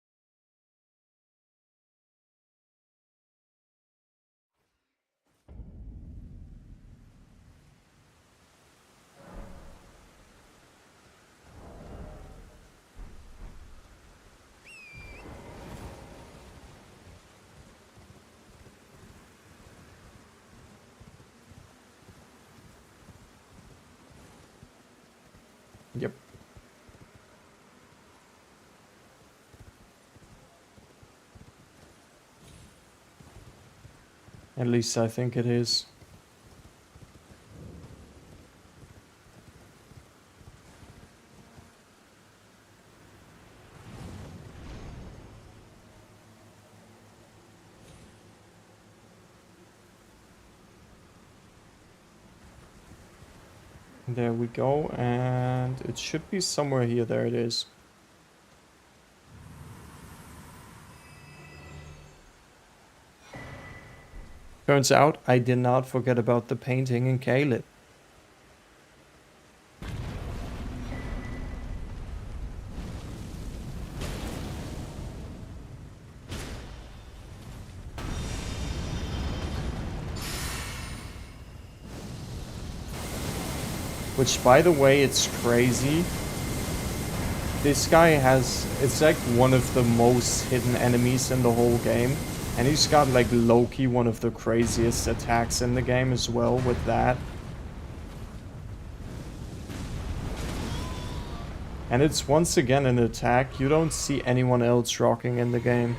Yep. At least I think it is. There we go, and it should be somewhere here. There it is. Turns out I did not forget about the painting in Caleb. Which, by the way, it's crazy. This guy has, it's like one of the most hidden enemies in the whole game. And he's got like low-key one of the craziest attacks in the game as well with that. And it's once again an attack you don't see anyone else rocking in the game.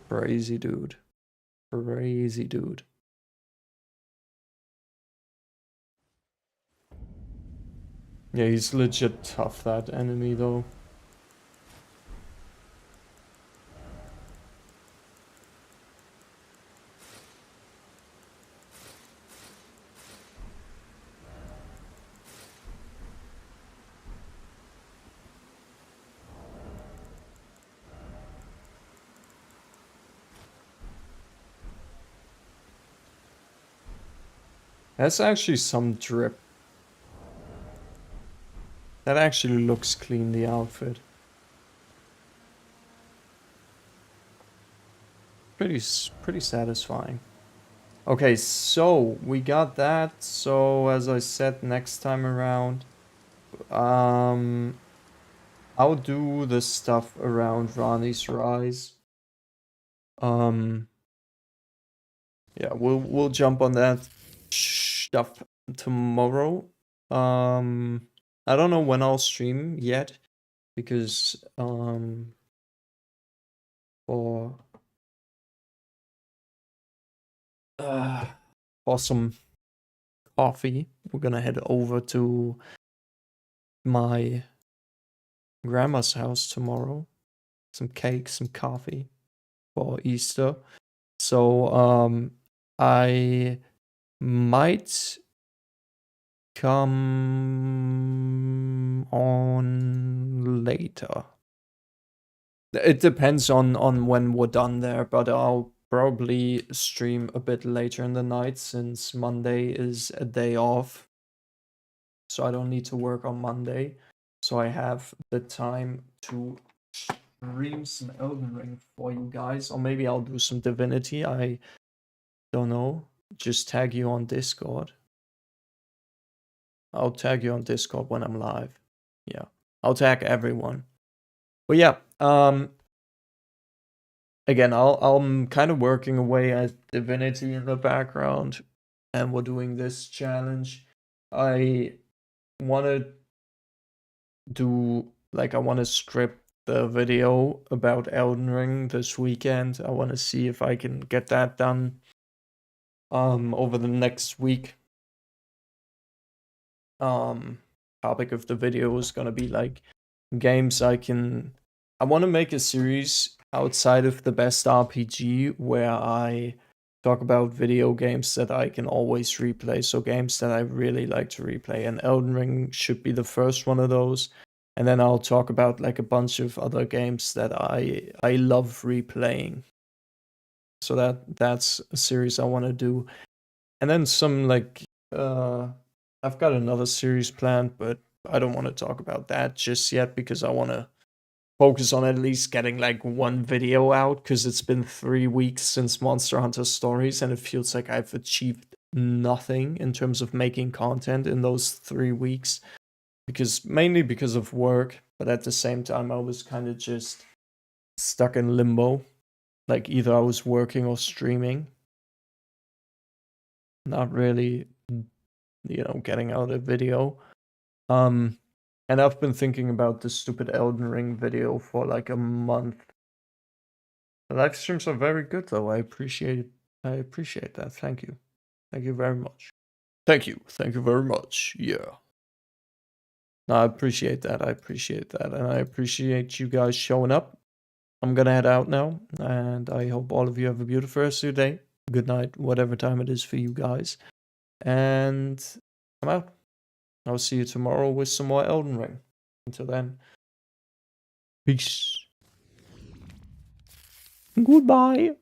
Crazy dude. Crazy dude. Yeah, he's legit tough, that enemy though. That's actually some drip. That actually looks clean, the outfit. Pretty satisfying. Okay, so we got that. So as I said, next time around, I'll do the stuff around Rani's Rise. Yeah, we'll jump on that stuff tomorrow. I don't know when I'll stream yet, because for some coffee, we're gonna head over to my grandma's house tomorrow. Some cake, some coffee for Easter. So I might come on later. It depends on when we're done there, but I'll probably stream a bit later in the night, since Monday is a day off. So I don't need to work on Monday. So I have the time to stream some Elden Ring for you guys. Or maybe I'll do some Divinity. I don't know. Just tag you on Discord. I'll tag you on Discord when I'm live. Yeah. I'll tag everyone. But yeah, again, I'm kind of working away at Divinity in the background, and we're doing this challenge. I want to do, like, I want to script the video about Elden Ring this weekend. I want to see if I can get that done over the next week. Topic of the video is gonna be like games I want to make a series outside of the best RPG where I talk about video games that I can always replay, so games that I really like to replay, and Elden Ring should be the first one of those. And then I'll talk about like a bunch of other games that I love replaying. So that's a series I want to do. And then some like I've got another series planned, but I don't want to talk about that just yet because I want to focus on at least getting like one video out, because it's been 3 weeks since Monster Hunter Stories and it feels like I've achieved nothing in terms of making content in those 3 weeks, mainly because of work, but at the same time I was kind of just stuck in limbo. Like either I was working or streaming, not really, getting out a video. And I've been thinking about this stupid Elden Ring video for like a month. The live streams are very good though. I appreciate that. Thank you. Thank you very much. Thank you very much. Yeah. No, I appreciate that. And I appreciate you guys showing up. I'm gonna head out now, and I hope all of you have a beautiful rest of your day. Good night, whatever time it is for you guys. And I'm out. I'll see you tomorrow with some more Elden Ring. Until then, peace. Goodbye.